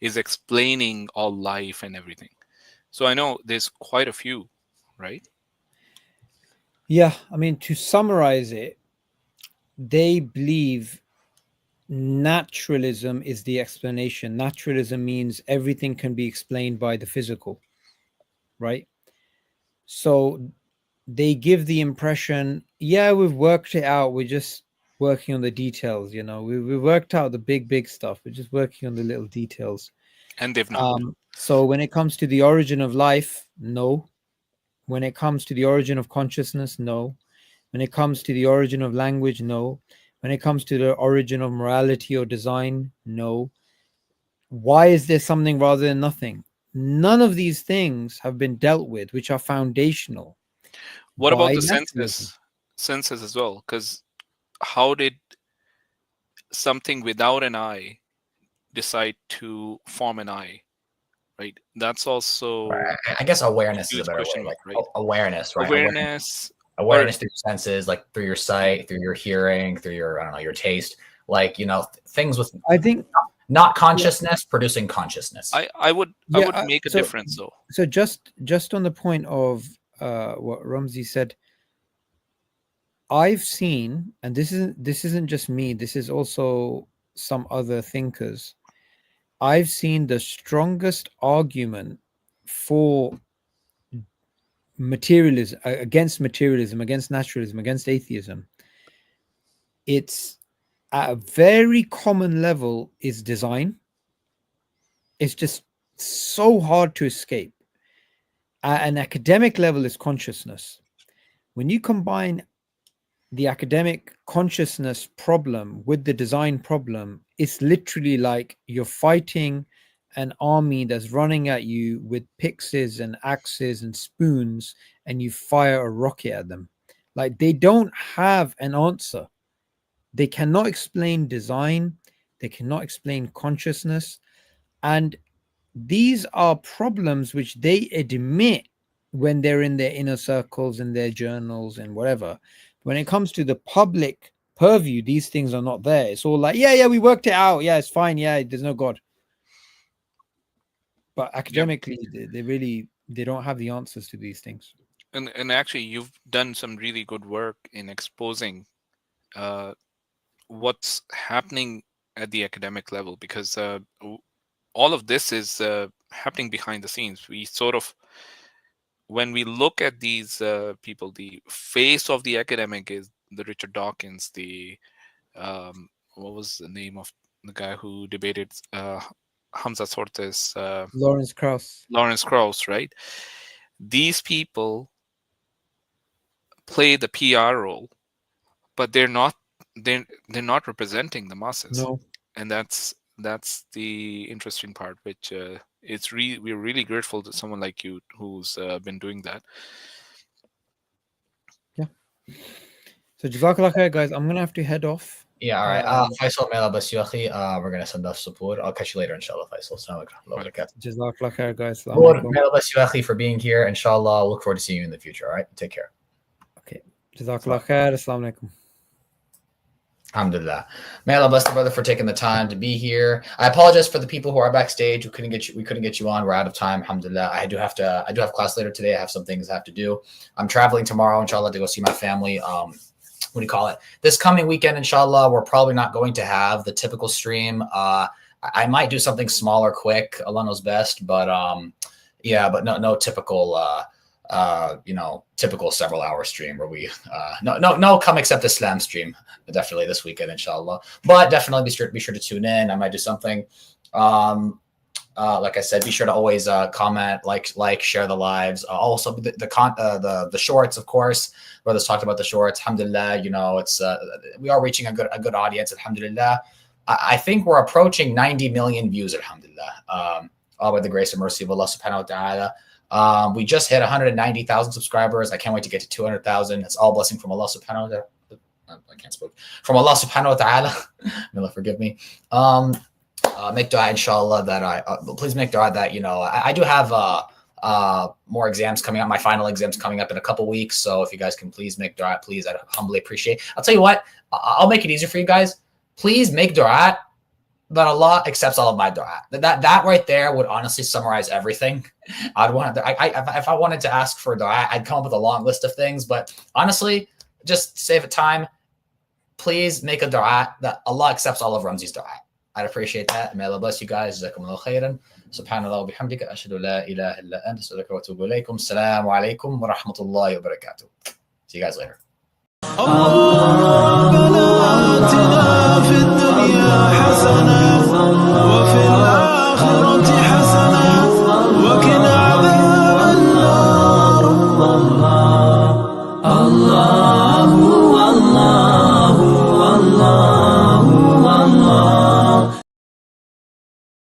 is explaining all life and everything? So I know there's quite a few, right? Yeah, I mean, to summarize it, they believe naturalism is the explanation. Naturalism means everything can be explained by the physical, right? So they give the impression, yeah, we've worked it out. We're just working on the details, you know. We worked out the big stuff. We're just working on the little details. And they've not. So when it comes to the origin of life, no. When it comes to the origin of consciousness, no. When it comes to the origin of language, no. When it comes to the origin of morality or design, no. Why is there something rather than nothing? None of these things have been dealt with, which are foundational. What about the naturalism. senses as well? Because how did something without an eye decide to form an eye? Right. That's also. I guess awareness is a huge better question word. Like mark, right? awareness, right? Awareness Awareness through your senses, like through your sight, through your hearing, through your, I don't know, your taste, like, you know, things with, I think, not consciousness producing consciousness. I would make a difference though. So just on the point of what Ramzi said, I've seen, and this isn't just me, this is also some other thinkers, I've seen the strongest argument for materialism, against naturalism, against atheism. It's at a very common level is design. It's just so hard to escape. At an academic level is consciousness. When you combine the academic consciousness problem with the design problem, it's literally like you're fighting an army that's running at you with picks and axes and spoons, and you fire a rocket at them. Like, they don't have an answer. They cannot explain design. They cannot explain consciousness. And these are problems which they admit when they're in their inner circles, in their journals and whatever. When it comes to the public purview, these things are not there. It's all like, yeah, we worked it out. Yeah, it's fine. Yeah, there's no God. But academically, they don't have the answers to these things. And actually, you've done some really good work in exposing what's happening at the academic level, because all of this is happening behind the scenes. We sort of, when we look at these people, the face of the academic is the Richard Dawkins, the what was the name of the guy who debated Hamza Sortes? Lawrence Krauss, right? These people play the PR role, but they're not representing the masses. No. And that's the interesting part, which we're really grateful to someone like you who's been doing that. Yeah. So Jazakallah khair, guys. I'm gonna have to head off. Yeah, all right. Faisal, we're gonna send off Suboor. I'll catch you later, inshallah, Faisal. Jazakallah khair, guys. Suboor, for being here. Inshallah, I'll look forward to seeing you in the future. All right. Take care. Okay. Jazakallah khair. Assalamu alaikum. Alhamdulillah. May Allah bless the brother for taking the time to be here. I apologize for the people who are backstage. We couldn't get you on. We're out of time. Alhamdulillah. I do have class later today. I have some things I have to do. I'm traveling tomorrow, inshallah, to go see my family. What do you call it? This coming weekend, inshallah, we're probably not going to have the typical stream. I might do something smaller, quick. Allah knows best, but but no typical typical several hour stream where we no come except Islam stream. Definitely this weekend, inshallah. But definitely be sure to tune in. I might do something. Like I said, be sure to always comment, like, share the lives. Also the shorts, of course. Brothers talked about the shorts. Alhamdulillah, it's we are reaching a good audience. Alhamdulillah. I think we're approaching 90 million views. Alhamdulillah. All by the grace and mercy of Allah subhanahu wa ta'ala. We just hit 190,000 subscribers. I can't wait to get to 200,000. It's all blessing from Allah subhanahu wa ta'ala. I can't speak. From Allah subhanahu wa ta'ala. May Allah forgive me. Make dua, inshallah, that please make dua that, I do have more exams coming up, my final exams coming up in a couple weeks. So if you guys can please make dua, please, I'd humbly appreciate. I'll tell you what, I'll make it easier for you guys. Please make dua but Allah accepts all of my dua. That right there would honestly summarize everything. I'd want to, if I wanted to ask for dua, I'd come up with a long list of things. But honestly, just save it time. Please make a dua that Allah accepts all of Ramzi's dua. I'd appreciate that. May Allah bless you guys. Jazakumullah khairan. Subhanallah wa bihamdika. Ashhadu la ilaha illa anta astaghfiruka wa atubu ilaykum. Assalamu alaikum wa rahmatullahi wa barakatuh. See you guys later. ربنا آتنا في الدنيا حسنة وفي